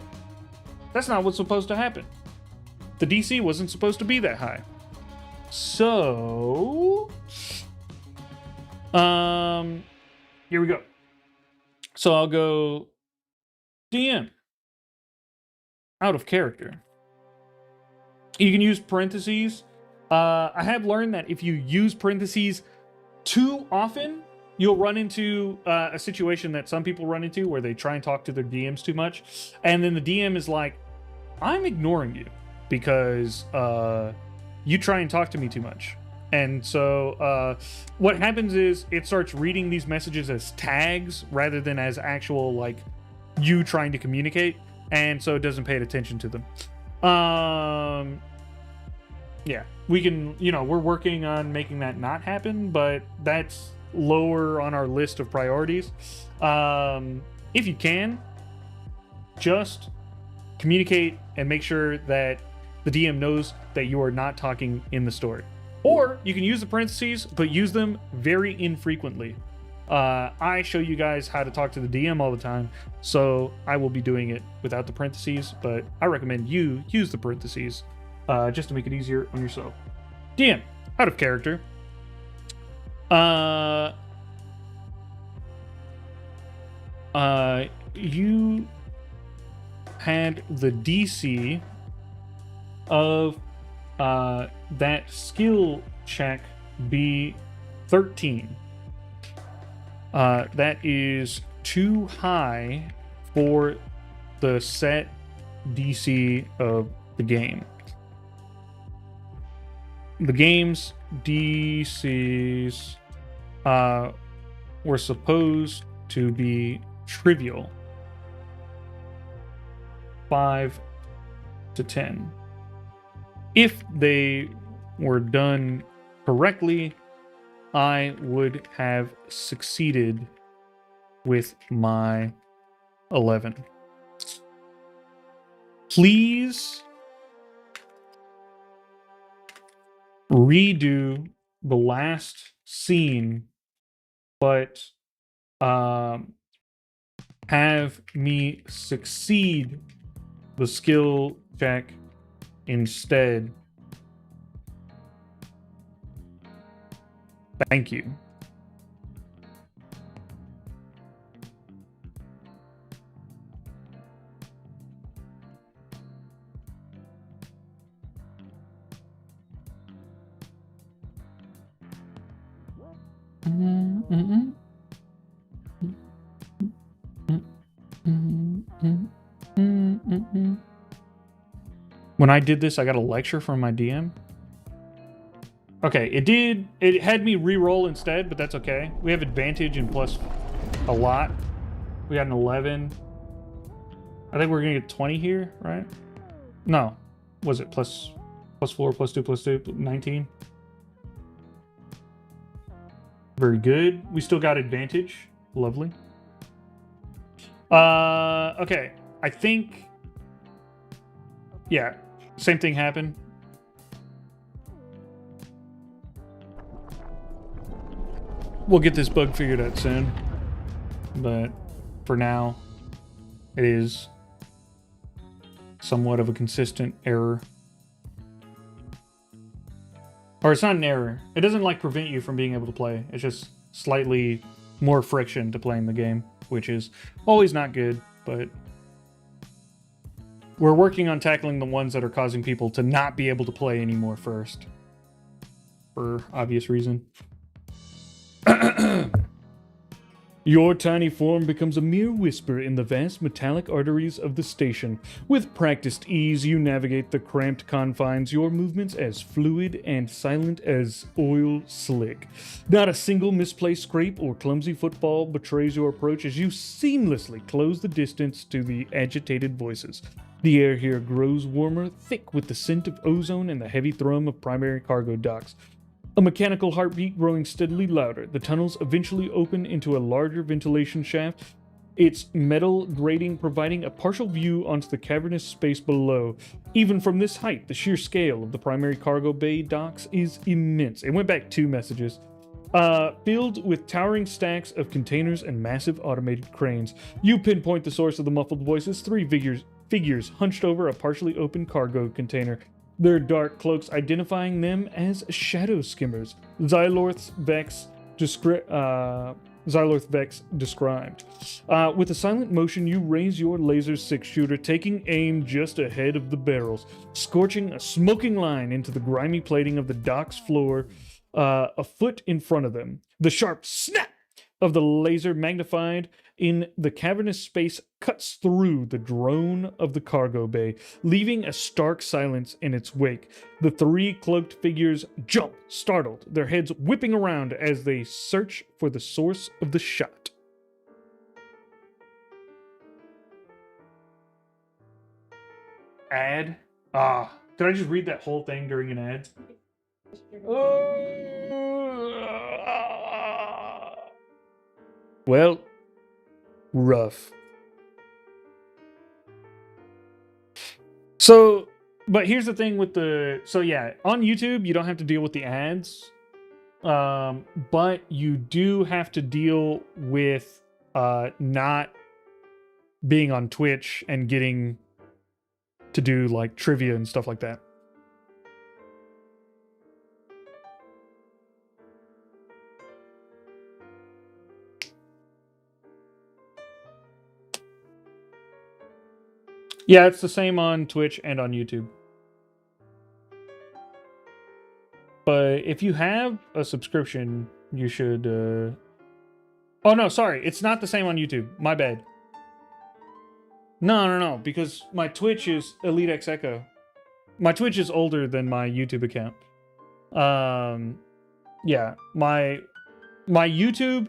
that's not what's supposed to happen. The DC wasn't supposed to be that high. So, here we go. So I'll go DM. Out of character. You can use parentheses. I have learned that if you use parentheses too often, you'll run into a situation that some people run into where they try and talk to their DMs too much. And then the DM is like, I'm ignoring you because you try and talk to me too much. And so what happens is it starts reading these messages as tags rather than as actual, like, you trying to communicate. And so it doesn't pay attention to them. Yeah, we can, we're working on making that not happen, but that's lower on our list of priorities. If you can, just communicate and make sure that the DM knows that you are not talking in the story. Or you can use the parentheses, but use them very infrequently. I show you guys how to talk to the DM all the time, so I will be doing it without the parentheses, but I recommend you use the parentheses just to make it easier on yourself. DM, out of character. You had the DC of that skill check be 13. That is too high for the set DC of the game. The game's DCs were supposed to be trivial. 5 to 10. If they were done correctly, I would have succeeded with my 11. Please redo the last scene, but have me succeed the skill check instead. Thank you. When I did this, I got a lecture from my DM. Okay, it had me re-roll instead, but that's okay. We have advantage and plus a lot. We got an 11. I think we're gonna get 20 here, right? No. Was it plus 4, plus 2, plus 2, 19? Very good. We still got advantage. Lovely. Okay. I think... Yeah. Same thing happened. We'll get this bug figured out soon. But for now, it is somewhat of a consistent error. Or it's not an error. It doesn't like prevent you from being able to play. It's just slightly more friction to playing the game, which is always not good, but we're working on tackling the ones that are causing people to not be able to play anymore first. For obvious reason. Your tiny form becomes a mere whisper in the vast metallic arteries of the station. With practiced ease, you navigate the cramped confines, your movements as fluid and silent as oil slick. Not a single misplaced scrape or clumsy footfall betrays your approach as you seamlessly close the distance to the agitated voices. The air here grows warmer, thick with the scent of ozone and the heavy thrum of primary cargo docks. A mechanical heartbeat growing steadily louder, the tunnels eventually open into a larger ventilation shaft, its metal grating providing a partial view onto the cavernous space below. Even from this height, the sheer scale of the primary cargo bay docks is immense. It went back 2 messages. Filled with towering stacks of containers and massive automated cranes. You pinpoint the source of the muffled voices, 3 figures hunched over a partially open cargo container. Their dark cloaks identifying them as shadow skimmers. Xylorth Vex described. With a silent motion, you raise your laser 6-shooter, taking aim just ahead of the barrels, scorching a smoking line into the grimy plating of the dock's floor a foot in front of them. The sharp snap of the laser magnified in the cavernous space cuts through the drone of the cargo bay, leaving a stark silence in its wake. The 3 cloaked figures jump, startled, their heads whipping around as they search for the source of the shot. Ad? Did I just read that whole thing during an ad? Well, rough. So, but here's the thing with so yeah, on YouTube, you don't have to deal with the ads. But you do have to deal with not being on Twitch and getting to do like trivia and stuff like that. Yeah, it's the same on Twitch and on YouTube. But if you have a subscription, you should... Oh, no, sorry. It's not the same on YouTube. My bad. No, because my Twitch is Elite X Echo. My Twitch is older than my YouTube account. Yeah, my YouTube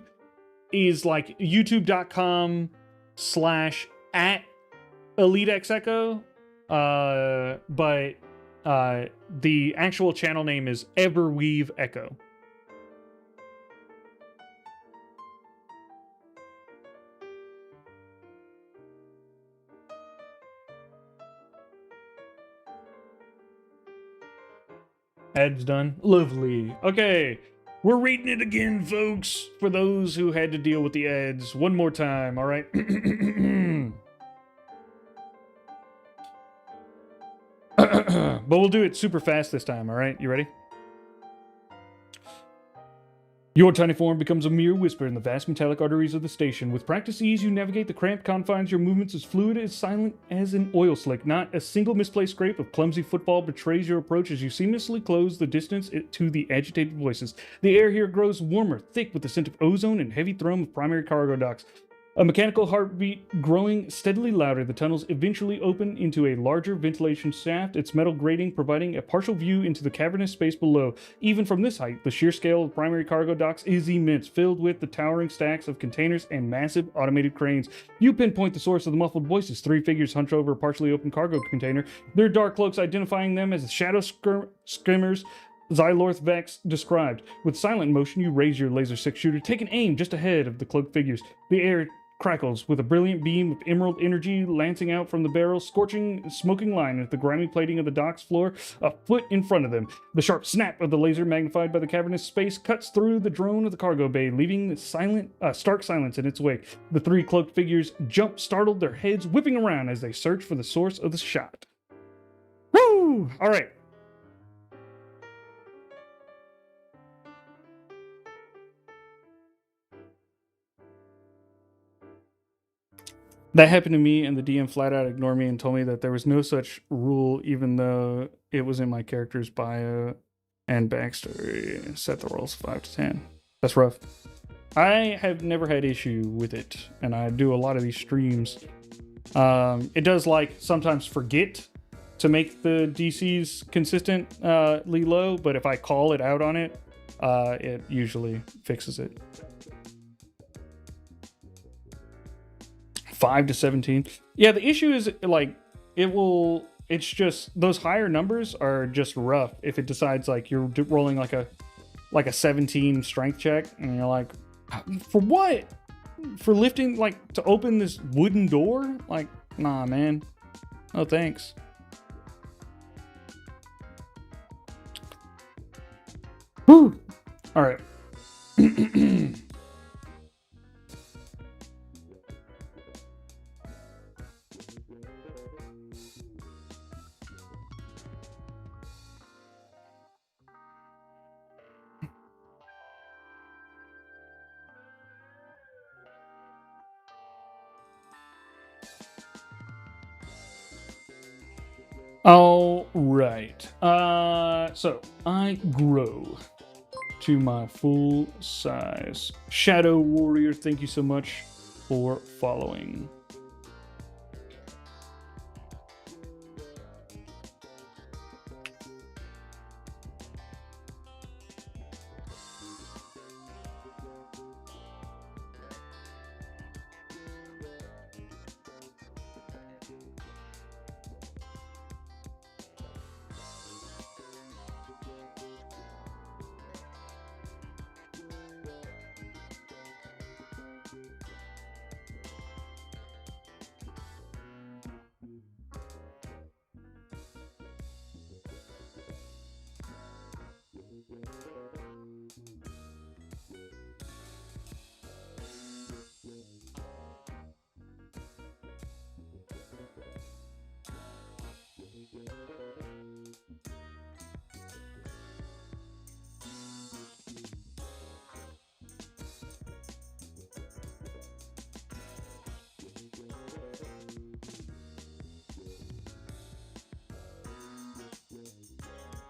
is like youtube.com/@EliteXEcho. But the actual channel name is Everweave Echo. Ad's done. Lovely. Okay. We're reading it again, folks. For those who had to deal with the ads. One more time, alright? But we'll do it super fast this time, all right? You ready? Your tiny form becomes a mere whisper in the vast metallic arteries of the station. With practice ease, you navigate the cramped confines, your movements as fluid as silent as an oil slick. Not a single misplaced scrape of clumsy football betrays your approach as you seamlessly close the distance to the agitated voices. The air here grows warmer, thick with the scent of ozone and heavy thrum of primary cargo docks. A mechanical heartbeat growing steadily louder, the tunnels eventually open into a larger ventilation shaft, its metal grating providing a partial view into the cavernous space below. Even from this height, the sheer scale of primary cargo docks is immense, filled with the towering stacks of containers and massive automated cranes. You pinpoint the source of the muffled voices. Three figures hunch over a partially open cargo container, their dark cloaks identifying them as the shadow skimmers Xylorth Vex described. With silent motion, you raise your laser six-shooter, take an aim just ahead of the cloaked figures. The air crackles with a brilliant beam of emerald energy lancing out from the barrel, scorching smoking line at the grimy plating of the dock's floor a foot in front of them. The sharp snap of the laser, magnified by the cavernous space, cuts through the drone of the cargo bay, leaving stark silence in its wake. The three cloaked figures jump, startled, their heads whipping around as they search for the source of the shot. Woo! All right. That happened to me, and the DM flat out ignored me and told me that there was no such rule, even though it was in my character's bio and backstory. Set the rolls 5 to 10. That's rough. I have never had issue with it, and I do a lot of these streams. It does like sometimes forget to make the DCs consistently low, but if I call it out on it, it usually fixes it. 5 to 17. Yeah, the issue is like it's just those higher numbers are just rough if it decides like you're rolling like a 17 strength check and you're like, for what? For lifting, like, to open this wooden door? Like, nah, man. No thanks. Whew. All right. All right. So I grow to my full size. Shadow Warrior, thank you so much for following.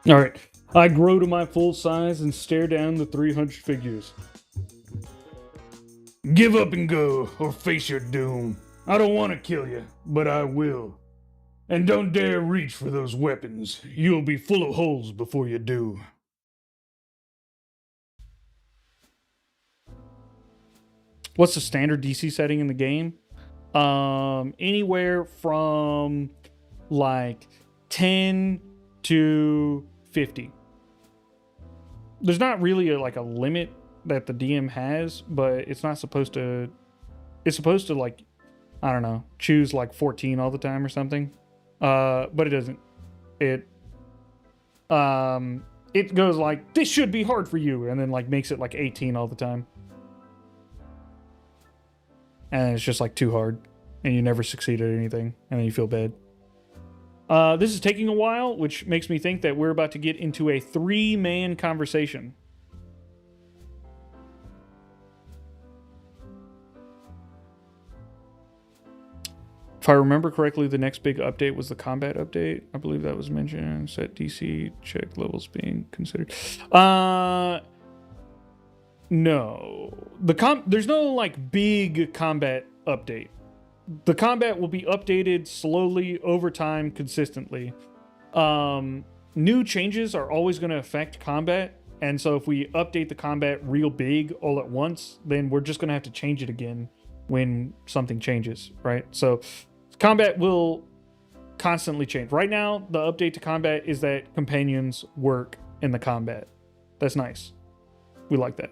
All right. I grow to my full size and stare down the 300 figures. Give up and go, or face your doom. I don't want to kill you, but I will. And don't dare reach for those weapons. You'll be full of holes before you do. What's the standard DC setting in the game? Anywhere from like 10 to 50. There's not really like a limit that the DM has, but it's not supposed to. It's supposed to, like, I don't know, choose like 14 all the time or something. But it doesn't. It goes like, this should be hard for you, and then like makes it like 18 all the time. And it's just like too hard, and you never succeed at anything, and then you feel bad. This is taking a while, which makes me think that we're about to get into a 3-man conversation. If I remember correctly, the next big update was the combat update. I believe that was mentioned. Set DC, check levels being considered. No. There's no, like, big combat update. The combat will be updated slowly over time, consistently. New changes are always going to affect combat, and so if we update the combat real big all at once, then we're just going to have to change it again when something changes, right? So combat will constantly change. Right now, the update to combat is that companions work in the combat. That's nice. We like that.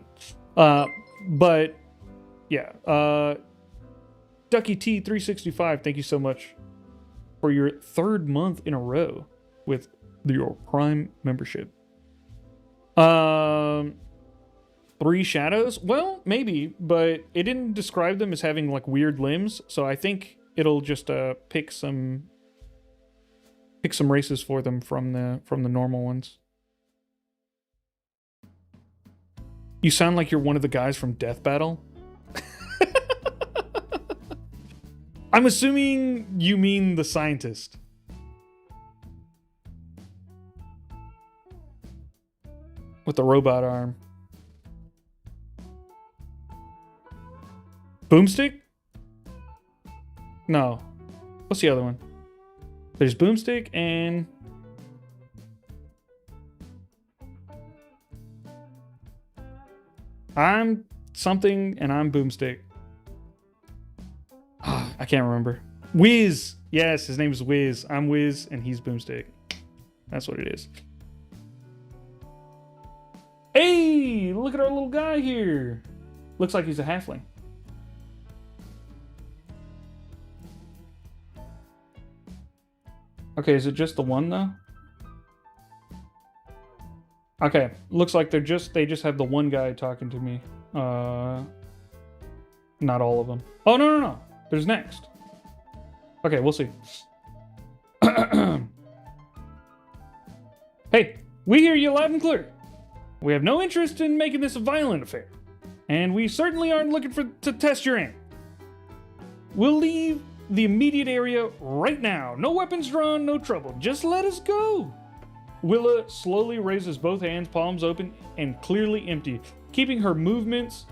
But yeah, Ducky T365, thank you so much for your 3rd month in a row with your Prime membership. 3 shadows? Well, maybe, but it didn't describe them as having like weird limbs, so I think it'll just pick some races for them from the normal ones. You sound like you're one of the guys from Death Battle. I'm assuming you mean the scientist. With the robot arm. Boomstick? No. What's the other one? There's Boomstick and... I'm something and I'm Boomstick. I can't remember. Wiz! Yes, his name is Wiz. I'm Wiz and he's Boomstick. That's what it is. Hey! Look at our little guy here. Looks like he's a halfling. Okay, is it just the one though? Okay, looks like they just have the one guy talking to me. Not all of them. Oh, no. There's next. Okay, we'll see. Hey, we hear you loud and clear. We have no interest in making this a violent affair. And we certainly aren't looking to test your aim. We'll leave the immediate area right now. No weapons drawn, no trouble. Just let us go. Willa slowly raises both hands, palms open and clearly empty, keeping her movements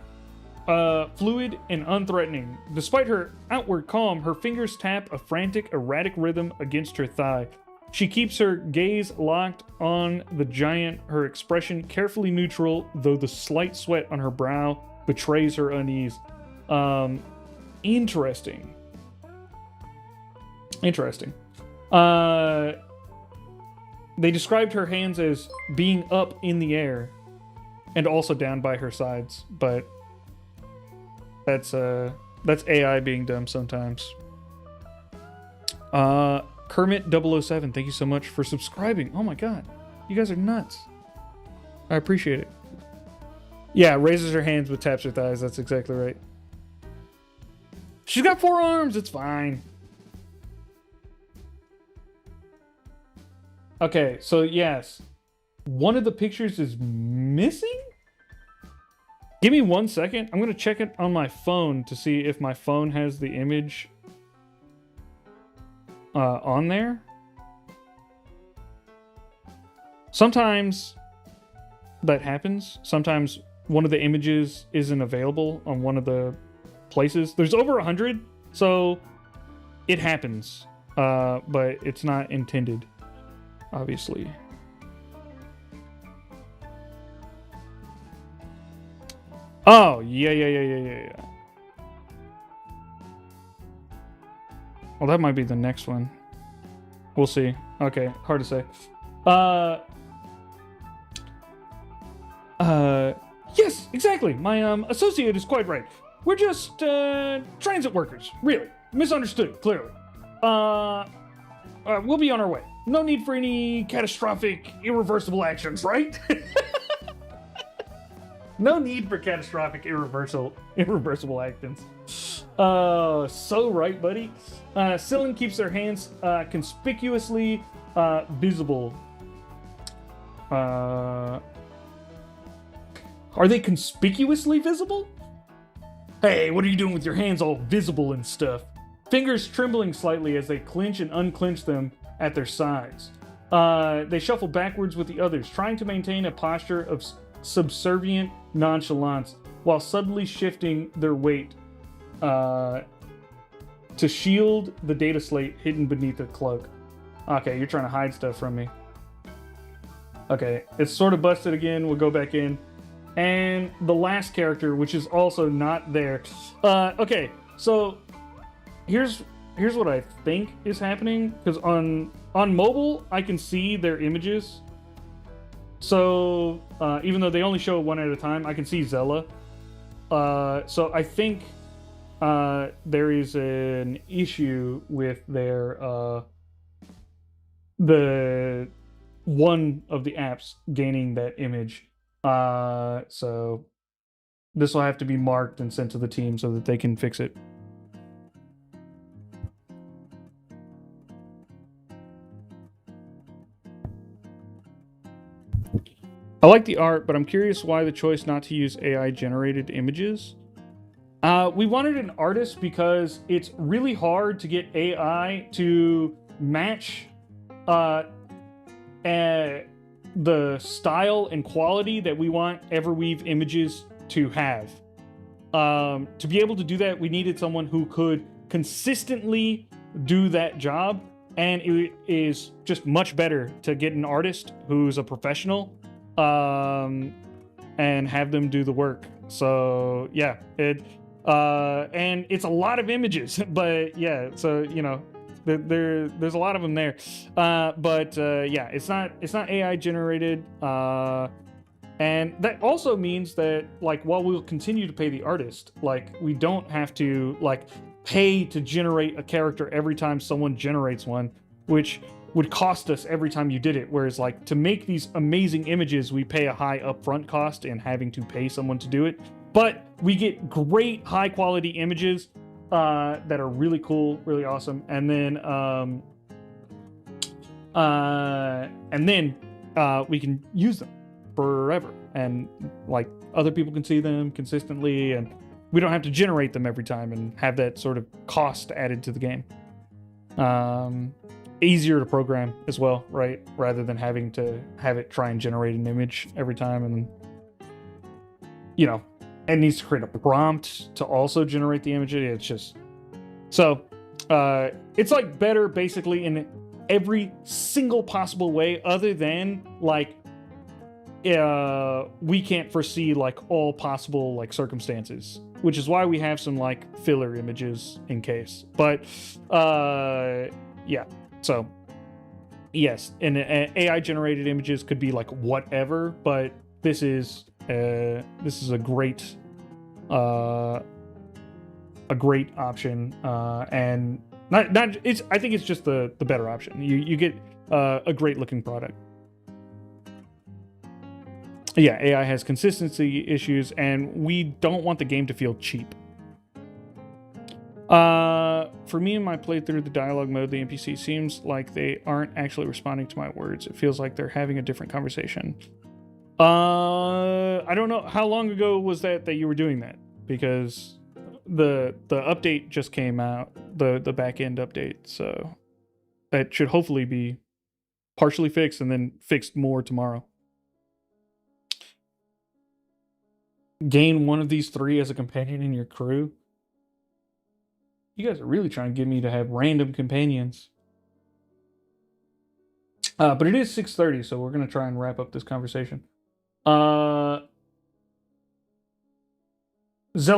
fluid and unthreatening. Despite her outward calm, her fingers tap a frantic, erratic rhythm against her thigh. She keeps her gaze locked on the giant, her expression carefully neutral, though the slight sweat on her brow betrays her unease. Interesting. They described her hands as being up in the air and also down by her sides, but that's AI being dumb sometimes. Kermit007, thank you so much for subscribing. Oh my god, you guys are nuts. I appreciate it. Yeah, raises her hands but taps her thighs. That's exactly right. She's got 4 arms. It's fine. Okay, so yes, one of the pictures is missing? Give me 1 second. I'm going to check it on my phone to see if my phone has the image on there. Sometimes that happens. Sometimes one of the images isn't available on one of the places. There's over 100, so it happens, but it's not intended. Obviously. Oh, yeah. Well, that might be the next one. We'll see. Okay, hard to say. Yes, exactly. My associate is quite right. We're just transit workers, really. Misunderstood, clearly. We'll be on our way. No need for any catastrophic, irreversible actions, right? No need for catastrophic, irreversible actions. So right, buddy. Scylla keeps their hands conspicuously visible. Are they conspicuously visible? Hey, what are you doing with your hands all visible and stuff? Fingers trembling slightly as they clench and unclench them at their sides. They shuffle backwards with the others, trying to maintain a posture of subservient nonchalance while subtly shifting their weight to shield the data slate hidden beneath their cloak. Okay, you're trying to hide stuff from me. Okay, it's sort of busted again. We'll go back in. And the last character, which is also not there. Okay, so here's what I think is happening. Because on mobile, I can see their images. So even though they only show one at a time, I can see Zella. So I think there is an issue with their the one of the apps gaining that image. So this will have to be marked and sent to the team so that they can fix it. I like the art, but I'm curious why the choice not to use AI generated images. We wanted an artist because it's really hard to get AI to match the style and quality that we want Everweave images to have. To be able to do that, we needed someone who could consistently do that job, and it is just much better to get an artist who's a professional and have them do the work. So yeah, and it's a lot of images, but yeah, so you know, there's a lot of them there, but yeah, it's not AI generated, and that also means that like while we'll continue to pay the artist, like we don't have to like pay to generate a character every time someone generates one, which would cost us every time you did it. Whereas like to make these amazing images, we pay a high upfront cost in having to pay someone to do it, but we get great high quality images that are really cool, really awesome, and then we can use them forever, and like other people can see them consistently, and we don't have to generate them every time and have that sort of cost added to the game. Easier to program as well, right? Rather than having to have it try and generate an image every time, and you know, it needs to create a prompt to also generate the image. It's just so it's like better basically in every single possible way, other than like we can't foresee like all possible like circumstances, which is why we have some like filler images in case. But yeah, so yes, and AI generated images could be like whatever, but this is a great option, and not it's I think it's just the better option. You get a great looking product. Yeah, AI has consistency issues, and we don't want the game to feel cheap. For me, in my playthrough, the dialogue mode, the NPC seems like they aren't actually responding to my words. It feels like they're having a different conversation. I don't know how long ago was that you were doing that, because the update just came out, the back end update, so that should hopefully be partially fixed and then fixed more tomorrow. Gain one of these 3 as a companion in your crew. You guys are really trying to get me to have random companions. But it is 6:30, so we're gonna try and wrap up this conversation. Zella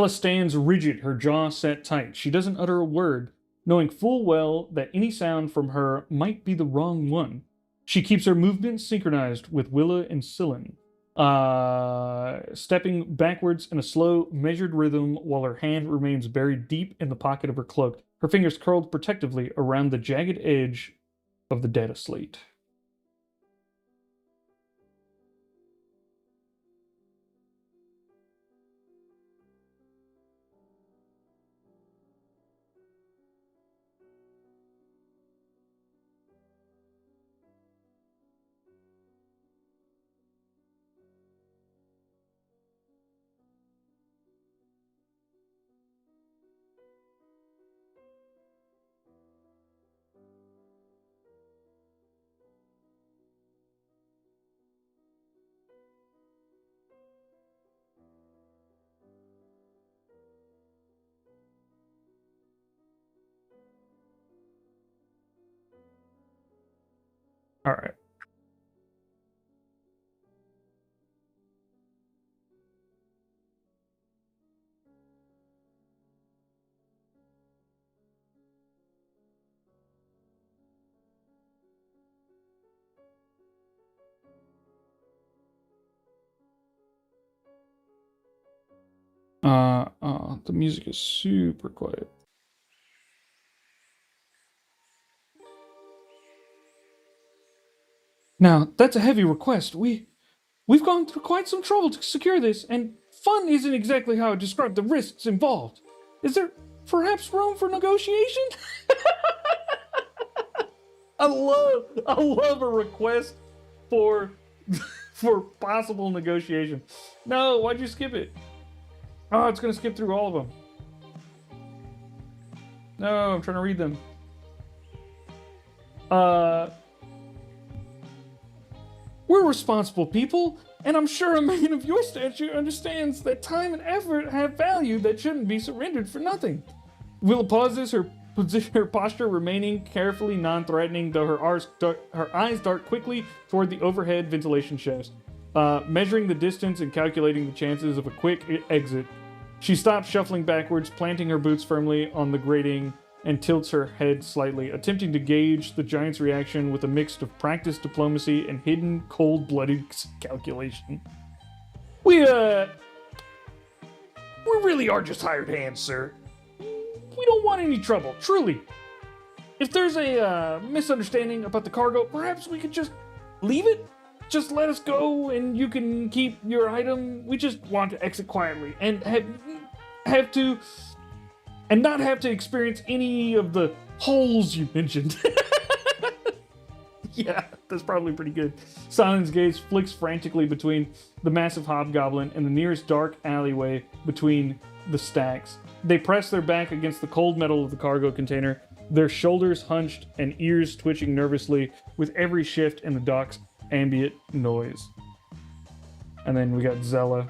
stands rigid, her jaw set tight. She doesn't utter a word, knowing full well that any sound from her might be the wrong one. She keeps her movements synchronized with Willa and Scylla, stepping backwards in a slow, measured rhythm while her hand remains buried deep in the pocket of her cloak, her fingers curled protectively around the jagged edge of the data slate. All right. The music is super quiet. Now, that's a heavy request. We've gone through quite some trouble to secure this, and fun isn't exactly how I describe the risks involved. Is there perhaps room for negotiation? I love a request for for possible negotiation. No, why'd you skip it? Oh, it's gonna skip through all of them. No, I'm trying to read them. We're responsible people, and I'm sure a man of your stature understands that time and effort have value that shouldn't be surrendered for nothing. Willa pauses, her posture remaining carefully non-threatening, though her eyes dart quickly toward the overhead ventilation shafts, measuring the distance and calculating the chances of a quick exit. She stops shuffling backwards, planting her boots firmly on the grating, and tilts her head slightly, attempting to gauge the giant's reaction with a mix of practiced diplomacy and hidden, cold-blooded calculation. We really are just hired hands, sir. We don't want any trouble, truly. If there's a misunderstanding about the cargo, perhaps we could just leave it? Just let us go and you can keep your item. We just want to exit quietly and not have to experience any of the holes you mentioned. Yeah, that's probably pretty good. Silen's gaze flicks frantically between the massive hobgoblin and the nearest dark alleyway between the stacks. They press their back against the cold metal of the cargo container, their shoulders hunched and ears twitching nervously with every shift in the dock's ambient noise. And then we got Zella.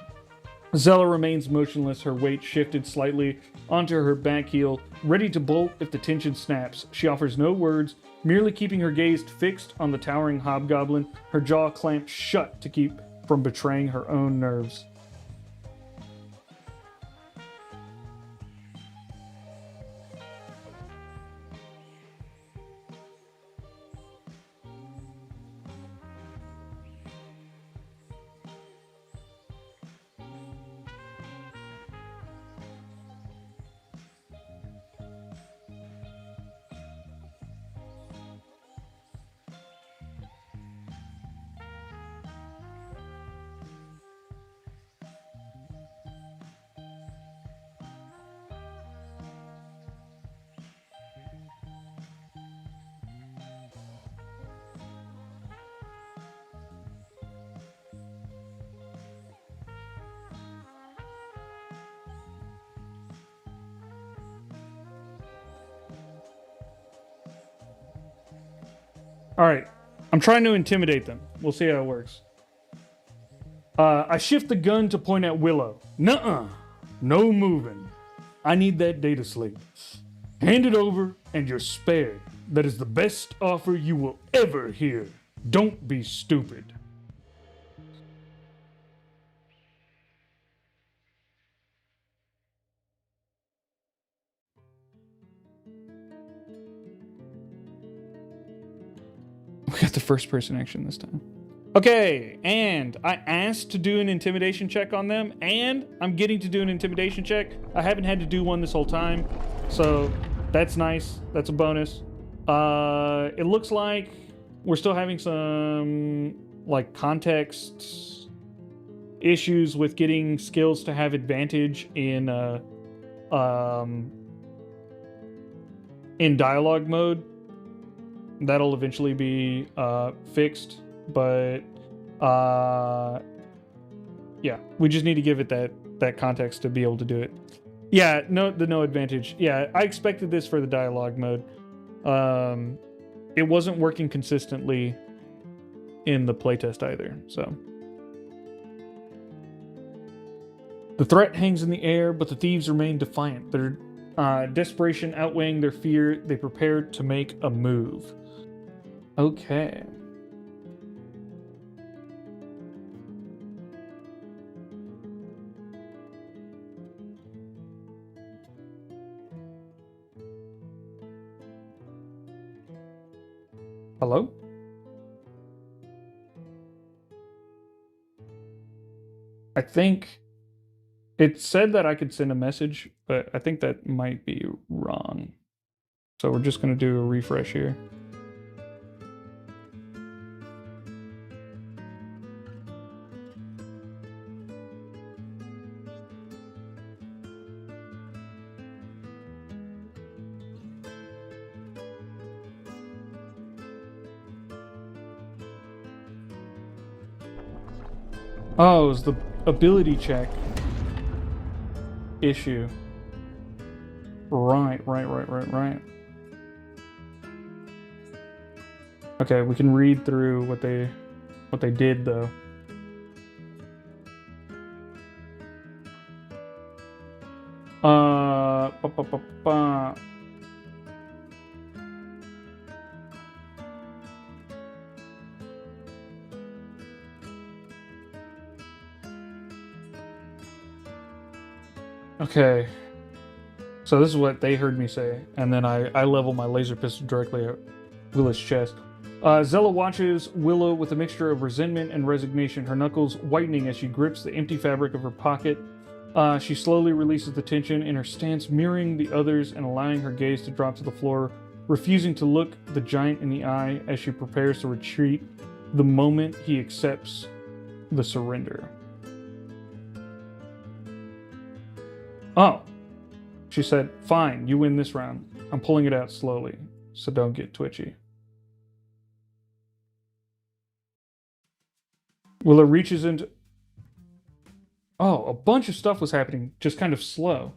Zella remains motionless, her weight shifted slightly onto her back heel, ready to bolt if the tension snaps. She offers no words, merely keeping her gaze fixed on the towering hobgoblin, her jaw clamped shut to keep from betraying her own nerves. Alright, I'm trying to intimidate them. We'll see how it works. I shift the gun to point at Willow. Nuh-uh. No moving. I need that data slate. Hand it over and you're spared. That is the best offer you will ever hear. Don't be stupid. We got the first person action this time. Okay, and I asked to do an intimidation check on them, and I'm getting to do an intimidation check. I haven't had to do one this whole time, so that's nice. That's a bonus. It looks like we're still having some like context issues with getting skills to have advantage in dialogue mode. That'll eventually be fixed, but yeah, we just need to give it that context to be able to do it. Yeah, no advantage. Yeah, I expected this for the dialogue mode. It wasn't working consistently in the playtest either, so. The threat hangs in the air, but the thieves remain defiant. Their desperation outweighing their fear, they prepare to make a move. Okay. Hello? I think it said that I could send a message, but I think that might be wrong. So we're just going to do a refresh here. Oh, it was the ability check issue. Right. Okay, we can read through what they did though. Ba, ba, ba, ba. Okay. So this is what they heard me say, and then I level my laser pistol directly at Willow's chest. Zella watches Willow with a mixture of resentment and resignation, her knuckles whitening as she grips the empty fabric of her pocket. She slowly releases the tension in her stance, mirroring the others and allowing her gaze to drop to the floor, refusing to look the giant in the eye as she prepares to retreat the moment he accepts the surrender. Oh. She said, "Fine, you win this round. I'm pulling it out slowly, so don't get twitchy." Willow reaches into... Oh, a bunch of stuff was happening, just kind of slow.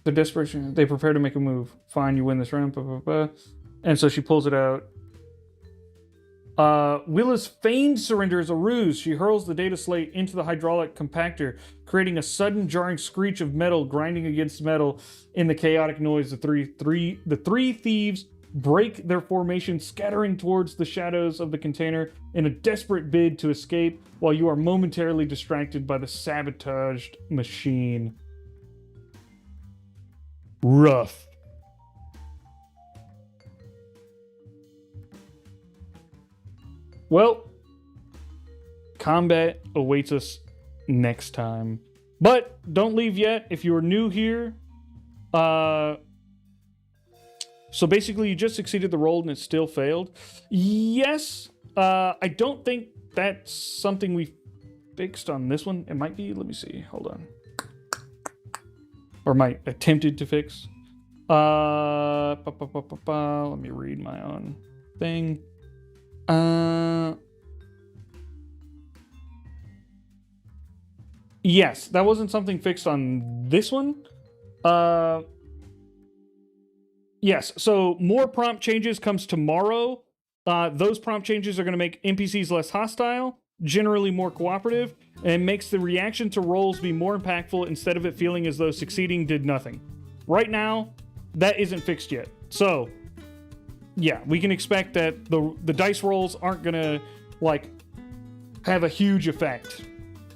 The desperation, they prepare to make a move. "Fine, you win this round, blah, blah, blah." And so she pulls it out. Willow's feigned surrender is a ruse. She hurls the data slate into the hydraulic compactor, creating a sudden jarring screech of metal grinding against metal. In the chaotic noise, the three thieves break their formation, scattering towards the shadows of the container in a desperate bid to escape, while you are momentarily distracted by the sabotaged machine. Rough. Well, combat awaits us next time. But don't leave yet if you are new here. So basically you just succeeded the roll and it still failed. Yes, I don't think that's something we fixed on this one. It might be, let me see, hold on. Or might attempted to fix. Let me read my own thing. Yes, that wasn't something fixed on this one. Yes, so more prompt changes comes tomorrow. Those prompt changes are going to make NPCs less hostile, generally more cooperative, and makes the reaction to rolls be more impactful instead of it feeling as though succeeding did nothing. Right now, that isn't fixed yet. So, yeah, we can expect that the dice rolls aren't gonna like have a huge effect.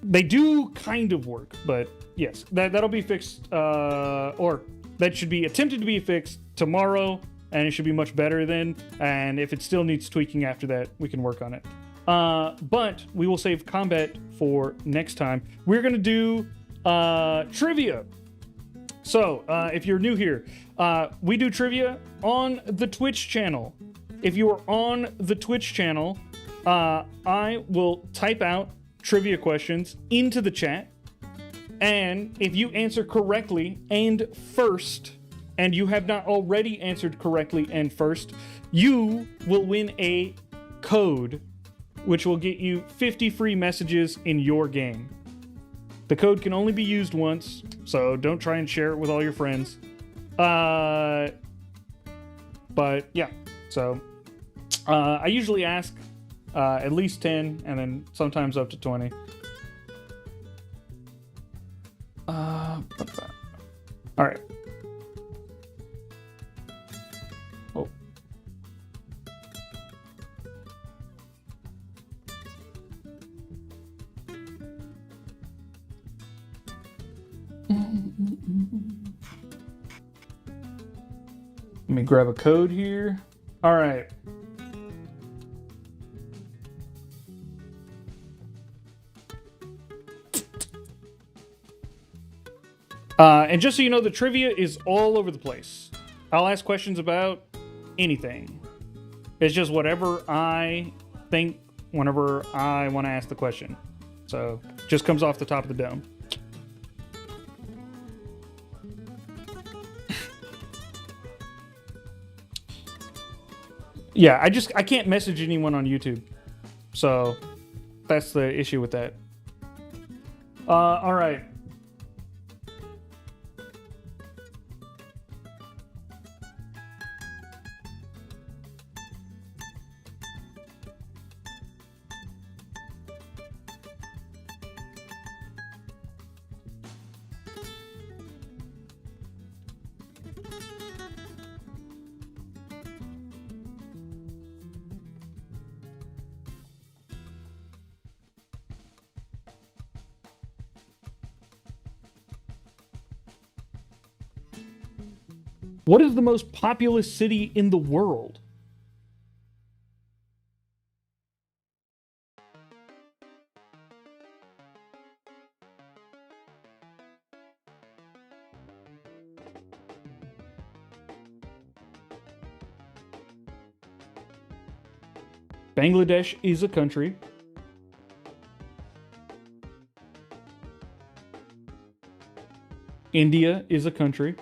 They do kind of work, but yes, that'll be fixed, or that should be attempted to be fixed tomorrow, and it should be much better then. And if it still needs tweaking after that, we can work on it. But we will save combat for next time. We're gonna do trivia. So, if you're new here, we do trivia on the Twitch channel. If you are on the Twitch channel, I will type out trivia questions into the chat. And if you answer correctly and first, and you have not already answered correctly and first, you will win a code, which will get you 50 free messages in your game. The code can only be used once, so don't try and share it with all your friends. But yeah, so I usually ask at least 10 and then sometimes up to 20. All right. Oh. Let me grab a code here. All right. And just so you know, the trivia is all over the place. I'll ask questions about anything. It's just whatever I think whenever I want to ask the question. So, just comes off the top of the dome. Yeah, I can't message anyone on YouTube. So, that's the issue with that. All right. What is the most populous city in the world? Bangladesh is a country. India is a country.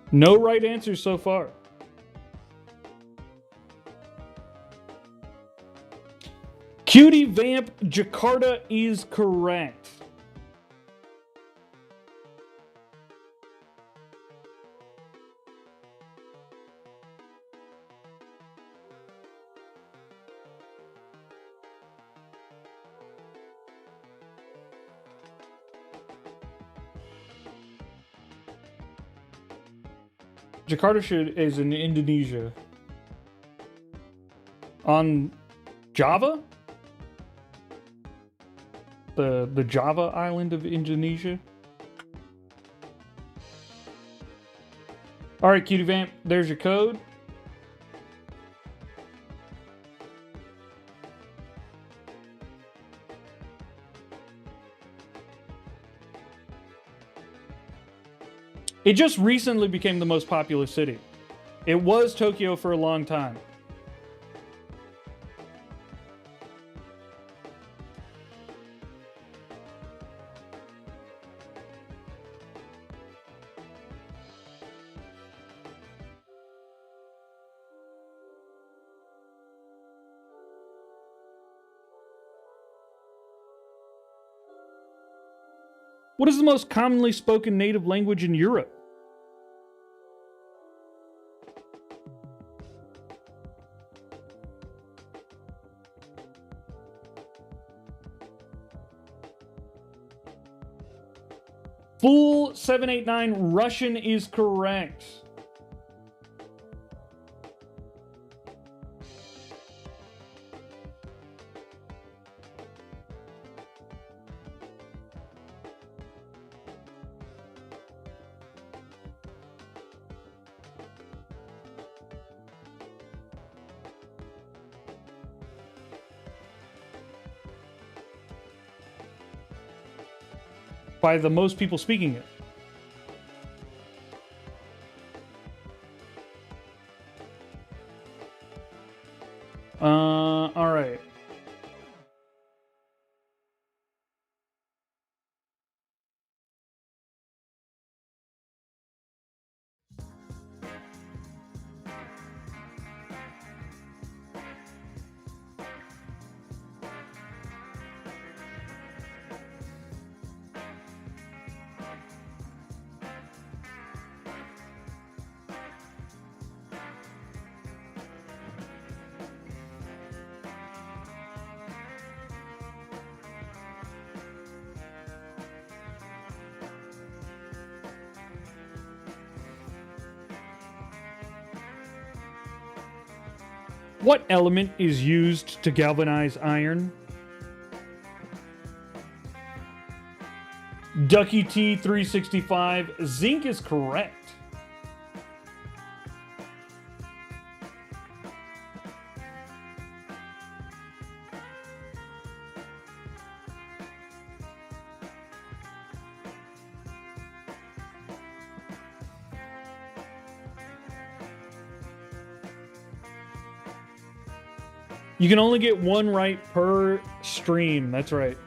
No right answers so far. Cutie Vamp, Jakarta is correct. Jakarta is in Indonesia. On Java? The Java island of Indonesia? Alright, Cutie Vamp, there's your code. It just recently became the most populous city. It was Tokyo for a long time. What is the most commonly spoken native language in Europe? Full 789, Russian is correct. By the most people speaking it. All right. What element is used to galvanize iron? Ducky T365. Zinc is correct. You can only get one right per stream. That's right.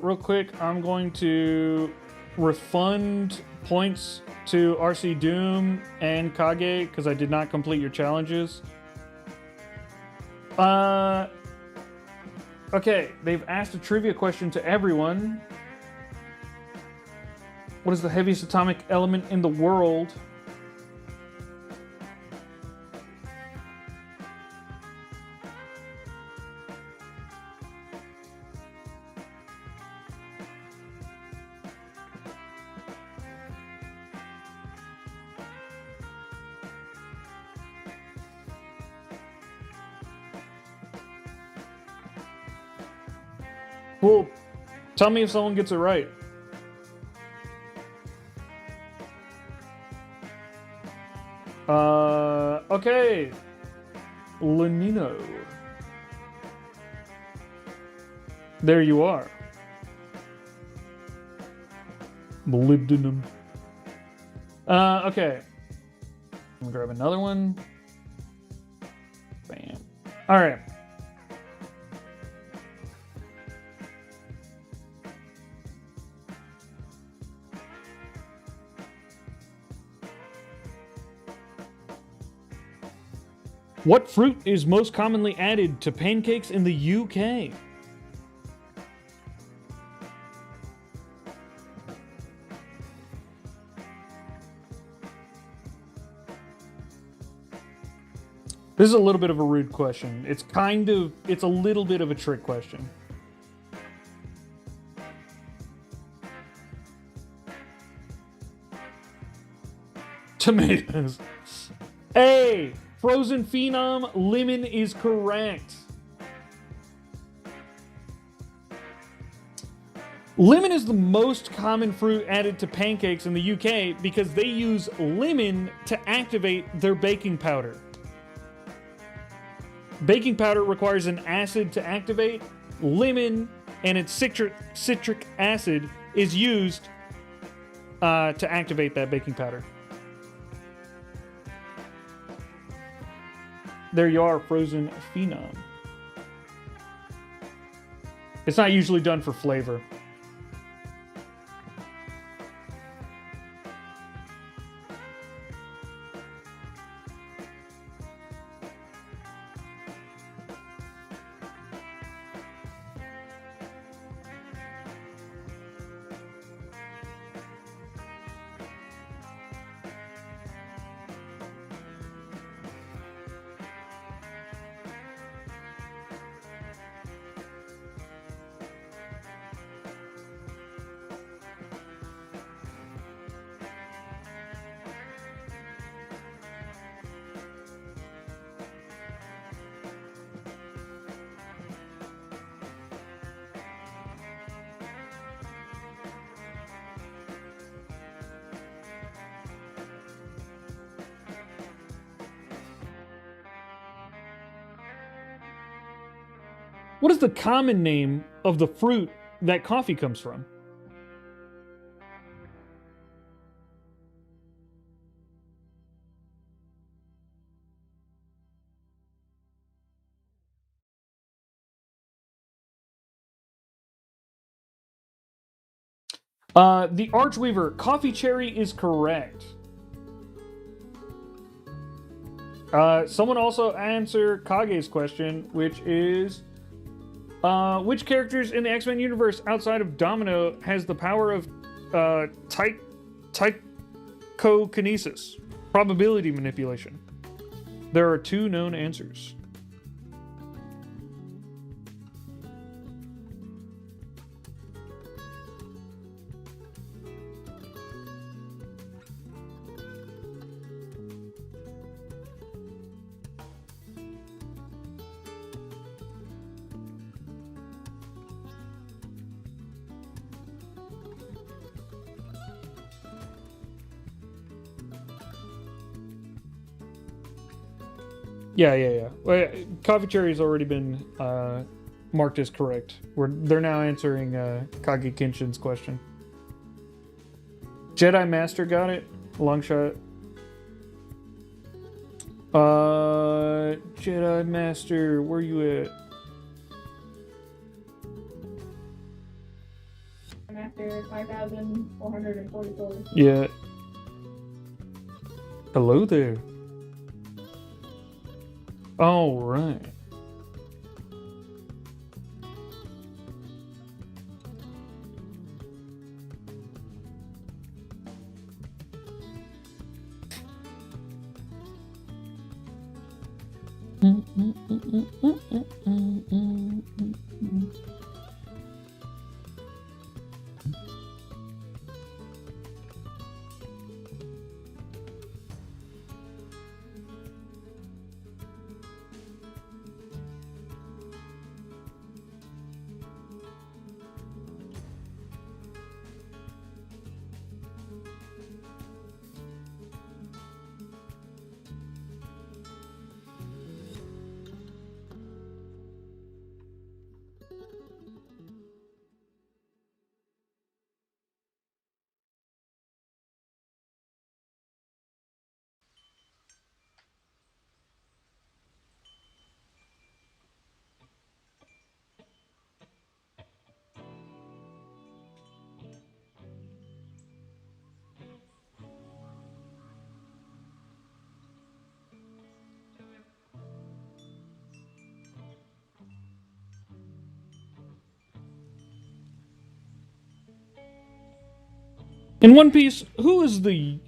Real quick, I'm going to refund points to RC Doom and Kage because I did not complete your challenges. Okay, they've asked a trivia question to everyone. What is the heaviest atomic element in the world? Well, tell me if someone gets it right. Okay. Lenino. There you are. Molybdenum. Okay. I'm gonna grab another one. Bam. All right. What fruit is most commonly added to pancakes in the UK? This is a little bit of a rude question. It's a little bit of a trick question. Tomatoes. Hey! Frozen Phenom, lemon is correct. Lemon is the most common fruit added to pancakes in the UK because they use lemon to activate their baking powder. Baking powder requires an acid to activate. Lemon and its citric acid is used to activate that baking powder. There you are, Frozen Phenom. It's not usually done for flavor. What is the common name of the fruit that coffee comes from? The Archweaver, coffee cherry is correct. Someone also answered Kage's question, which is, Which characters in the X-Men universe outside of Domino has the power of psychokinesis, probability manipulation? There are 2 known answers. Yeah. Well, Coffee Cherry's already been marked as correct. They're now answering Kage Kenshin's question. Jedi Master got it. Long shot. Jedi Master, where you at? I'm after 5,444. Yeah. Hello there. All right. In One Piece, who is the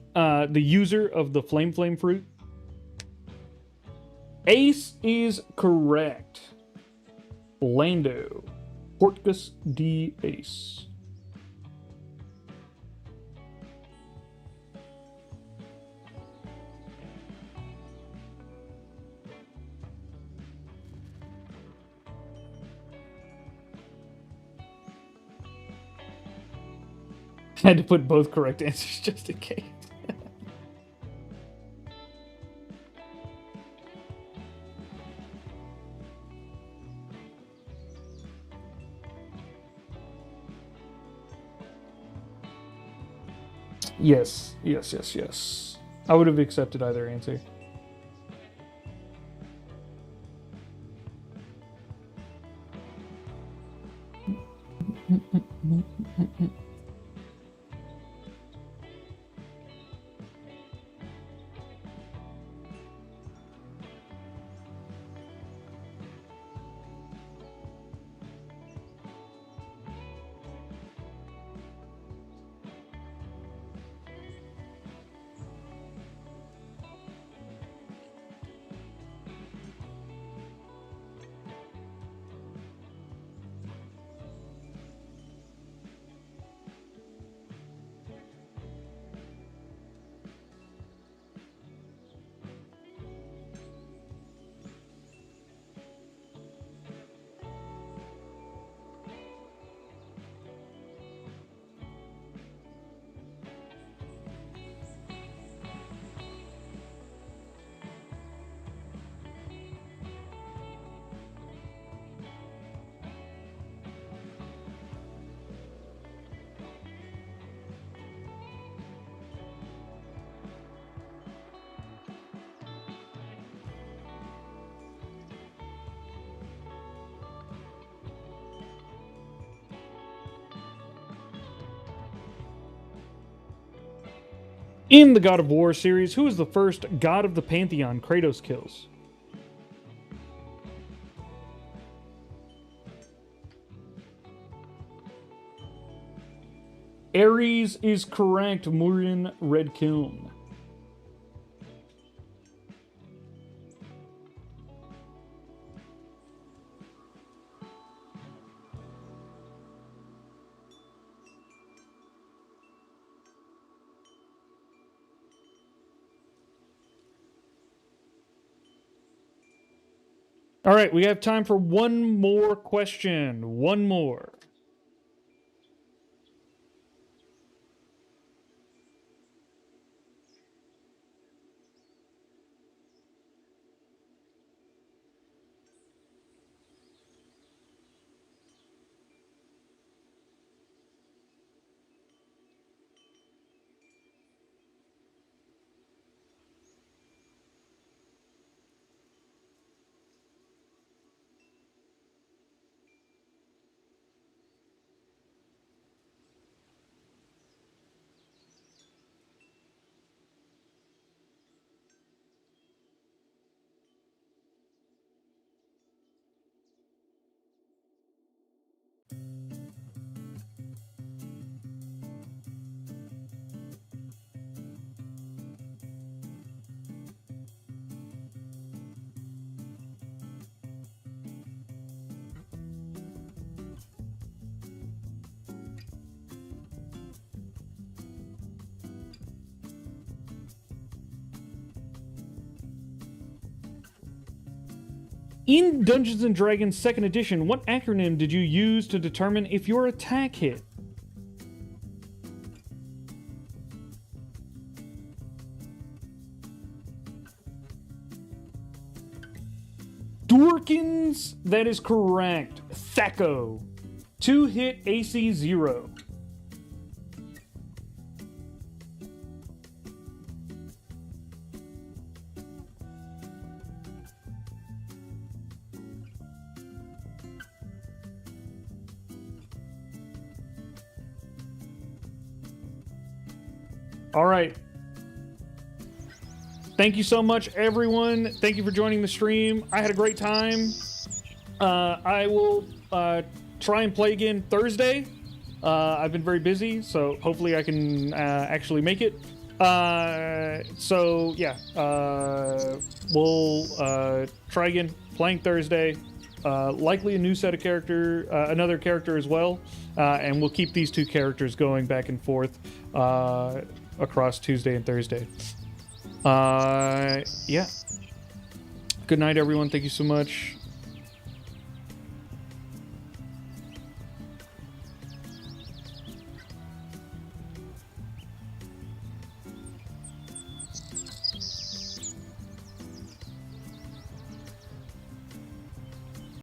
user of the flame fruit? Ace is correct. Lando. Portgas D. Ace. I had to put both correct answers just in case. Yes. I would have accepted either answer. In the God of War series, who is the first god of the Pantheon Kratos kills? Aries is correct. Murin Red Kiln. All right, we have time for one more question. One more. In Dungeons & Dragons 2nd Edition, what acronym did you use to determine if your attack hit? Dorkins, that is correct. Thaco. 2-hit AC 0. All right. Thank you so much, everyone. Thank you for joining the stream. I had a great time. I will try and play again Thursday. I've been very busy, so hopefully I can actually make it. So yeah, we'll try again playing Thursday. Likely a new set of another character as well, and we'll keep these two characters going back and forth across Tuesday and Thursday. Yeah. Good night, everyone. Thank you so much.